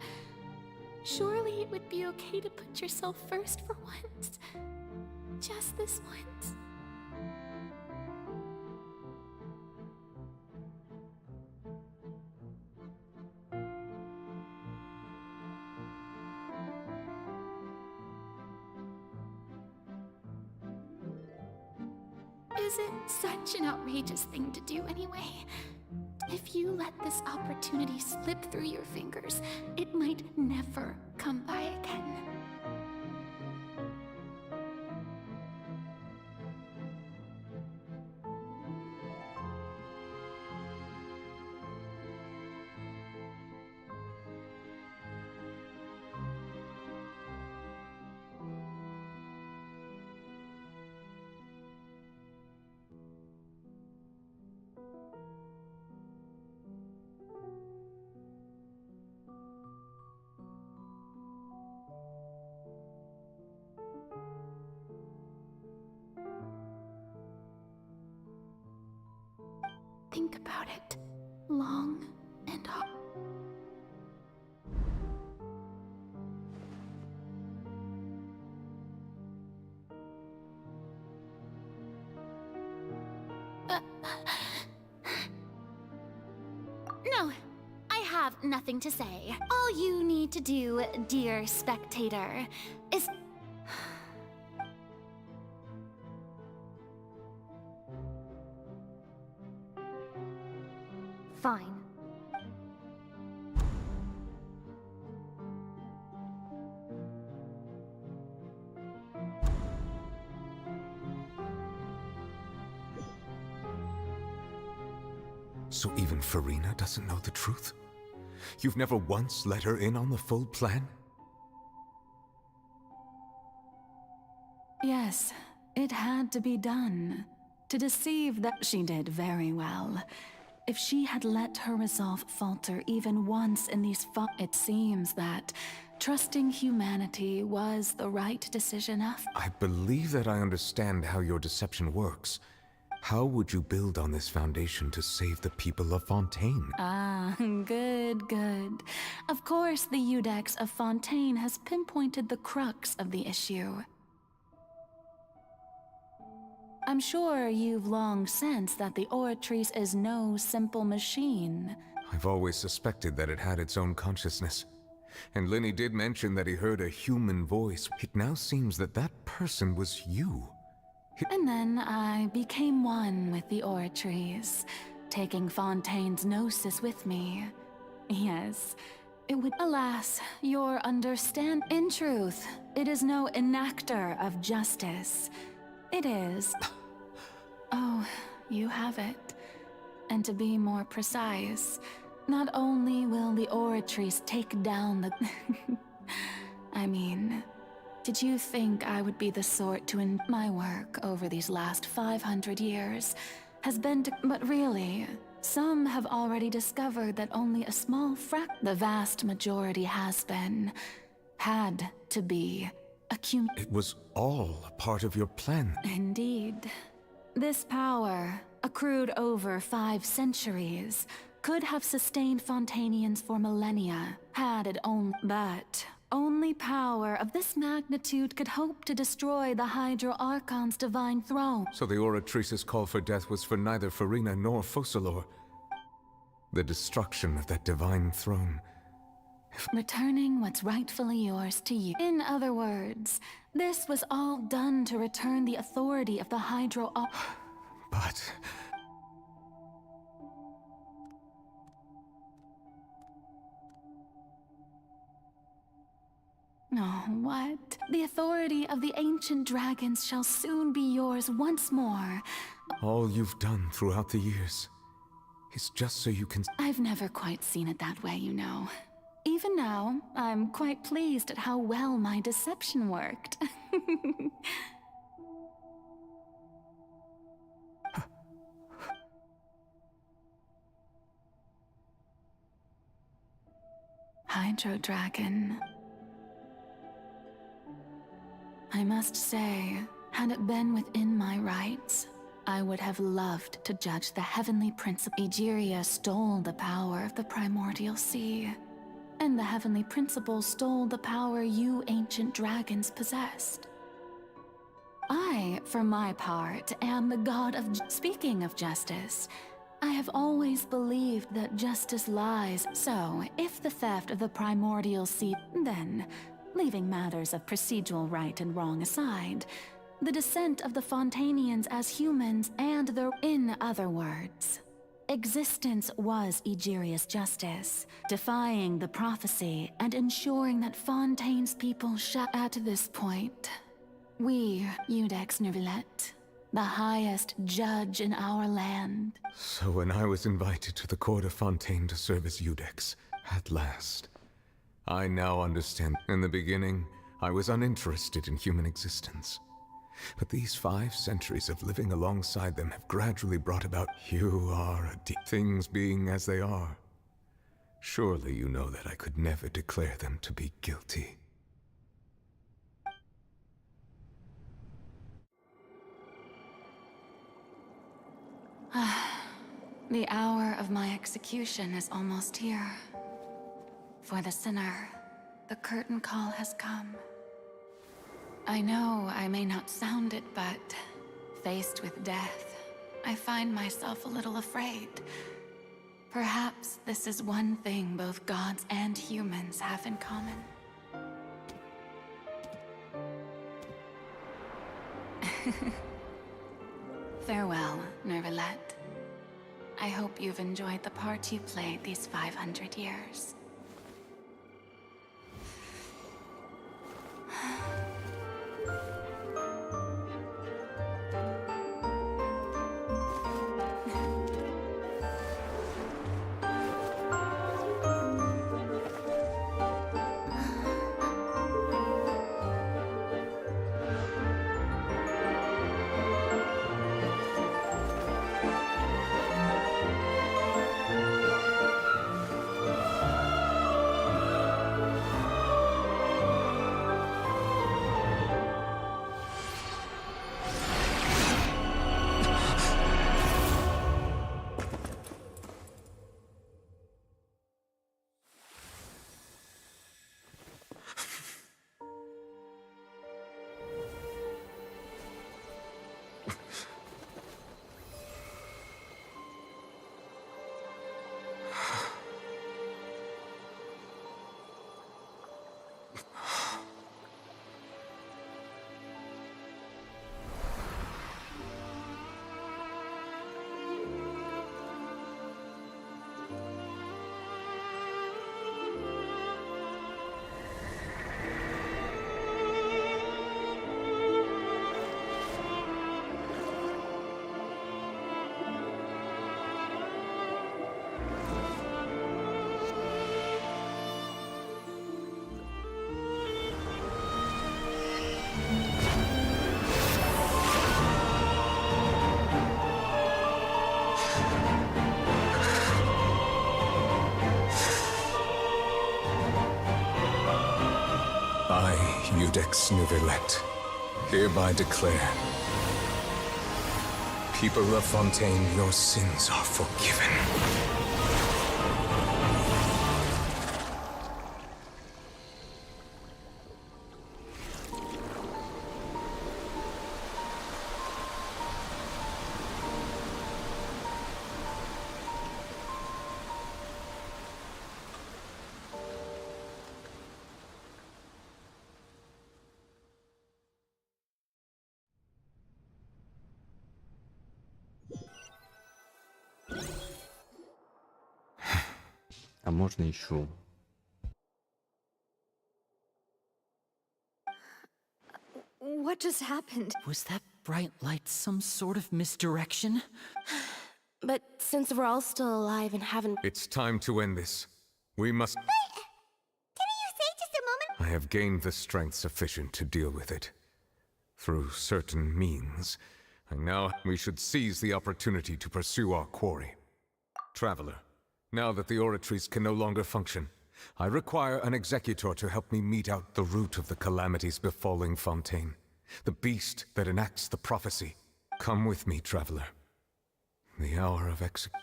Surely it would be okay to put yourself first for once. Just this once. Is it such an outrageous thing to do anyway? If you let this opportunity slip through your fingers, it might never come by again. Think about it long and hard. No, I have nothing to say. All you need to do, dear spectator, is... Fine. So even Farina doesn't know the truth? You've never once let her in on the full plan? Yes, it had to be done. To deceive that she did very well. If she had let her resolve falter even once in these it seems that trusting humanity was the right decision after. I believe that I understand how your deception works. How would you build on this foundation to save the people of Fontaine? Ah, good, good. Of course, the Iudex of Fontaine has pinpointed the crux of the issue. I'm sure you've long sensed that the Oratrice is no simple machine. I've always suspected that it had its own consciousness. And Lenny did mention that he heard a human voice. It now seems that that person was you. And then I became one with the Oratrice, taking Fontaine's gnosis with me. Yes, it would... Alas, your understand... In truth, it is no enactor of justice. It is... Oh, you have it. And to be more precise, not only will the Oratrice take down the... I mean, did you think I would be the sort to end my work over these last 500 years has been to... But really, some have already discovered that only a small the vast majority has been, had to be, It was all a part of your plan. Indeed. This power, accrued over 5 centuries, could have sustained Fontainians for millennia, had it only... But only power of this magnitude could hope to destroy the Hydro Archon's divine throne. So the Oratrice's call for death was for neither Farina nor Focalor. The destruction of that divine throne. Returning what's rightfully yours to you. In other words, this was all done to return the authority of the Hydro... But... Oh, what? The authority of the ancient dragons shall soon be yours once more. All you've done throughout the years is just so you can... I've never quite seen it that way, you know. Even now, I'm quite pleased at how well my deception worked. Hydro Dragon. I must say, had it been within my rights, I would have loved to judge the heavenly principle. Egeria stole the power of the primordial sea. and the heavenly principle stole the power you ancient dragons possessed. I, for my part, am the god of... Speaking of justice, I have always believed that justice lies. So, if the theft of the primordial seed, then, leaving matters of procedural right and wrong aside, the descent of the Fontainians as humans and the... In other words, existence was Egeria's justice, defying the prophecy and ensuring that Fontaine's people shall... At this point, we, Iudex Neuvillette, the highest judge in our land. So when I was invited to the court of Fontaine to serve as Iudex, at last, I now understand. In the beginning, I was uninterested in human existence. But these 5 centuries of living alongside them have gradually brought about you are a things being as they are. Surely you know that I could never declare them to be guilty. The hour of my execution is almost here. For the sinner, the curtain call has come. I know I may not sound it, but faced with death, I find myself a little afraid. Perhaps this is one thing both gods and humans have in common. Farewell, Neuvillette. I hope you've enjoyed the part you played these 500 years. I, Iudex Neuvillette, hereby declare, people of Fontaine, your sins are forgiven. А можно еще? What just happened? Was that bright light some sort of misdirection? But since we're all still alive and haven't... It's time to end this. We must... Can you stay just a moment? I have gained the strength sufficient to deal with it. Through certain means. And now we should seize the opportunity to pursue our quarry. Traveler, now that the oratories can no longer function, I require an executor to help me mete out the root of the calamities befalling Fontaine. The beast that enacts the prophecy. Come with me, traveler. The hour of execution.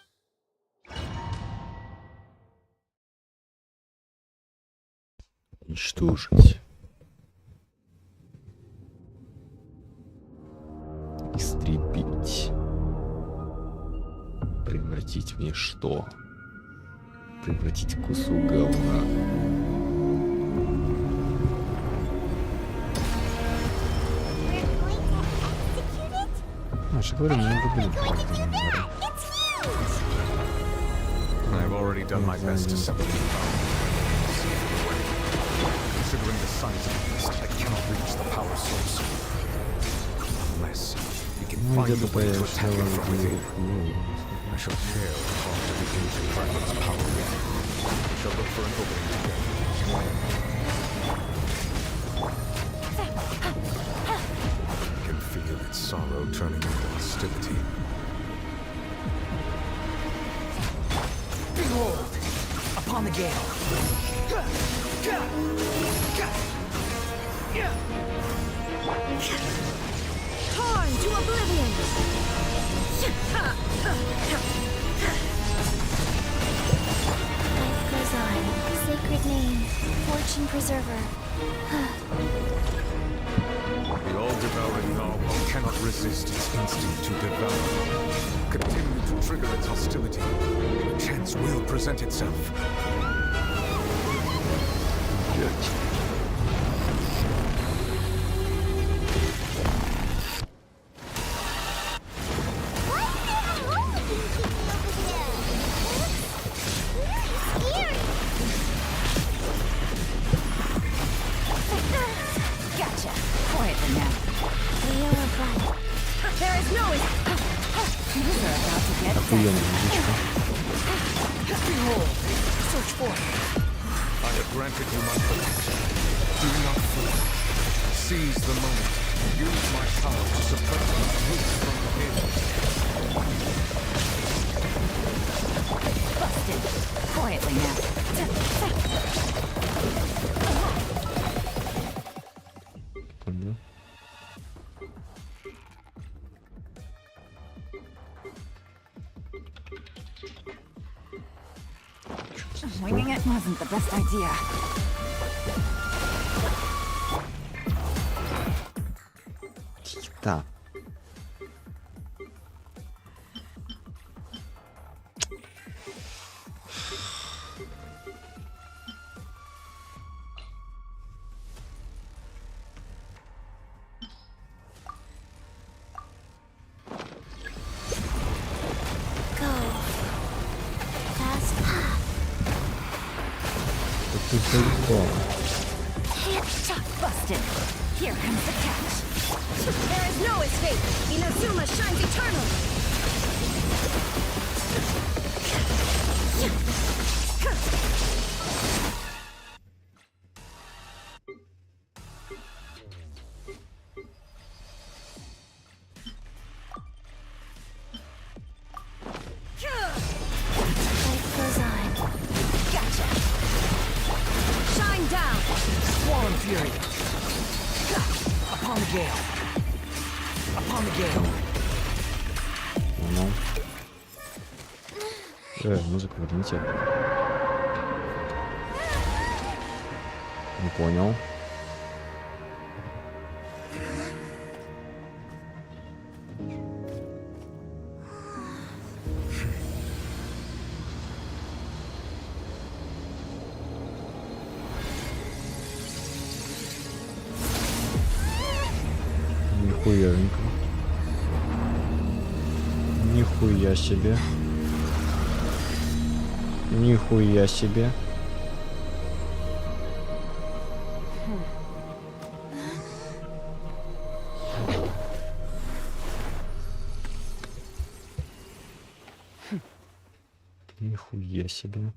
Уничтожить. Истребить. Превратить в ничто. Превратить в кусок говна. Маша, говорю, мы не будем. I've already done my best to separate the power. Considering the size of the beast, I cannot reach the power source. Unless we can find a way to attack it from within. I shall fail to foster the ancient dragon's power again. We shall look for an opening together. I can feel its sorrow turning into hostility. Behold, upon the gale. Torn to oblivion! Life goes on. Sacred name. Fortune preserver. The all-devouring narwhal cannot resist its instinct to devour. Continue to trigger its hostility. A chance will present itself. Gotcha. Quietly now. There is no You are about to get Behold, search for it. I have granted you my protection. Do not fear. Seize the moment. Use my power to suppress the hate from within. Busted. Quietly now. Winging it wasn't the best idea. Да. Busted. Here comes the catch. There is no escape. Inazuma shines eternal. Life goes on. Gotcha. Shine down. Swan Fury. Upon the gale. Upon the gale. Музыку верните. Не понял. Нихуяренько. Нихуя себе. Нихуя себе. Нихуя себе.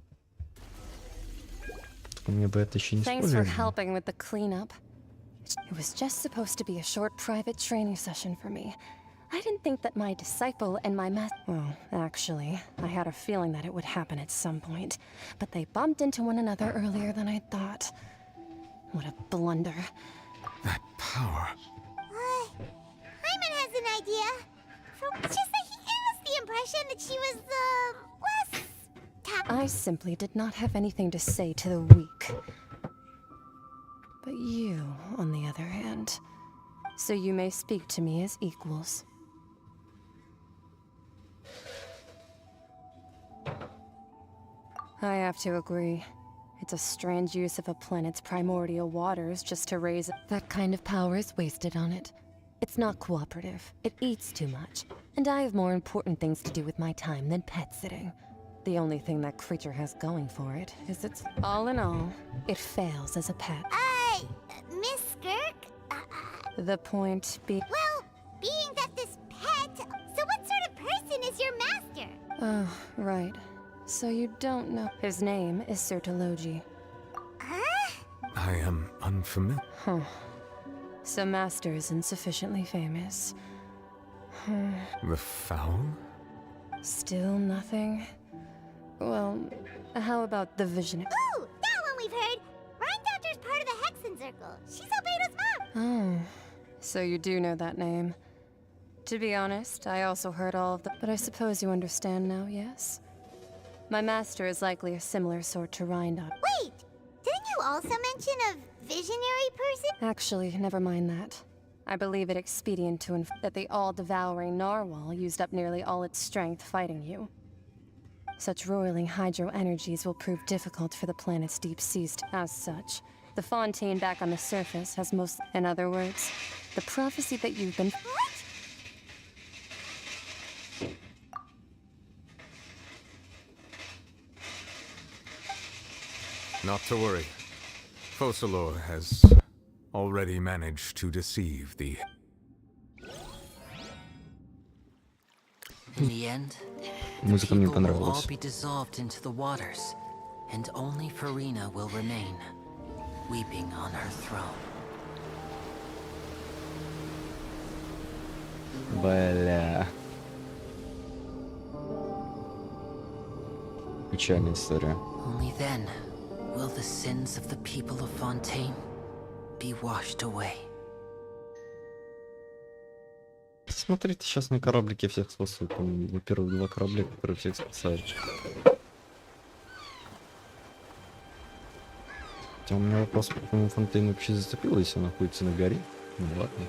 Мне бы это еще не Thanks for спойлерили. helping with the cleanup. It was just supposed to be a short private training session for me. I didn't think that my disciple and my well, actually, I had a feeling that it would happen at some point. But they bumped into one another earlier than I thought. What a blunder. That power. Hyman has an idea. It's just that he gave us the impression that she was, less... I simply did not have anything to say to the weak. But you, on the other hand, so you may speak to me as equals. I have to agree. It's a strange use of a planet's primordial waters just to raise that kind of power is wasted on it. It's not cooperative. It eats too much. And I have more important things to do with my time than pet sitting. The only thing that creature has going for it is it's all in all, it fails as a pet. Miss Skirk? The point being... Well, being that this pet... So what sort of person is your master? Oh, right. So you don't know. His name is Sertologi. Huh? I am unfamiliar. Huh. So Master isn't sufficiently famous. The foul? Still nothing? Well, how about the vision? Ooh, that one we've heard! Rhine Doctor's part of the Hexen Circle. She's Albedo's mom! Oh, so you do know that name. To be honest, I also heard all of the... But I suppose you understand now, yes? My master is likely a similar sort to Rhine Doctor. Wait! Didn't you also mention a visionary person? Actually, never mind that. I believe it expedient to that the all-devouring narwhal used up nearly all its strength fighting you. Such roiling hydro energies will prove difficult for the planet's deep seas. As such, the fontaine back on the surface has most... In other words, the prophecy that you've been... What? Not to worry. Focalor has already managed to deceive the... In the end, Музыка the мне people will all понравилась. be dissolved into the waters, and only Farina will remain, weeping on her throne. Бля. Печальная история. Only then will the sins of the people of Fontaine be washed away. Смотрите, сейчас на кораблике всех спасут. Во-первых, 2 корабля, которые всех спасают. Хотя у меня вопрос, по-моему, Фонтейн вообще зацепила, если она находится на горе. Ну ладно.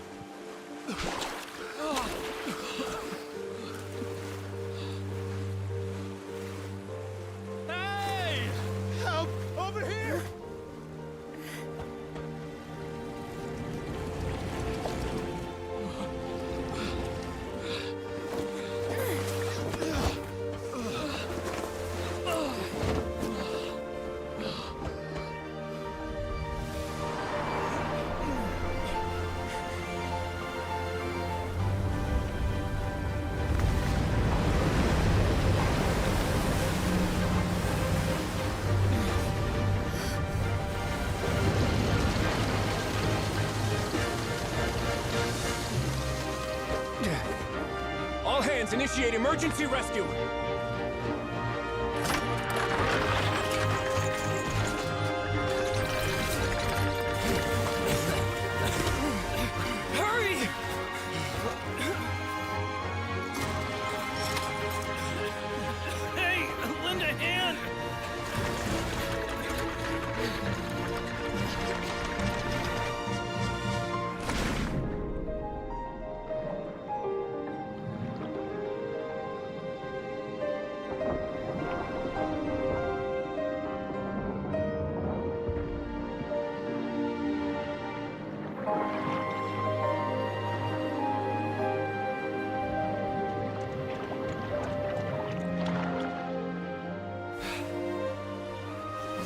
All hands, initiate emergency rescue! Hurry! Hey, lend a hand!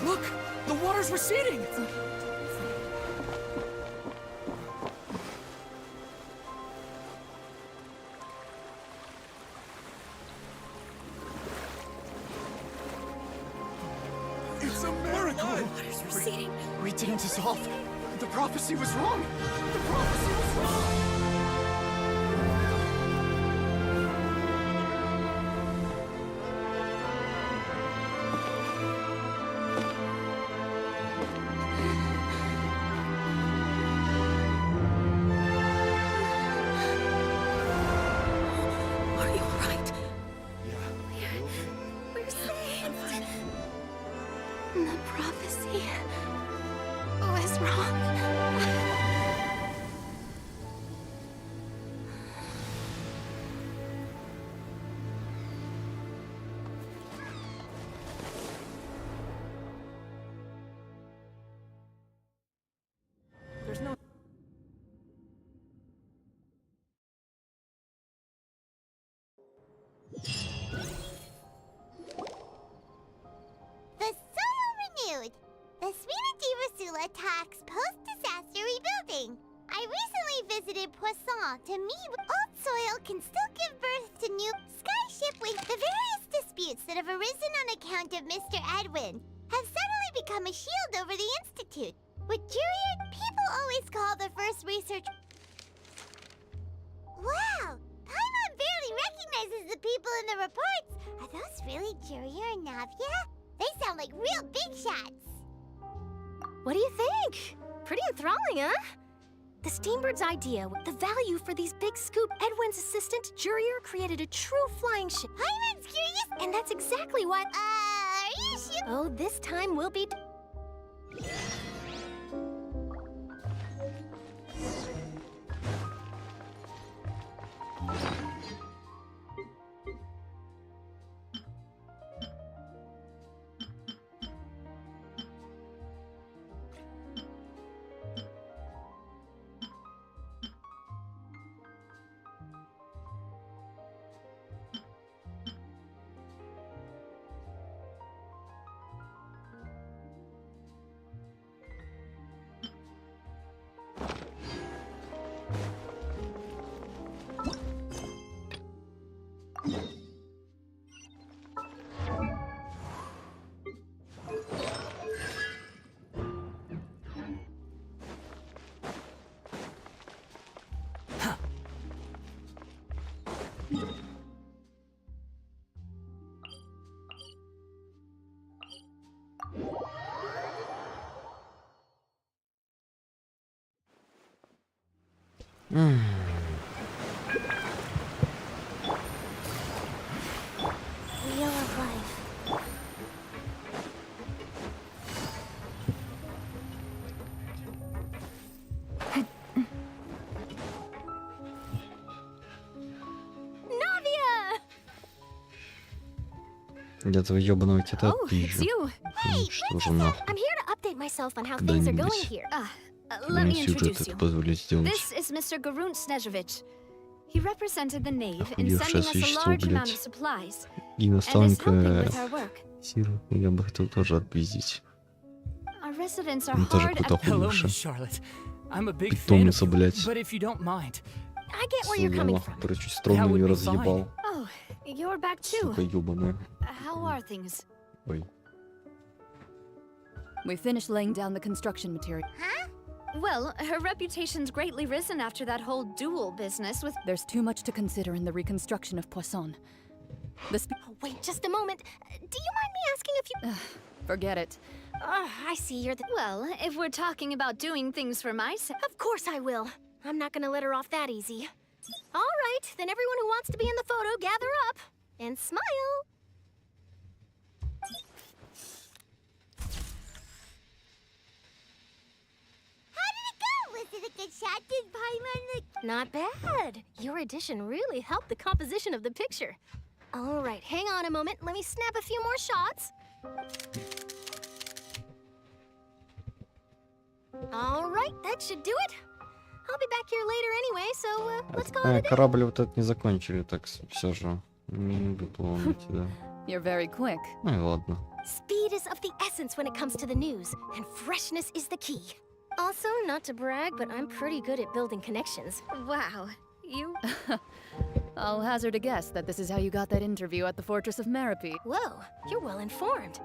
Look! The water's receding! It's a miracle! Water's receding. We didn't dissolve. The prophecy was wrong! The prophecy was wrong! Are you alright? We're safe. The prophecy was wrong. small. To me, old soil can still give birth to new skyship with the various disputes that have arisen on account of Mr. Edwin have suddenly become a shield over the Institute. With Jurier, people always call the first research... Wow! Paimon barely recognizes the people in the reports. Are those really Jurier and Navia? They sound like real big shots. What do you think? Pretty enthralling, huh? The Steambird's idea, the value for these big scoop, Edwin's assistant, Jurier, created a true flying ship. Paimon's curious? And that's exactly why... Are you sure? Oh, this time we'll be... Wheel of life. Navia! Я твою ёбаную тебя Oh, it's отпизжу. you. Что же нахуй? I'm here to update myself on how things are going Когда-нибудь. here. Let me Мне сюжет introduce это you. позволит сделать. This is Mr. Garun Snezhevich. He represented the Nave in Охуевшее sending us a существо, large amount блядь. of supplies, И and is helping наставника with our work. Сиру я бы хотел тоже отпиздить. Our residents are Он тоже hard какой-то at... Hello, охуевший. Miss Charlotte. I'm a big fan of Питомница, you, блядь. but if you don't mind, I get where you're coming from. Который чуть строго ее разъебал. Oh, you're back too. Сука ёбаная. How are things? Ой. We finished laying down the construction material. Huh? Well, her reputation's greatly risen after that whole duel business with... There's too much to consider in the reconstruction of Poisson. Oh, wait just a moment. Do you mind me asking if you... Forget it. I see you're the... Well, if we're talking about doing things for myself... Of course I will. I'm not gonna let her off that easy. All right, then everyone who wants to be in the photo, gather up. And smile. Was it a good shot? Did Paimon look... Not bad. Your addition really helped the composition of the picture. All right, hang on a moment. Let me snap a few more shots. All right, that should do it. I'll be back here later anyway, so let's call it a day. Корабль вот этот не закончили, так все же. Не помните, да. You're very quick. Ну и ладно. Speed is of the essence when it comes to the news, and freshness is the key. Also, not to brag, but I'm pretty good at building connections. Wow, you... I'll hazard a guess that this is how you got that interview at the Fortress of Merope. Whoa, you're well informed.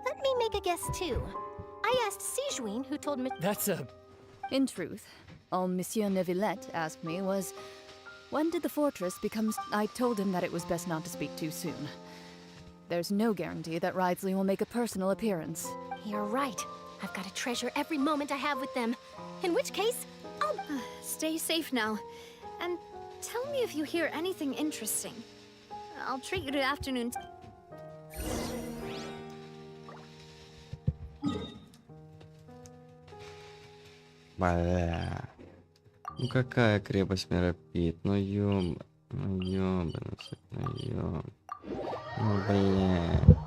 Let me make a guess too. I asked Sijuin, who told me... that's a... In truth, all Monsieur Neuvillette asked me was, when did the fortress become... I told him that it was best not to speak too soon. There's no guarantee that Ridesley will make a personal appearance. You're right. I've got to treasure every moment I have with them. In which case, I'll... Stay safe now. And tell me if you hear anything interesting. I'll treat you to afternoon... Бля. Ну какая крепость Меропит? Ну ёб... Ну ёбаный, ну ёб... Ну бля...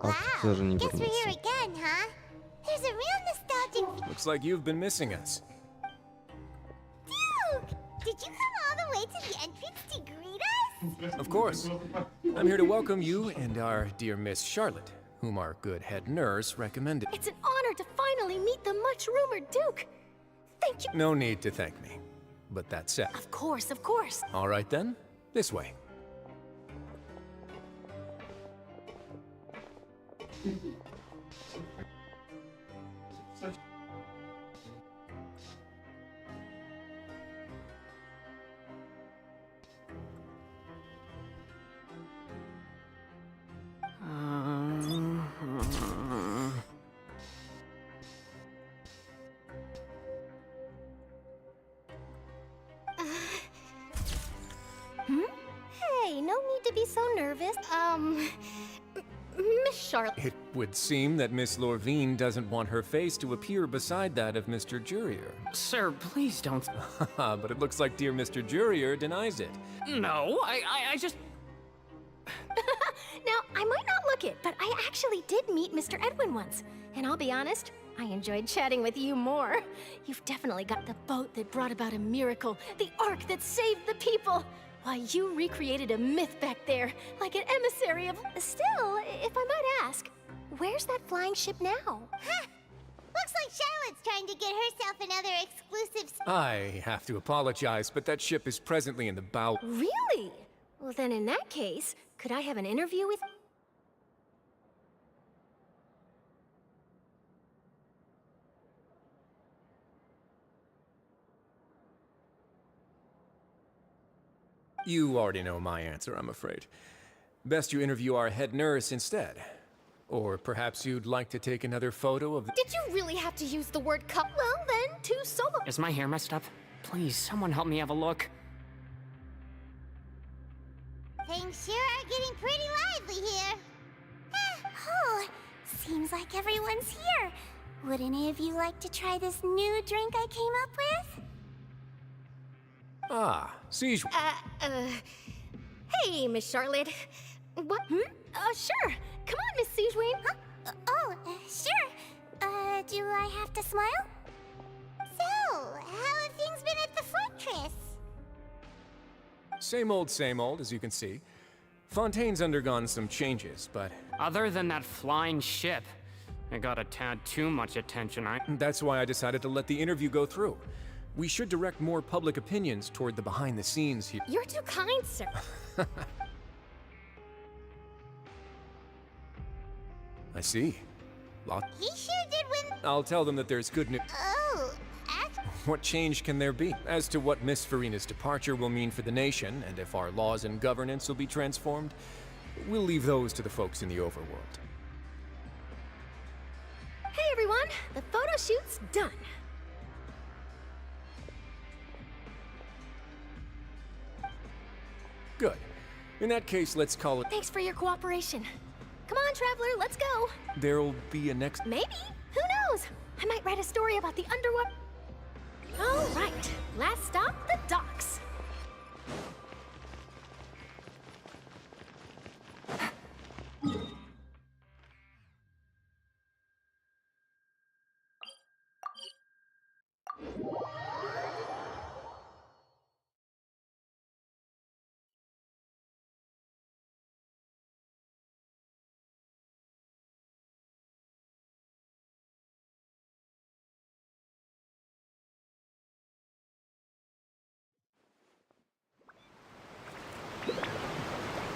Wow, guess we're here again, huh? There's a real nostalgic... Looks like you've been missing us. Duke! Did you come all the way to the entrance to greet us? Of course. I'm here to welcome you and our dear Miss Charlotte, whom our good head nurse recommended. It's an honor to finally meet the much-rumored Duke. Thank you. No need to thank me. But that said... Of course, of course. All right then, this way. Hey, no need to be so nervous. Miss Charlotte. It would seem that Miss Lorvine doesn't want her face to appear beside that of Mr. Jurier. Sir, please don't. But it looks like dear Mr. Jurier denies it. No, I just... Now, I might not look it, but I actually did meet Mr. Edwin once. And I'll be honest, I enjoyed chatting with you more. You've definitely got the boat that brought about a miracle, the ark that saved the people. Why, you recreated a myth back there, like an emissary of... Still, if I might ask, where's that flying ship now? Huh. Looks like Charlotte's trying to get herself another exclusive... I have to apologize, but that ship is presently in the bow... Really? Well, then in that case, could I have an interview with... You already know my answer, I'm afraid. Best you interview our head nurse instead. Or perhaps you'd like to take another photo of the... Did you really have to use the word cup? Well, then, two solo... Is my hair messed up? Please, someone help me have a look. Things sure are getting pretty lively here. Oh, seems like everyone's here. Would any of you like to try this new drink I came up with? Ah, siege... Hey, Miss Charlotte. What? Sure. Come on, Miss Siegeween. Huh? Sure. Do I have to smile? So, how have things been at the fortress? Same old, as you can see. Fontaine's undergone some changes, but... Other than that flying ship, it got a tad too much attention, That's why I decided to let the interview go through. We should direct more public opinions toward the behind-the-scenes here. You're too kind, sir. I see. He sure did win. I'll tell them that there's good news. Oh, What change can there be? As to what Miss Farina's departure will mean for the nation, and if our laws and governance will be transformed, we'll leave those to the folks in the overworld. Hey, everyone. The photo shoot's done. Good. In that case, let's call it... Thanks for your cooperation. Come on, Traveler, let's go. There'll be a next... Maybe. Who knows? I might write a story about the underwater... All right. Last stop, the docks.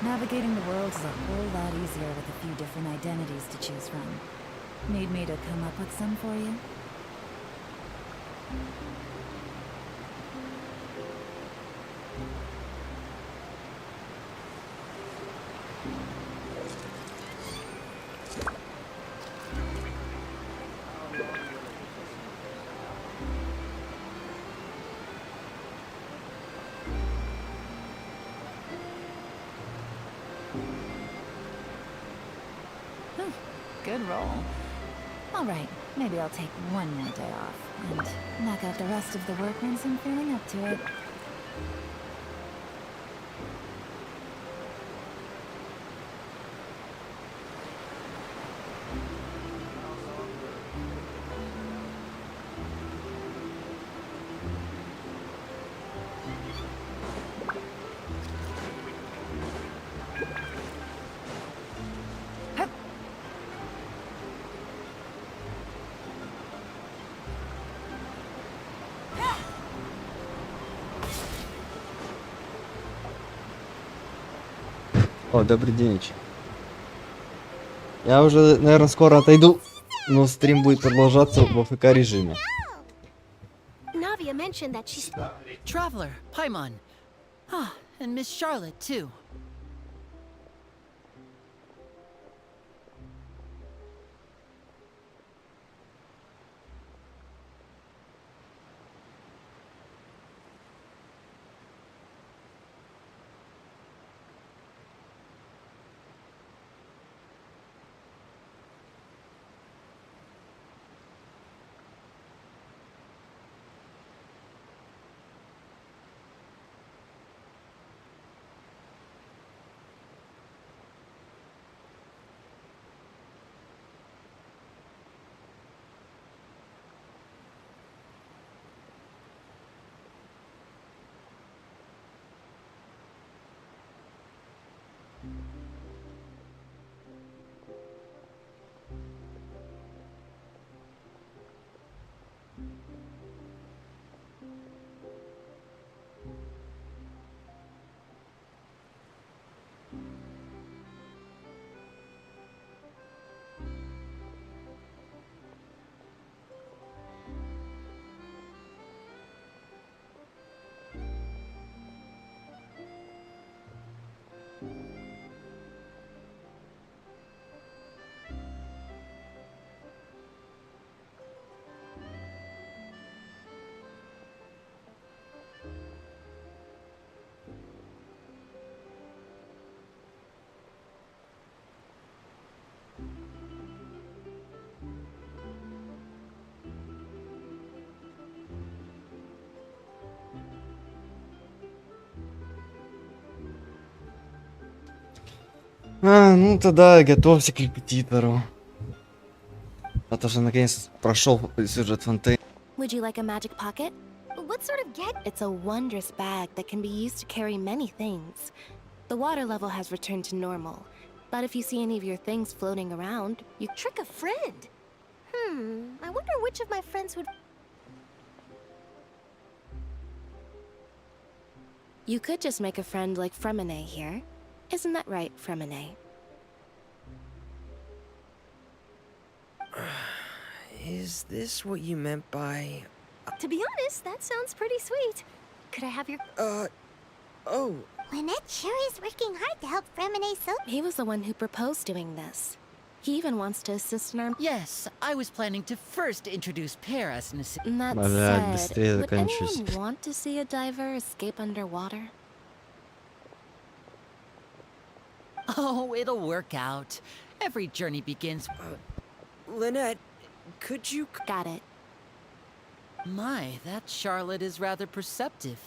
Navigating the world is a whole lot easier with a few different identities to choose from. Need me to come up with some for you? Good roll. All right, maybe I'll take one more day off and knock out the rest of the work once I'm feeling up to it. О, добрый день. Я уже, наверное, скоро отойду, но стрим будет продолжаться в АФК режиме. Navia mentioned that she's... Traveler, Paimon. Ah, and Miss Charlotte, too. Ну тогда готовься к репетитору. А то же наконец прошел сюжет фонтейна. Would you like a magic pocket? What sort of get? It's a wondrous bag that can be used to carry many things. The water level has returned to normal, but if you see any of your things floating around, you Trick a friend? I wonder which of my friends would... You could just make a friend like Fremine here. Isn't that right, Fremine? Is this what you meant by... To be honest, that sounds pretty sweet. Could I have your... Oh. Lynette sure is working hard to help Fremine so... He was the one who proposed doing this. He even wants to assist in our... Yes, I was planning to first introduce Pear as an assistant. That said, would anyone want to see a diver escape underwater? Oh, it'll work out. Every journey begins... Lynette, could you... Got it. My, that Charlotte is rather perceptive.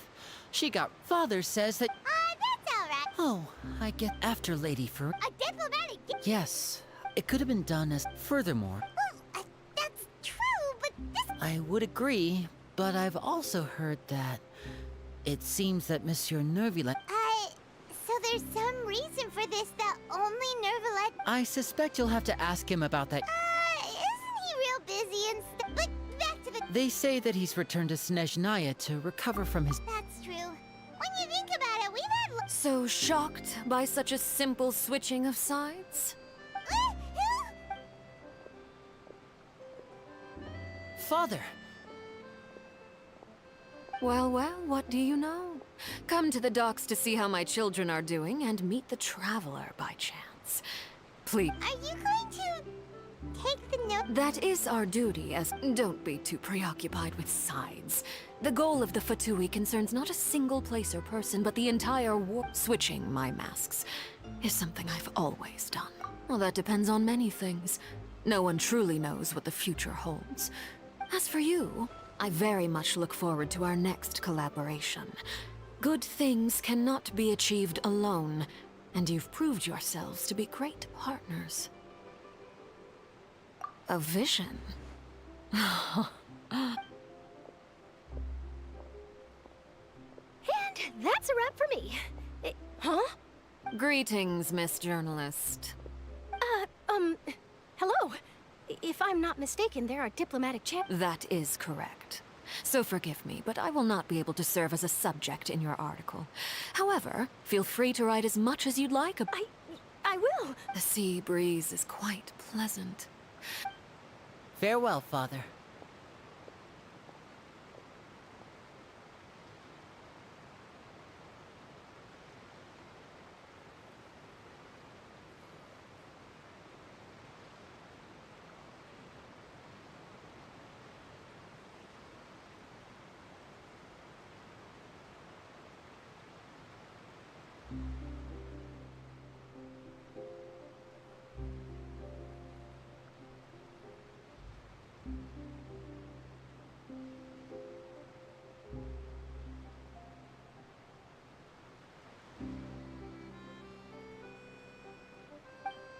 She got... Father says that... That's alright. Oh, I get after Lady for... A diplomatic... Yes, it could have been done as... Furthermore... That's true, but this... I would agree, but I've also heard that... It seems that Monsieur Nervilet... So there's some reason for this that only Nervilet... I suspect you'll have to ask him about that... Isn't he real busy and stuff? But back to the... They say that he's returned to Snezhnaya to recover from his... That's true. When you think about it, we've had... So shocked by such a simple switching of sides? Father! Well, what do you know? Come to the docks to see how my children are doing and meet the traveler by chance. Please. Are you going to take the note? That is our duty, as don't be too preoccupied with sides. The goal of the Fatui concerns not a single place or person, but the entire war. Switching my masks is something I've always done. Well, that depends on many things. No one truly knows what the future holds. As for you, I very much look forward to our next collaboration. Good things cannot be achieved alone, and you've proved yourselves to be great partners. A vision? And that's a wrap for me. Huh? Greetings, Miss Journalist. Hello. If I'm not mistaken, there are diplomatic That is correct. so forgive me, but I will not be able to serve as a subject in your article. However, feel free to write as much as you'd like. I will. The sea breeze is quite pleasant. Farewell, Father.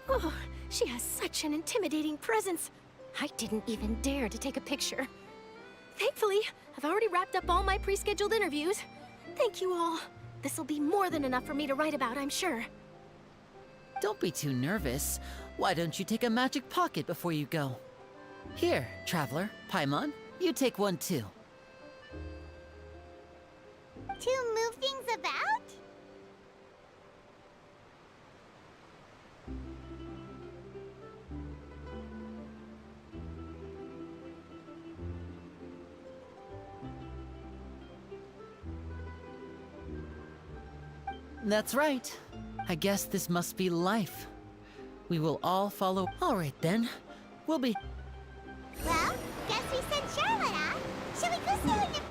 Oh, she has such an intimidating presence. I didn't even dare to take a picture. Thankfully, I've already wrapped up all my pre-scheduled interviews. Thank you all. This'll be more than enough for me to write about, I'm sure. Don't be too nervous. Why don't you take a magic pocket before you go? Here, Traveler, Paimon, you take one too. To move things about? That's right. I guess this must be life. We will all follow. All right then. We'll be. Well, guess we sent Charlotte, huh? Shall we go see her?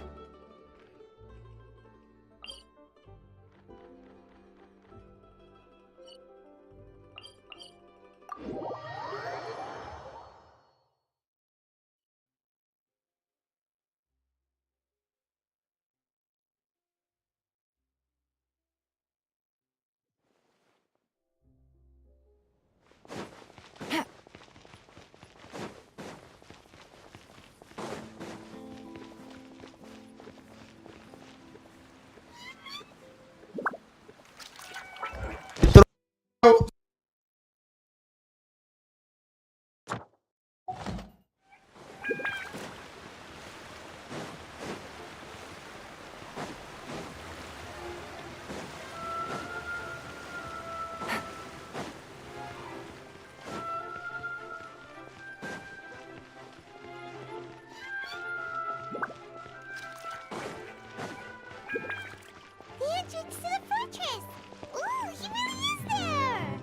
The entrance to the fortress! Ooh, he really is there!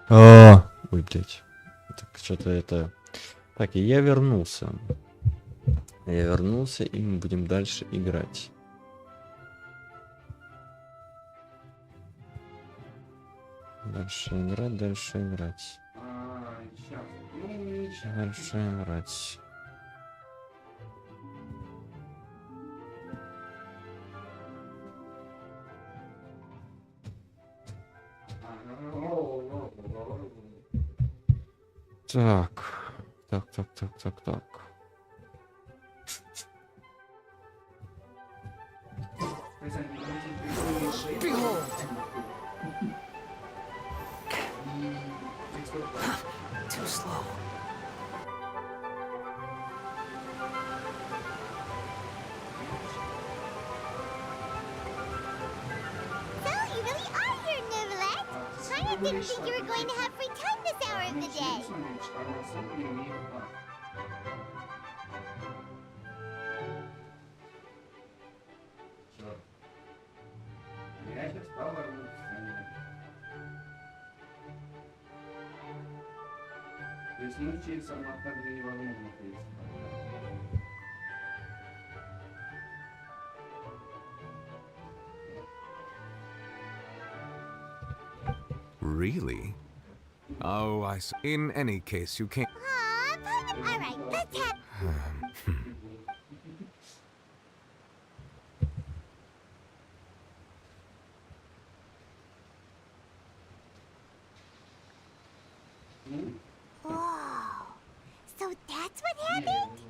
Ой, блядь. Так, что-то это... Так, и я вернулся. Я вернулся, и мы будем дальше играть. Дальше играть, дальше играть. Дальше играть. Так. Behold! Too slow. So, you really are here, Neverland. I didn't think you were going to have free time this hour of the day. Really? Oh, I see. In any case, you can't... All right, let's have... Whoa. So that's what happened?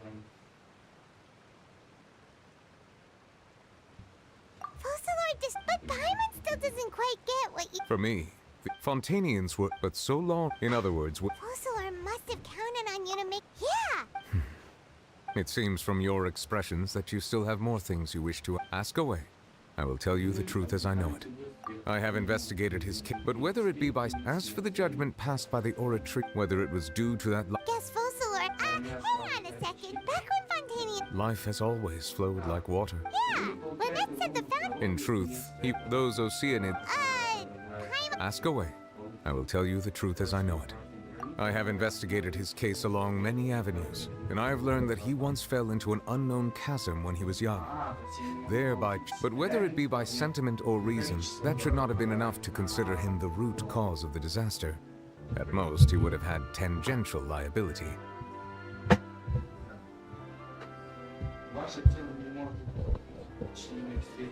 Fossilor just... But Paimon still doesn't quite get what you... For me, the Fontainians were... But so long... In other words... Fossilor must have counted on you to make... Yeah! It seems from your expressions that you still have more things you wish to ask away. I will tell you the truth as I know it. I have investigated his case, but whether it be by... As for the judgment passed by the oratory, whether it was due to that... Guess Fossilor... hang on a second. Back when Fontainian... Life has always flowed like water. Yeah! Lynette said the fountain... In truth, those Oceanids... Ask away. I will tell you the truth as I know it. I have investigated his case along many avenues, and I have learned that he once fell into an unknown chasm when he was young. Thereby, but whether it be by sentiment or reason, that should not have been enough to consider him the root cause of the disaster. At most, he would have had tangential liability.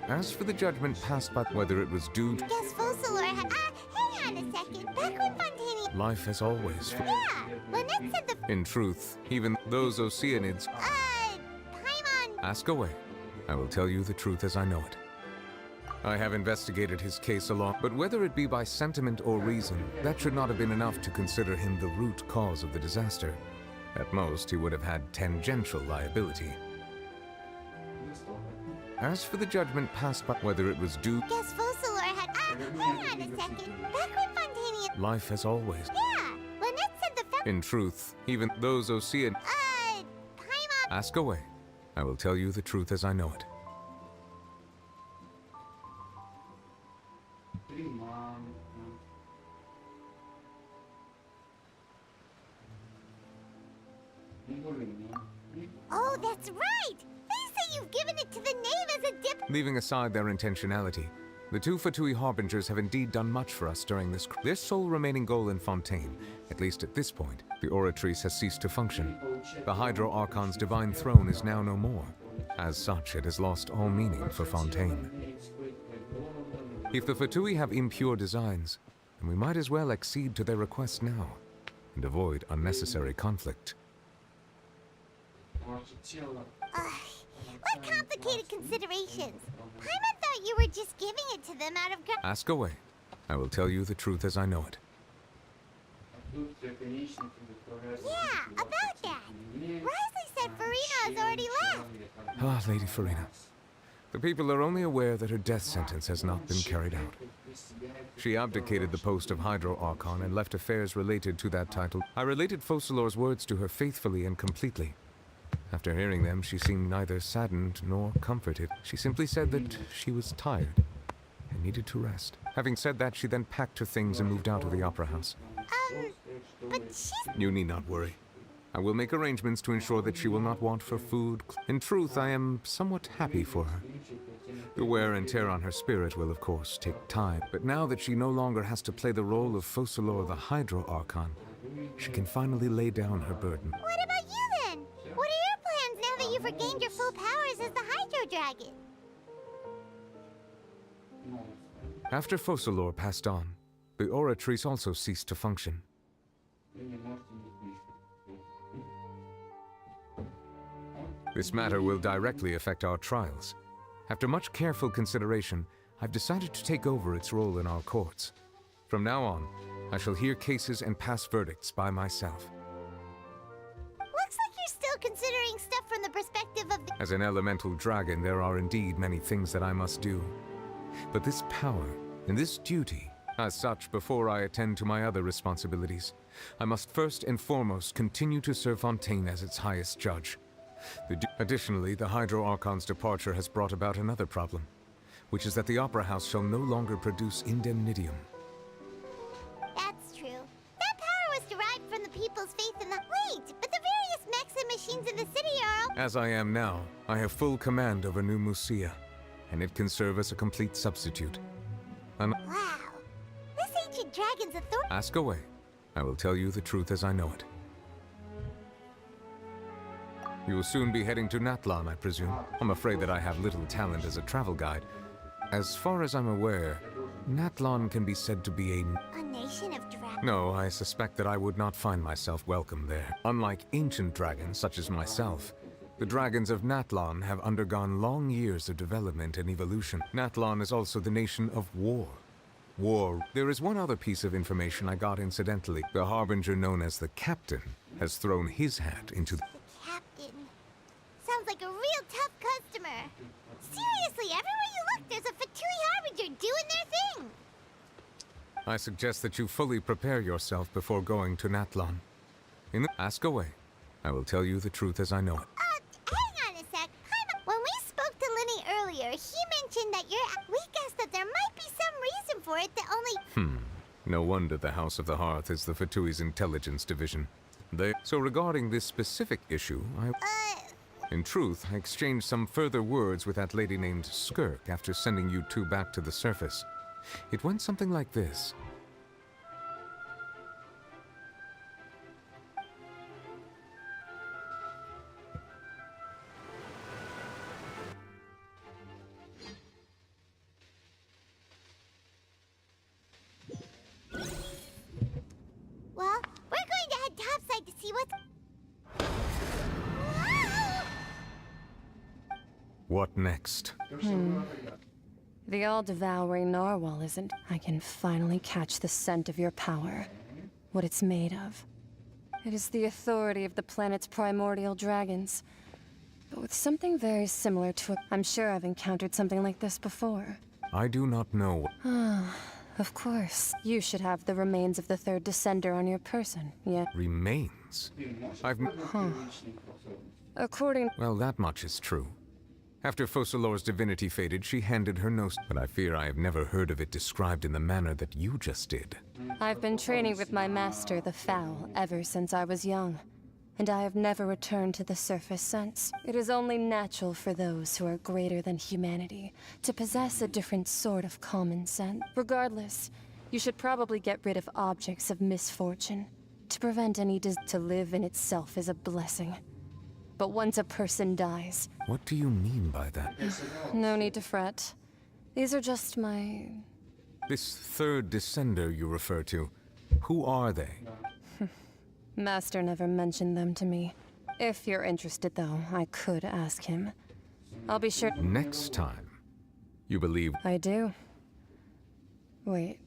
As for the judgment passed by whether it was due to... Guess Fossilor had... hang on a second. Back when Fontainian... Life has always... Yeah! Lynette said the... In truth, even those Oceanids... Paimon... Ask away. I will tell you the truth as I know it. I have investigated his case along, but whether it be by sentiment or reason, that should not have been enough to consider him the root cause of the disaster. At most, he would have had tangential liability. As for the judgment passed by whether it was due... Guess Fossilor had... hang on a second. Back when Fontainian... Life has always... Yeah! Lynette said the fountain... In truth, even those Ocean... Paimon... Ask away. I will tell you the truth as I know it. Oh, that's right! They say you've given it to the knave as a dip... Leaving aside their intentionality, the two Fatui Harbingers have indeed done much for us during this... Their sole remaining goal in Fontaine, at least at this point, the Oratrice has ceased to function. The Hydro Archon's divine throne is now no more. As such, it has lost all meaning for Fontaine. If the Fatui have impure designs, then we might as well accede to their request now, and avoid unnecessary conflict. What complicated considerations? Paimon thought you were just giving it to them out of... Ask away. I will tell you the truth as I know it. Yeah, about that. Risley said Farina has already left. Ah, Lady Farina. The people are only aware that her death sentence has not been carried out. She abdicated the post of Hydro Archon and left affairs related to that title. I related Fossilor's words to her faithfully and completely. After hearing them, she seemed neither saddened nor comforted. She simply said that she was tired and needed to rest. Having said that, she then packed her things and moved out of the opera house. But she's... You need not worry. I will make arrangements to ensure that she will not want for food. In truth, I am somewhat happy for her. The wear and tear on her spirit will, of course, take time. But now that she no longer has to play the role of Focalor the Hydro Archon, she can finally lay down her burden. What about you then? What are your plans now that you've regained your full powers as the Hydro Dragon? After Focalor passed on, the Oratrice also ceased to function. This matter will directly affect our trials. After much careful consideration, I've decided to take over its role in our courts. From now on, I shall hear cases and pass verdicts by myself. Looks like you're still considering stuff from the perspective of the... As an elemental dragon, there are indeed many things that I must do. But this power and this duty, as such, before I attend to my other responsibilities, I must first and foremost continue to serve Fontaine as its highest judge. Additionally, the Hydro Archon's departure has brought about another problem, which is that the Opera House shall no longer produce indemnitium. That's true. That power was derived from the people's faith in the... Wait, but the various mechs and machines in the city are all... As I am now, I have full command over New Musia, and it can serve as a complete substitute. Wow. This ancient dragon's authority... Ask away. I will tell you the truth as I know it. You will soon be heading to Natlan, I presume. I'm afraid that I have little talent as a travel guide. As far as I'm aware, Natlan can be said to be a nation of dragons? No, I suspect that I would not find myself welcome there. Unlike ancient dragons such as myself, the dragons of Natlan have undergone long years of development and evolution. Natlan is also the nation of war. There is one other piece of information I got incidentally. The harbinger known as the Captain has thrown his hat into the... Sounds like a real tough customer. Seriously, everywhere you look, there's a Fatui Harbinger doing their thing. I suggest that you fully prepare yourself before going to Natlan. Ask away. I will tell you the truth as I know it. Hang on a sec. When we spoke to Lenny earlier, he mentioned that we guessed that there might be some reason for it that only... No wonder the House of the Hearth is the Fatui's intelligence division. So regarding this specific issue, In truth, I exchanged some further words with that lady named Skirk after sending you two back to the surface. It went something like this. Well, we're going to head topside to see what's... What next? The all-devouring narwhal isn't... I can finally catch the scent of your power. What it's made of. It is the authority of the planet's primordial dragons. But with something very similar to it. I'm sure I've encountered something like this before. I do not know. Of course. You should have the remains of the third descender on your person, yeah? Remains? According... Well, that much is true. After Focalor's divinity faded, she handed her nose, but I fear I have never heard of it described in the manner that you just did. I've been training with my master, the Fowl, ever since I was young, and I have never returned to the surface since. It is only natural for those who are greater than humanity to possess a different sort of common sense. Regardless, you should probably get rid of objects of misfortune. To prevent any to live in itself is a blessing. But once a person dies... What do you mean by that? No need to fret. These are just my... This third descender you refer to, who are they? Master never mentioned them to me. If you're interested, though, I could ask him. I'll be sure... Next time, you believe... I do. Wait.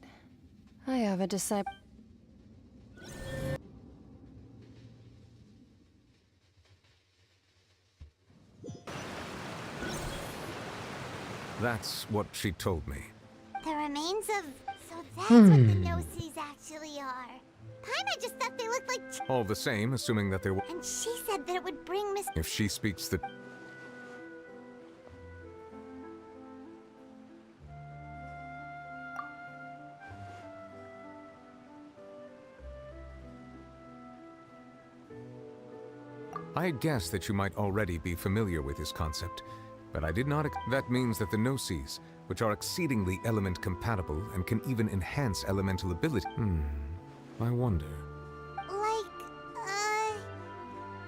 I have a disciple... That's what she told me. The remains of... So that's what the Gnosis actually are. I just thought they looked like... All the same, assuming that there were... And she said that it would bring Miss... If she speaks the... I had guessed that you might already be familiar with this concept, but I did not... That means that the gnosis, which are exceedingly element compatible and can even enhance elemental ability... I wonder...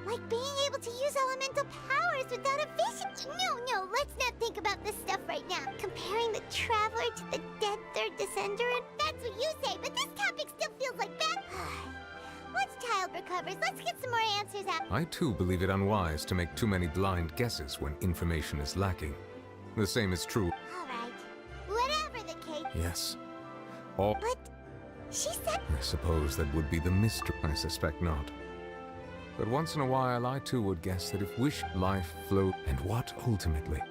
Like being able to use elemental powers without a vision. No, let's not think about this stuff right now. Comparing the Traveler to the dead third descender, and that's what you say, but this topic still feels like bad. Once child recovers, let's get some more answers out. I too believe it unwise to make too many blind guesses when information is lacking. The same is true. Alright, whatever the case. Yes. All... But she said... I suppose that would be the mystery. I suspect not. But once in a while, I too would guess that if wish, life, flow, and what ultimately?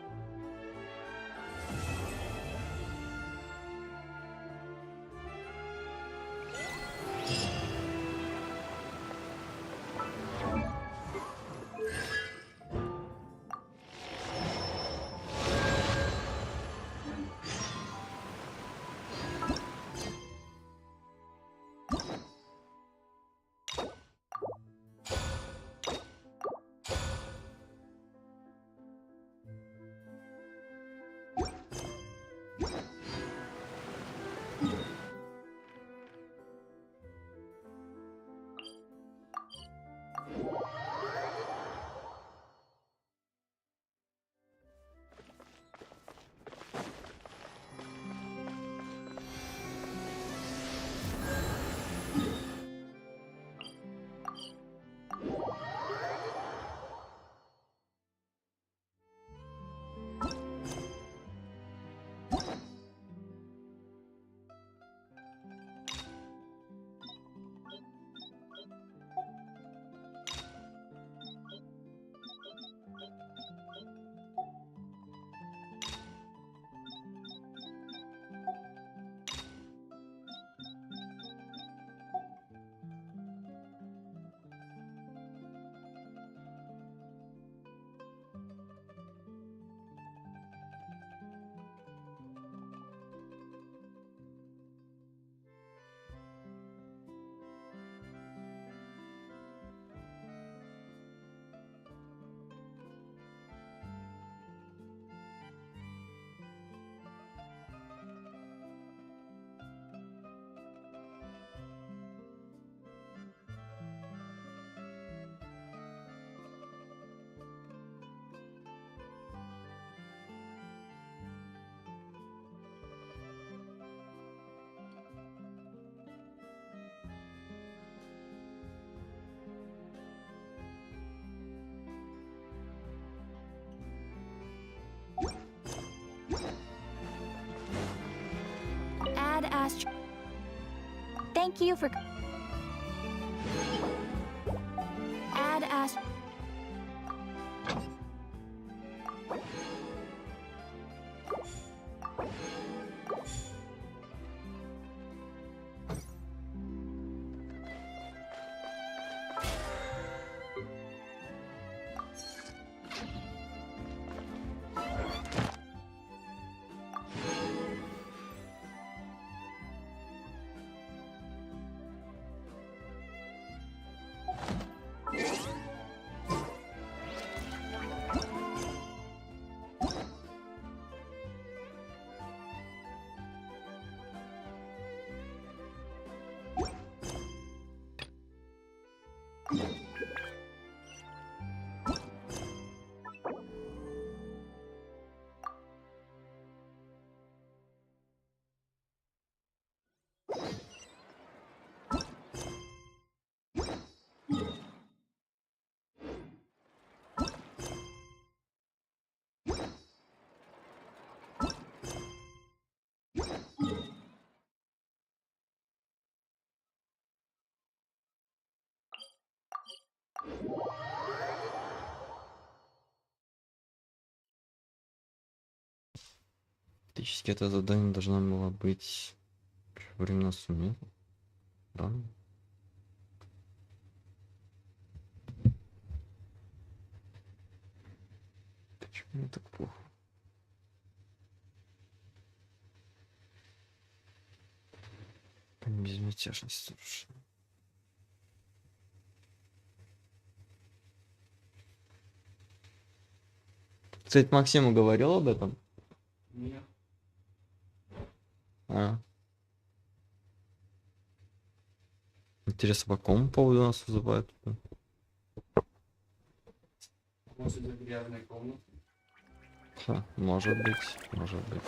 Thank you for... Add Ast... Фактически это задание должна была быть временно сумме. Да? Ну так плохо. Безмятежность совершенно. Кстати, Максиму говорил об этом? Нет. А. Интересно, по какому поводу нас вызывают? После грязной комнаты. Ха, может быть, может быть.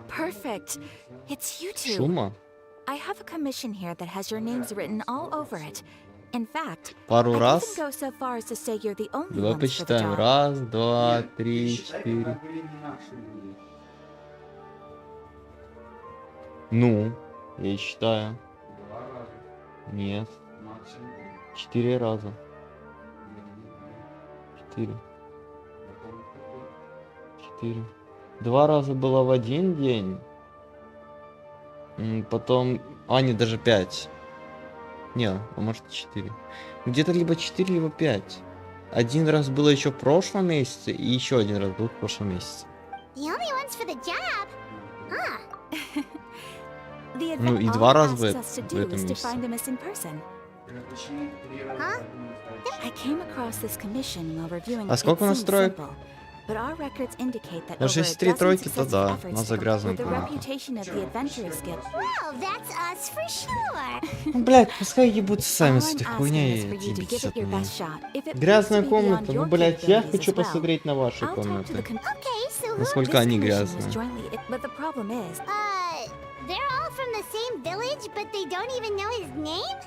Perfect. It's you two. Шума? I have a commission here that has your names written all over it. In fact, Пару I раз. even go so far as to say you're the only Давай ones for the посчитаем. job. Раз, два, три, четыре. Ну, я считаю. Нет. 4 раза. 4. 4. 2 раза было в один день. Потом... А, нет, даже 5. Не, а может 4. Где-то либо 4, либо 5. Один раз было еще в прошлом месяце, и еще один раз был в прошлом месяце. The only ones for the job? Huh. The Ну и event 2 all раза asks в us to этом do is to месяце. find a missing person. Huh? I came across this commission while reviewing А it. сколько у нас Seems троек? simple, but our records indicate that Даже over если a 3 dozen тройки, то successive да, efforts нас за грязную with the комнату. reputation of the adventurous guild. Well, that's us for sure. Ну, блядь, пускай ебутся сами All с I'm этой asking хуйней is for и you to give отъебитесь it от your меня. best shot. If it proves Грязная to be комната, beyond ну, your блядь, я capabilities хочу as well, посмотреть на ваши I'll talk to the комнаты. Okay, so who... Насколько они грязные. But the problem is, they're all from the same village, but they don't even know his name?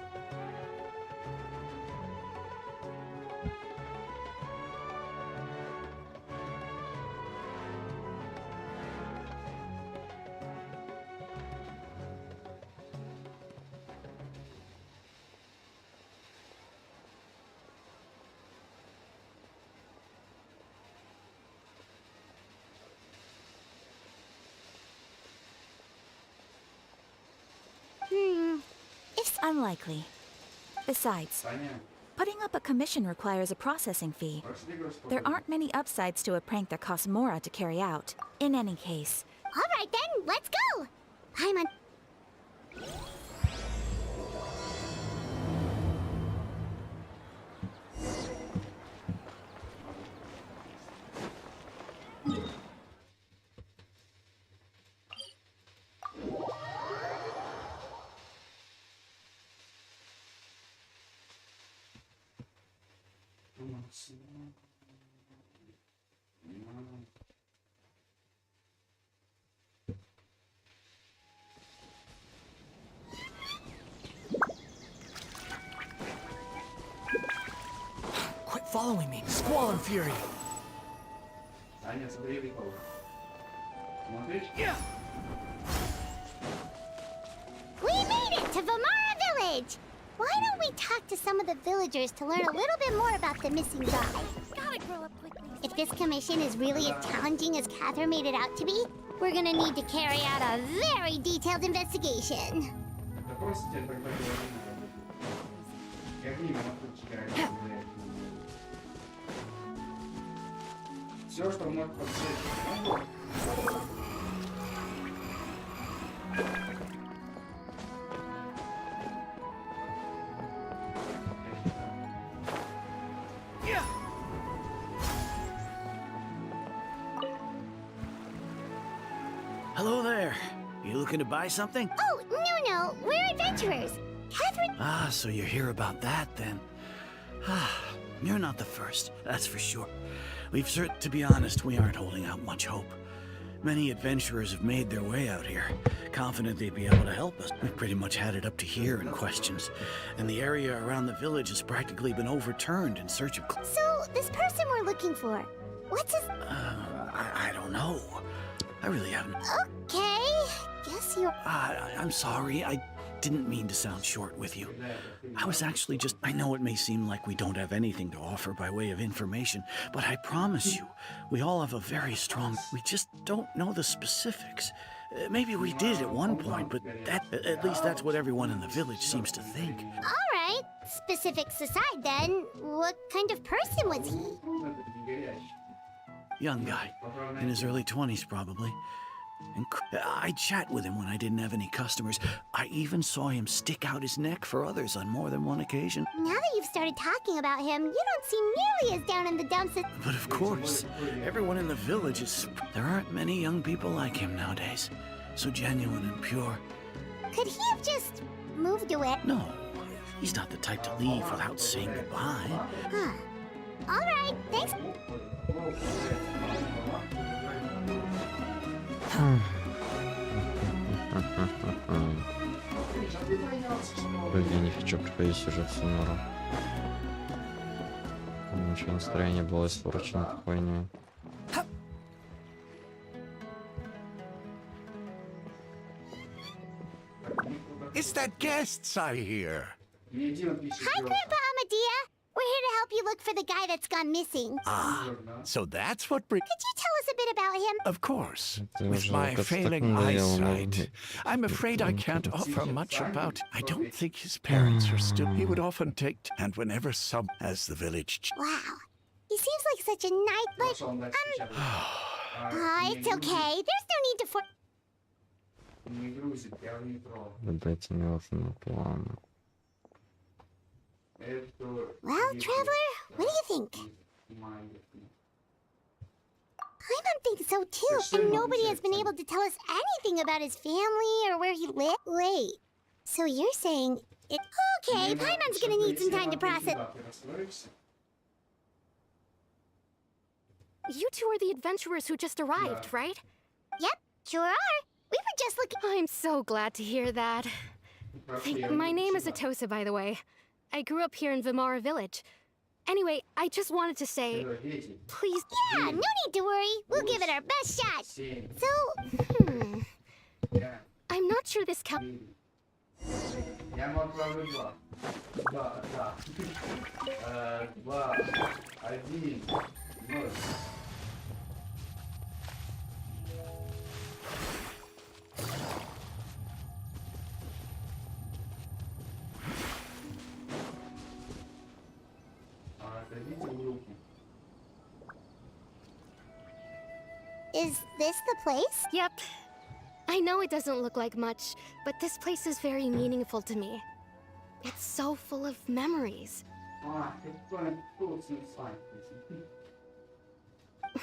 it's unlikely. Besides, putting up a commission requires a processing fee. There aren't many upsides to a prank that costs Mora to carry out. In any case. All right then, let's go. I'm on... Quit following me, squall and fury. We made it to Vamara Village! Why don't we talk to some of the villagers to learn a little bit more about the missing guy? Gotta grow up quickly. If this commission is really as challenging as Catherine made it out to be, we're gonna need to carry out a very detailed investigation. Все, что может подсечь. Hello there. You looking to buy something? Oh, no, we're adventurers. Catherine... Ah, so you're here about that then. Ah, you're not the first, that's for sure. To be honest, we aren't holding out much hope. Many adventurers have made their way out here, confident they'd be able to help us. We've pretty much had it up to here in questions, and the area around the village has practically been overturned in search of... So, this person we're looking for, what's his... I don't know. I really haven't... Okay, guess you're... I'm sorry, I didn't mean to sound short with you. I was actually just... I know it may seem like we don't have anything to offer by way of information, but I promise you, we all have a very strong... We just don't know the specifics. Maybe we did at one point, but at least that's what everyone in the village seems to think. All right. Specifics aside, then, what kind of person was he? Young guy, in his early 20s probably. And I'd chat with him when I didn't have any customers. I even saw him stick out his neck for others on more than one occasion. Now that you've started talking about him, you don't seem nearly as down in the dumps as... But of course, everyone in the village is... There aren't many young people like him nowadays. So genuine and pure. Could he have just moved away? No, he's not the type to leave without saying goodbye. Huh. All right, thanks. Вроде не хочу проходить сюжет снова. Ничего, настроение было испорчено какое-нибудь. It's that guests I hear. Hi, Grandpa Amadea. We're here to help you look for the guy that's gone missing. Ah, so that's what Could you tell us a bit about him? Of course. With my failing eyesight, I'm afraid I can't offer much about. I don't think his parents are still. He would often take, and whenever some, as the village. Wow. He seems like such a nice, but, it's okay. There's no need to for... Дайте мне важную плану. Well, Traveler, what do you think? Paimon thinks so too, and nobody has been able to tell us anything about his family or where he lived. Wait, so you're saying it... Okay, Paimon's gonna need some time to process... You two are the adventurers who just arrived, right? Yep, sure are. We were just looking... I'm so glad to hear that. My name is Atosa, by the way. I grew up here in Vimara Village. Anyway, I just wanted to say, please... Yeah, no need to worry. We'll give it our best shot. So, I'm not sure this is this the place? Yep. I know it doesn't look like much, but this place is very meaningful to me. It's so full of memories.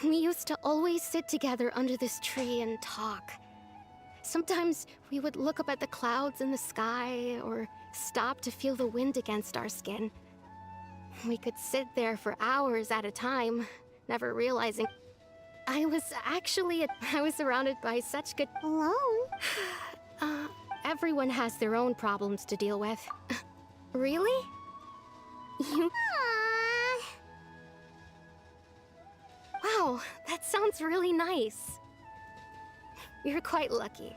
We used to always sit together under this tree and talk. Sometimes we would look up at the clouds in the sky or stop to feel the wind against our skin. We could sit there for hours at a time, never realizing I was surrounded by such good... Alone? Everyone has their own problems to deal with. Really? You... Wow, that sounds really nice. You're quite lucky.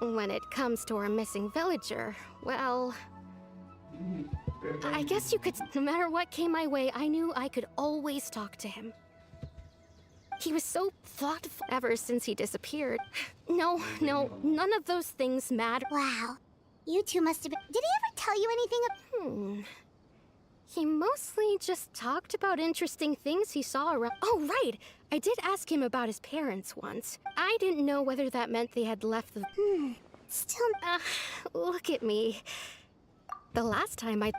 When it comes to our missing villager, well... I guess you could... No matter what came my way, I knew I could always talk to him. He was so thoughtful ever since he disappeared. No, none of those things matter. Wow. You two must have been... Did he ever tell you anything? He mostly just talked about interesting things he saw around... Oh, right! I did ask him about his parents once. I didn't know whether that meant they had left the... Still... Look at me. The last time I...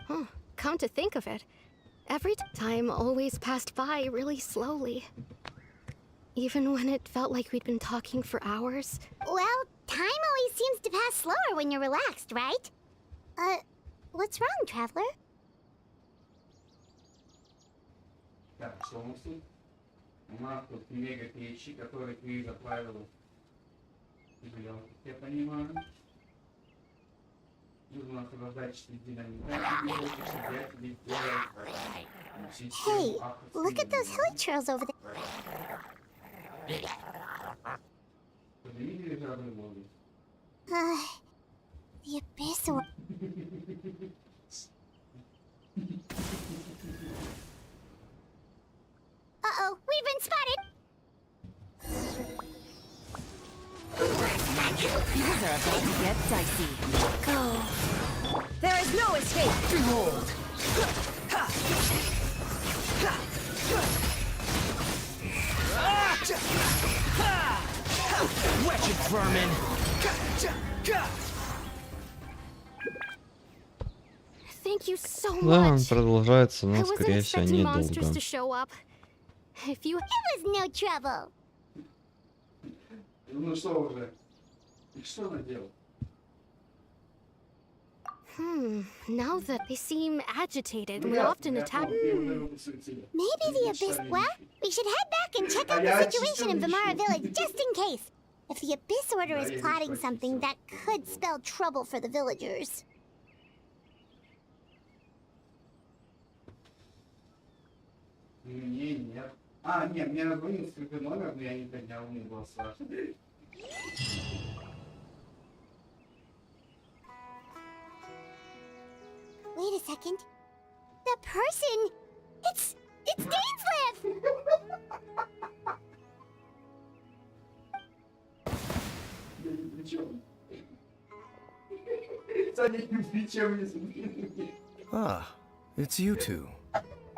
come to think of it, every time always passed by really slowly. Even when it felt like we'd been talking for hours. Well, time always seems to pass slower when you're relaxed, right? What's wrong, Traveler? Hey, look at those hilly trails over there. The abyss or... Uh-oh, we've been spotted! I see. Go. There is no escape. Behold. Wretched vermin! Thank you so Да, much. продолжается, I но, wasn't скорее всего, expecting monsters недолго. to show up. If you... It was no trouble. Ну что уже? Что она делает? Now that they seem agitated, we often attack... Maybe the Abyss... Well, we should head back and check out the situation in Vimara Village, just in case. If the Abyss Order is plotting something, that could spell trouble for the villagers. Нет. А, нет, мне назвонил скрытый номер, но я не поднял, мне было страшно. Wait a second. The person... It's Dainsleif! Я ни при чем. Саня ни при чем не смотрит. Ah, it's you two.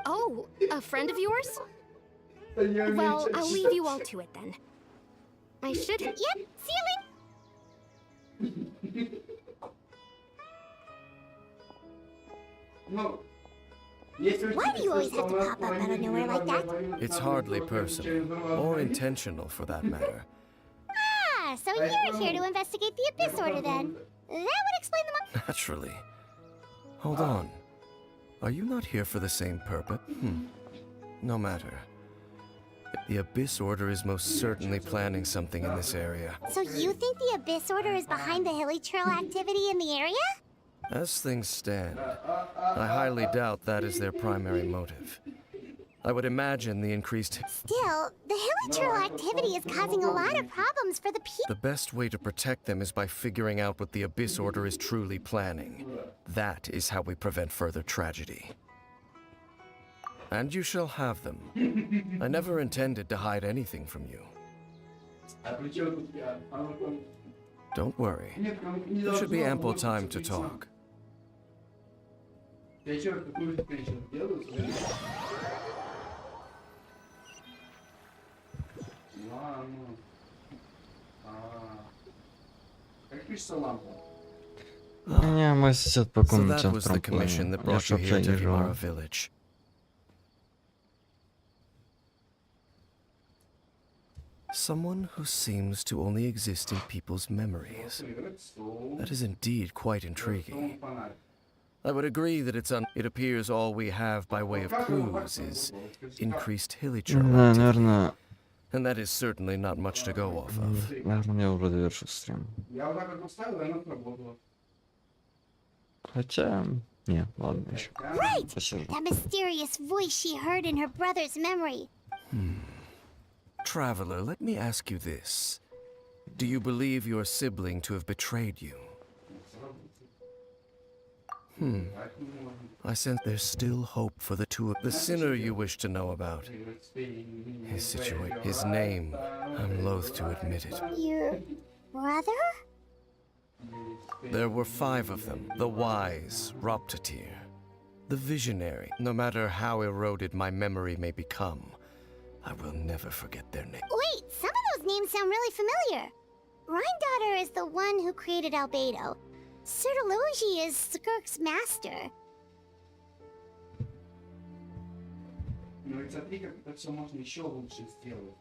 Oh, a friend of yours? Well, I'll leave you all to it then. I should... Yep, ceiling! No. Why do you always have to pop up out of nowhere like that? It's hardly personal, or intentional for that matter. Ah, so you're here to investigate the Abyss Order then. That would explain the Naturally. Hold on. Are you not here for the same purpose? No matter. The Abyss Order is most certainly planning something in this area. So you think the Abyss Order is behind the Hilly Trail activity in the area? As things stand, I highly doubt that is their primary motive. I would imagine the increased... Still, the Hilly Trail activity is causing a lot of problems for the people. The best way to protect them is by figuring out what the Abyss Order is truly planning. That is how we prevent further tragedy. And you shall have them. I never intended to hide anything from you. Don't worry. There should be ample time to talk. Я еще какую-то женщину делаю, ладно. Как пишется лампа? Не, мой сосед по So комнате that в was the commission трамплине. that Я brought ж you вообще here to не живу. Vimara Village. Someone who seems to only exist in people's memories. That is indeed quite intriguing. I would agree that it appears all we have by way of clues is increased hilly trail Да, activity. наверное, And that is certainly not much to go off of. наверное, я уже завершу стрим. Я вот так вот поставил, и она сработала. Хотя, не, ладно еще. Right! Посижу. That mysterious voice she heard in her brother's memory. Traveler, let me ask you this. Do you believe your sibling to have betrayed you? I sense there's still hope for the two of the sinner you wish to know about. His situation, his name, I'm loath to admit it. Your brother? There were 5 of them. The wise, Roptatir. The visionary. No matter how eroded my memory may become, I will never forget their name. Wait, some of those names sound really familiar. Rhine is the one who created Albedo. Sertology is Skirk's master. Ну и смотри, как это все можно еще лучше сделать.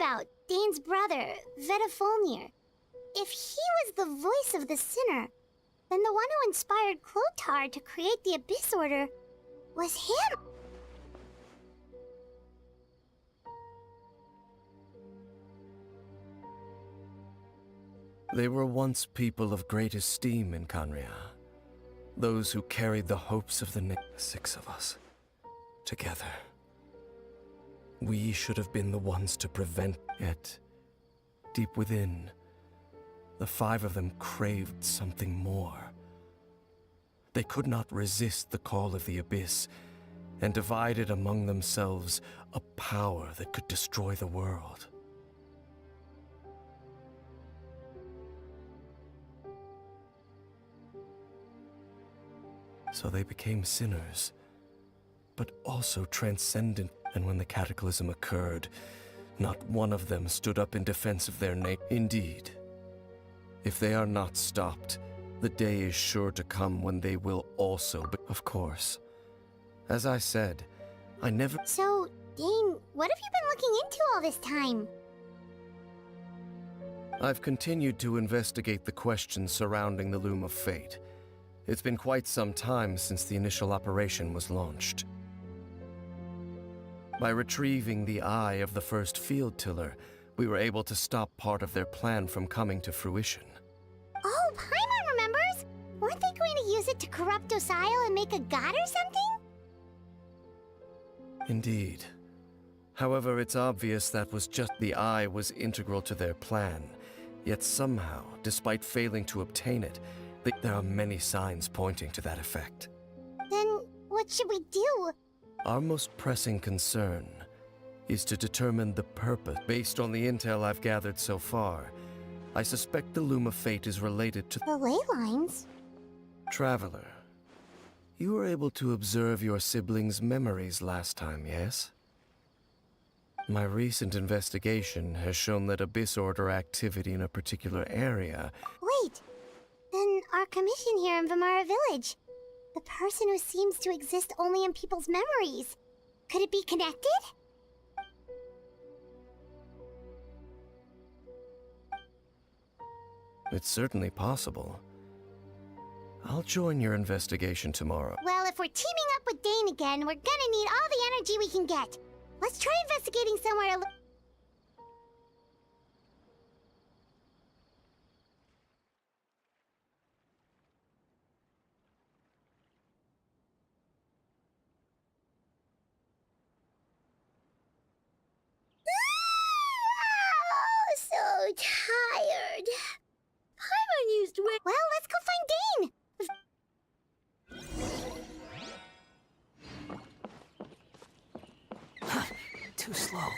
about, Dane's brother, Vedafulnir. If he was the voice of the sinner, then the one who inspired Clothar to create the Abyss Order was him. They were once people of great esteem in Khaenri'ah. Those who carried the hopes of the 6 of us. Together. We should have been the ones to prevent it. Deep within, the 5 of them craved something more. They could not resist the call of the Abyss, and divided among themselves a power that could destroy the world. So they became sinners, but also transcendent. And when the cataclysm occurred, not one of them stood up in defense of their nation. Indeed, if they are not stopped, the day is sure to come when they will also. But of course, as I said, I never. So, Dane, what have you been looking into all this time? I've continued to investigate the questions surrounding the Loom of Fate. It's been quite some time since the initial operation was launched. By retrieving the eye of the first field tiller, we were able to stop part of their plan from coming to fruition. Oh, Paimon remembers! Weren't they going to use it to corrupt Docile and make a god or something? Indeed. However, it's obvious that was just the eye was integral to their plan. Yet somehow, despite failing to obtain it, there are many signs pointing to that effect. Then what should we do? Our most pressing concern is to determine the purpose. Based on the intel I've gathered so far, I suspect the Loom of Fate is related to the ley lines. Traveler, you were able to observe your siblings' memories last time, yes? My recent investigation has shown that Abyss Order activity in a particular area. Wait, then our commission here in Vimara Village. The person who seems to exist only in people's memories. Could it be connected? It's certainly possible. I'll join your investigation tomorrow. Well, if we're teaming up with Dane again, we're gonna need all the energy we can get. Let's try investigating somewhere so tired. Paimon used way. Well, let's go find Dane. Too slow.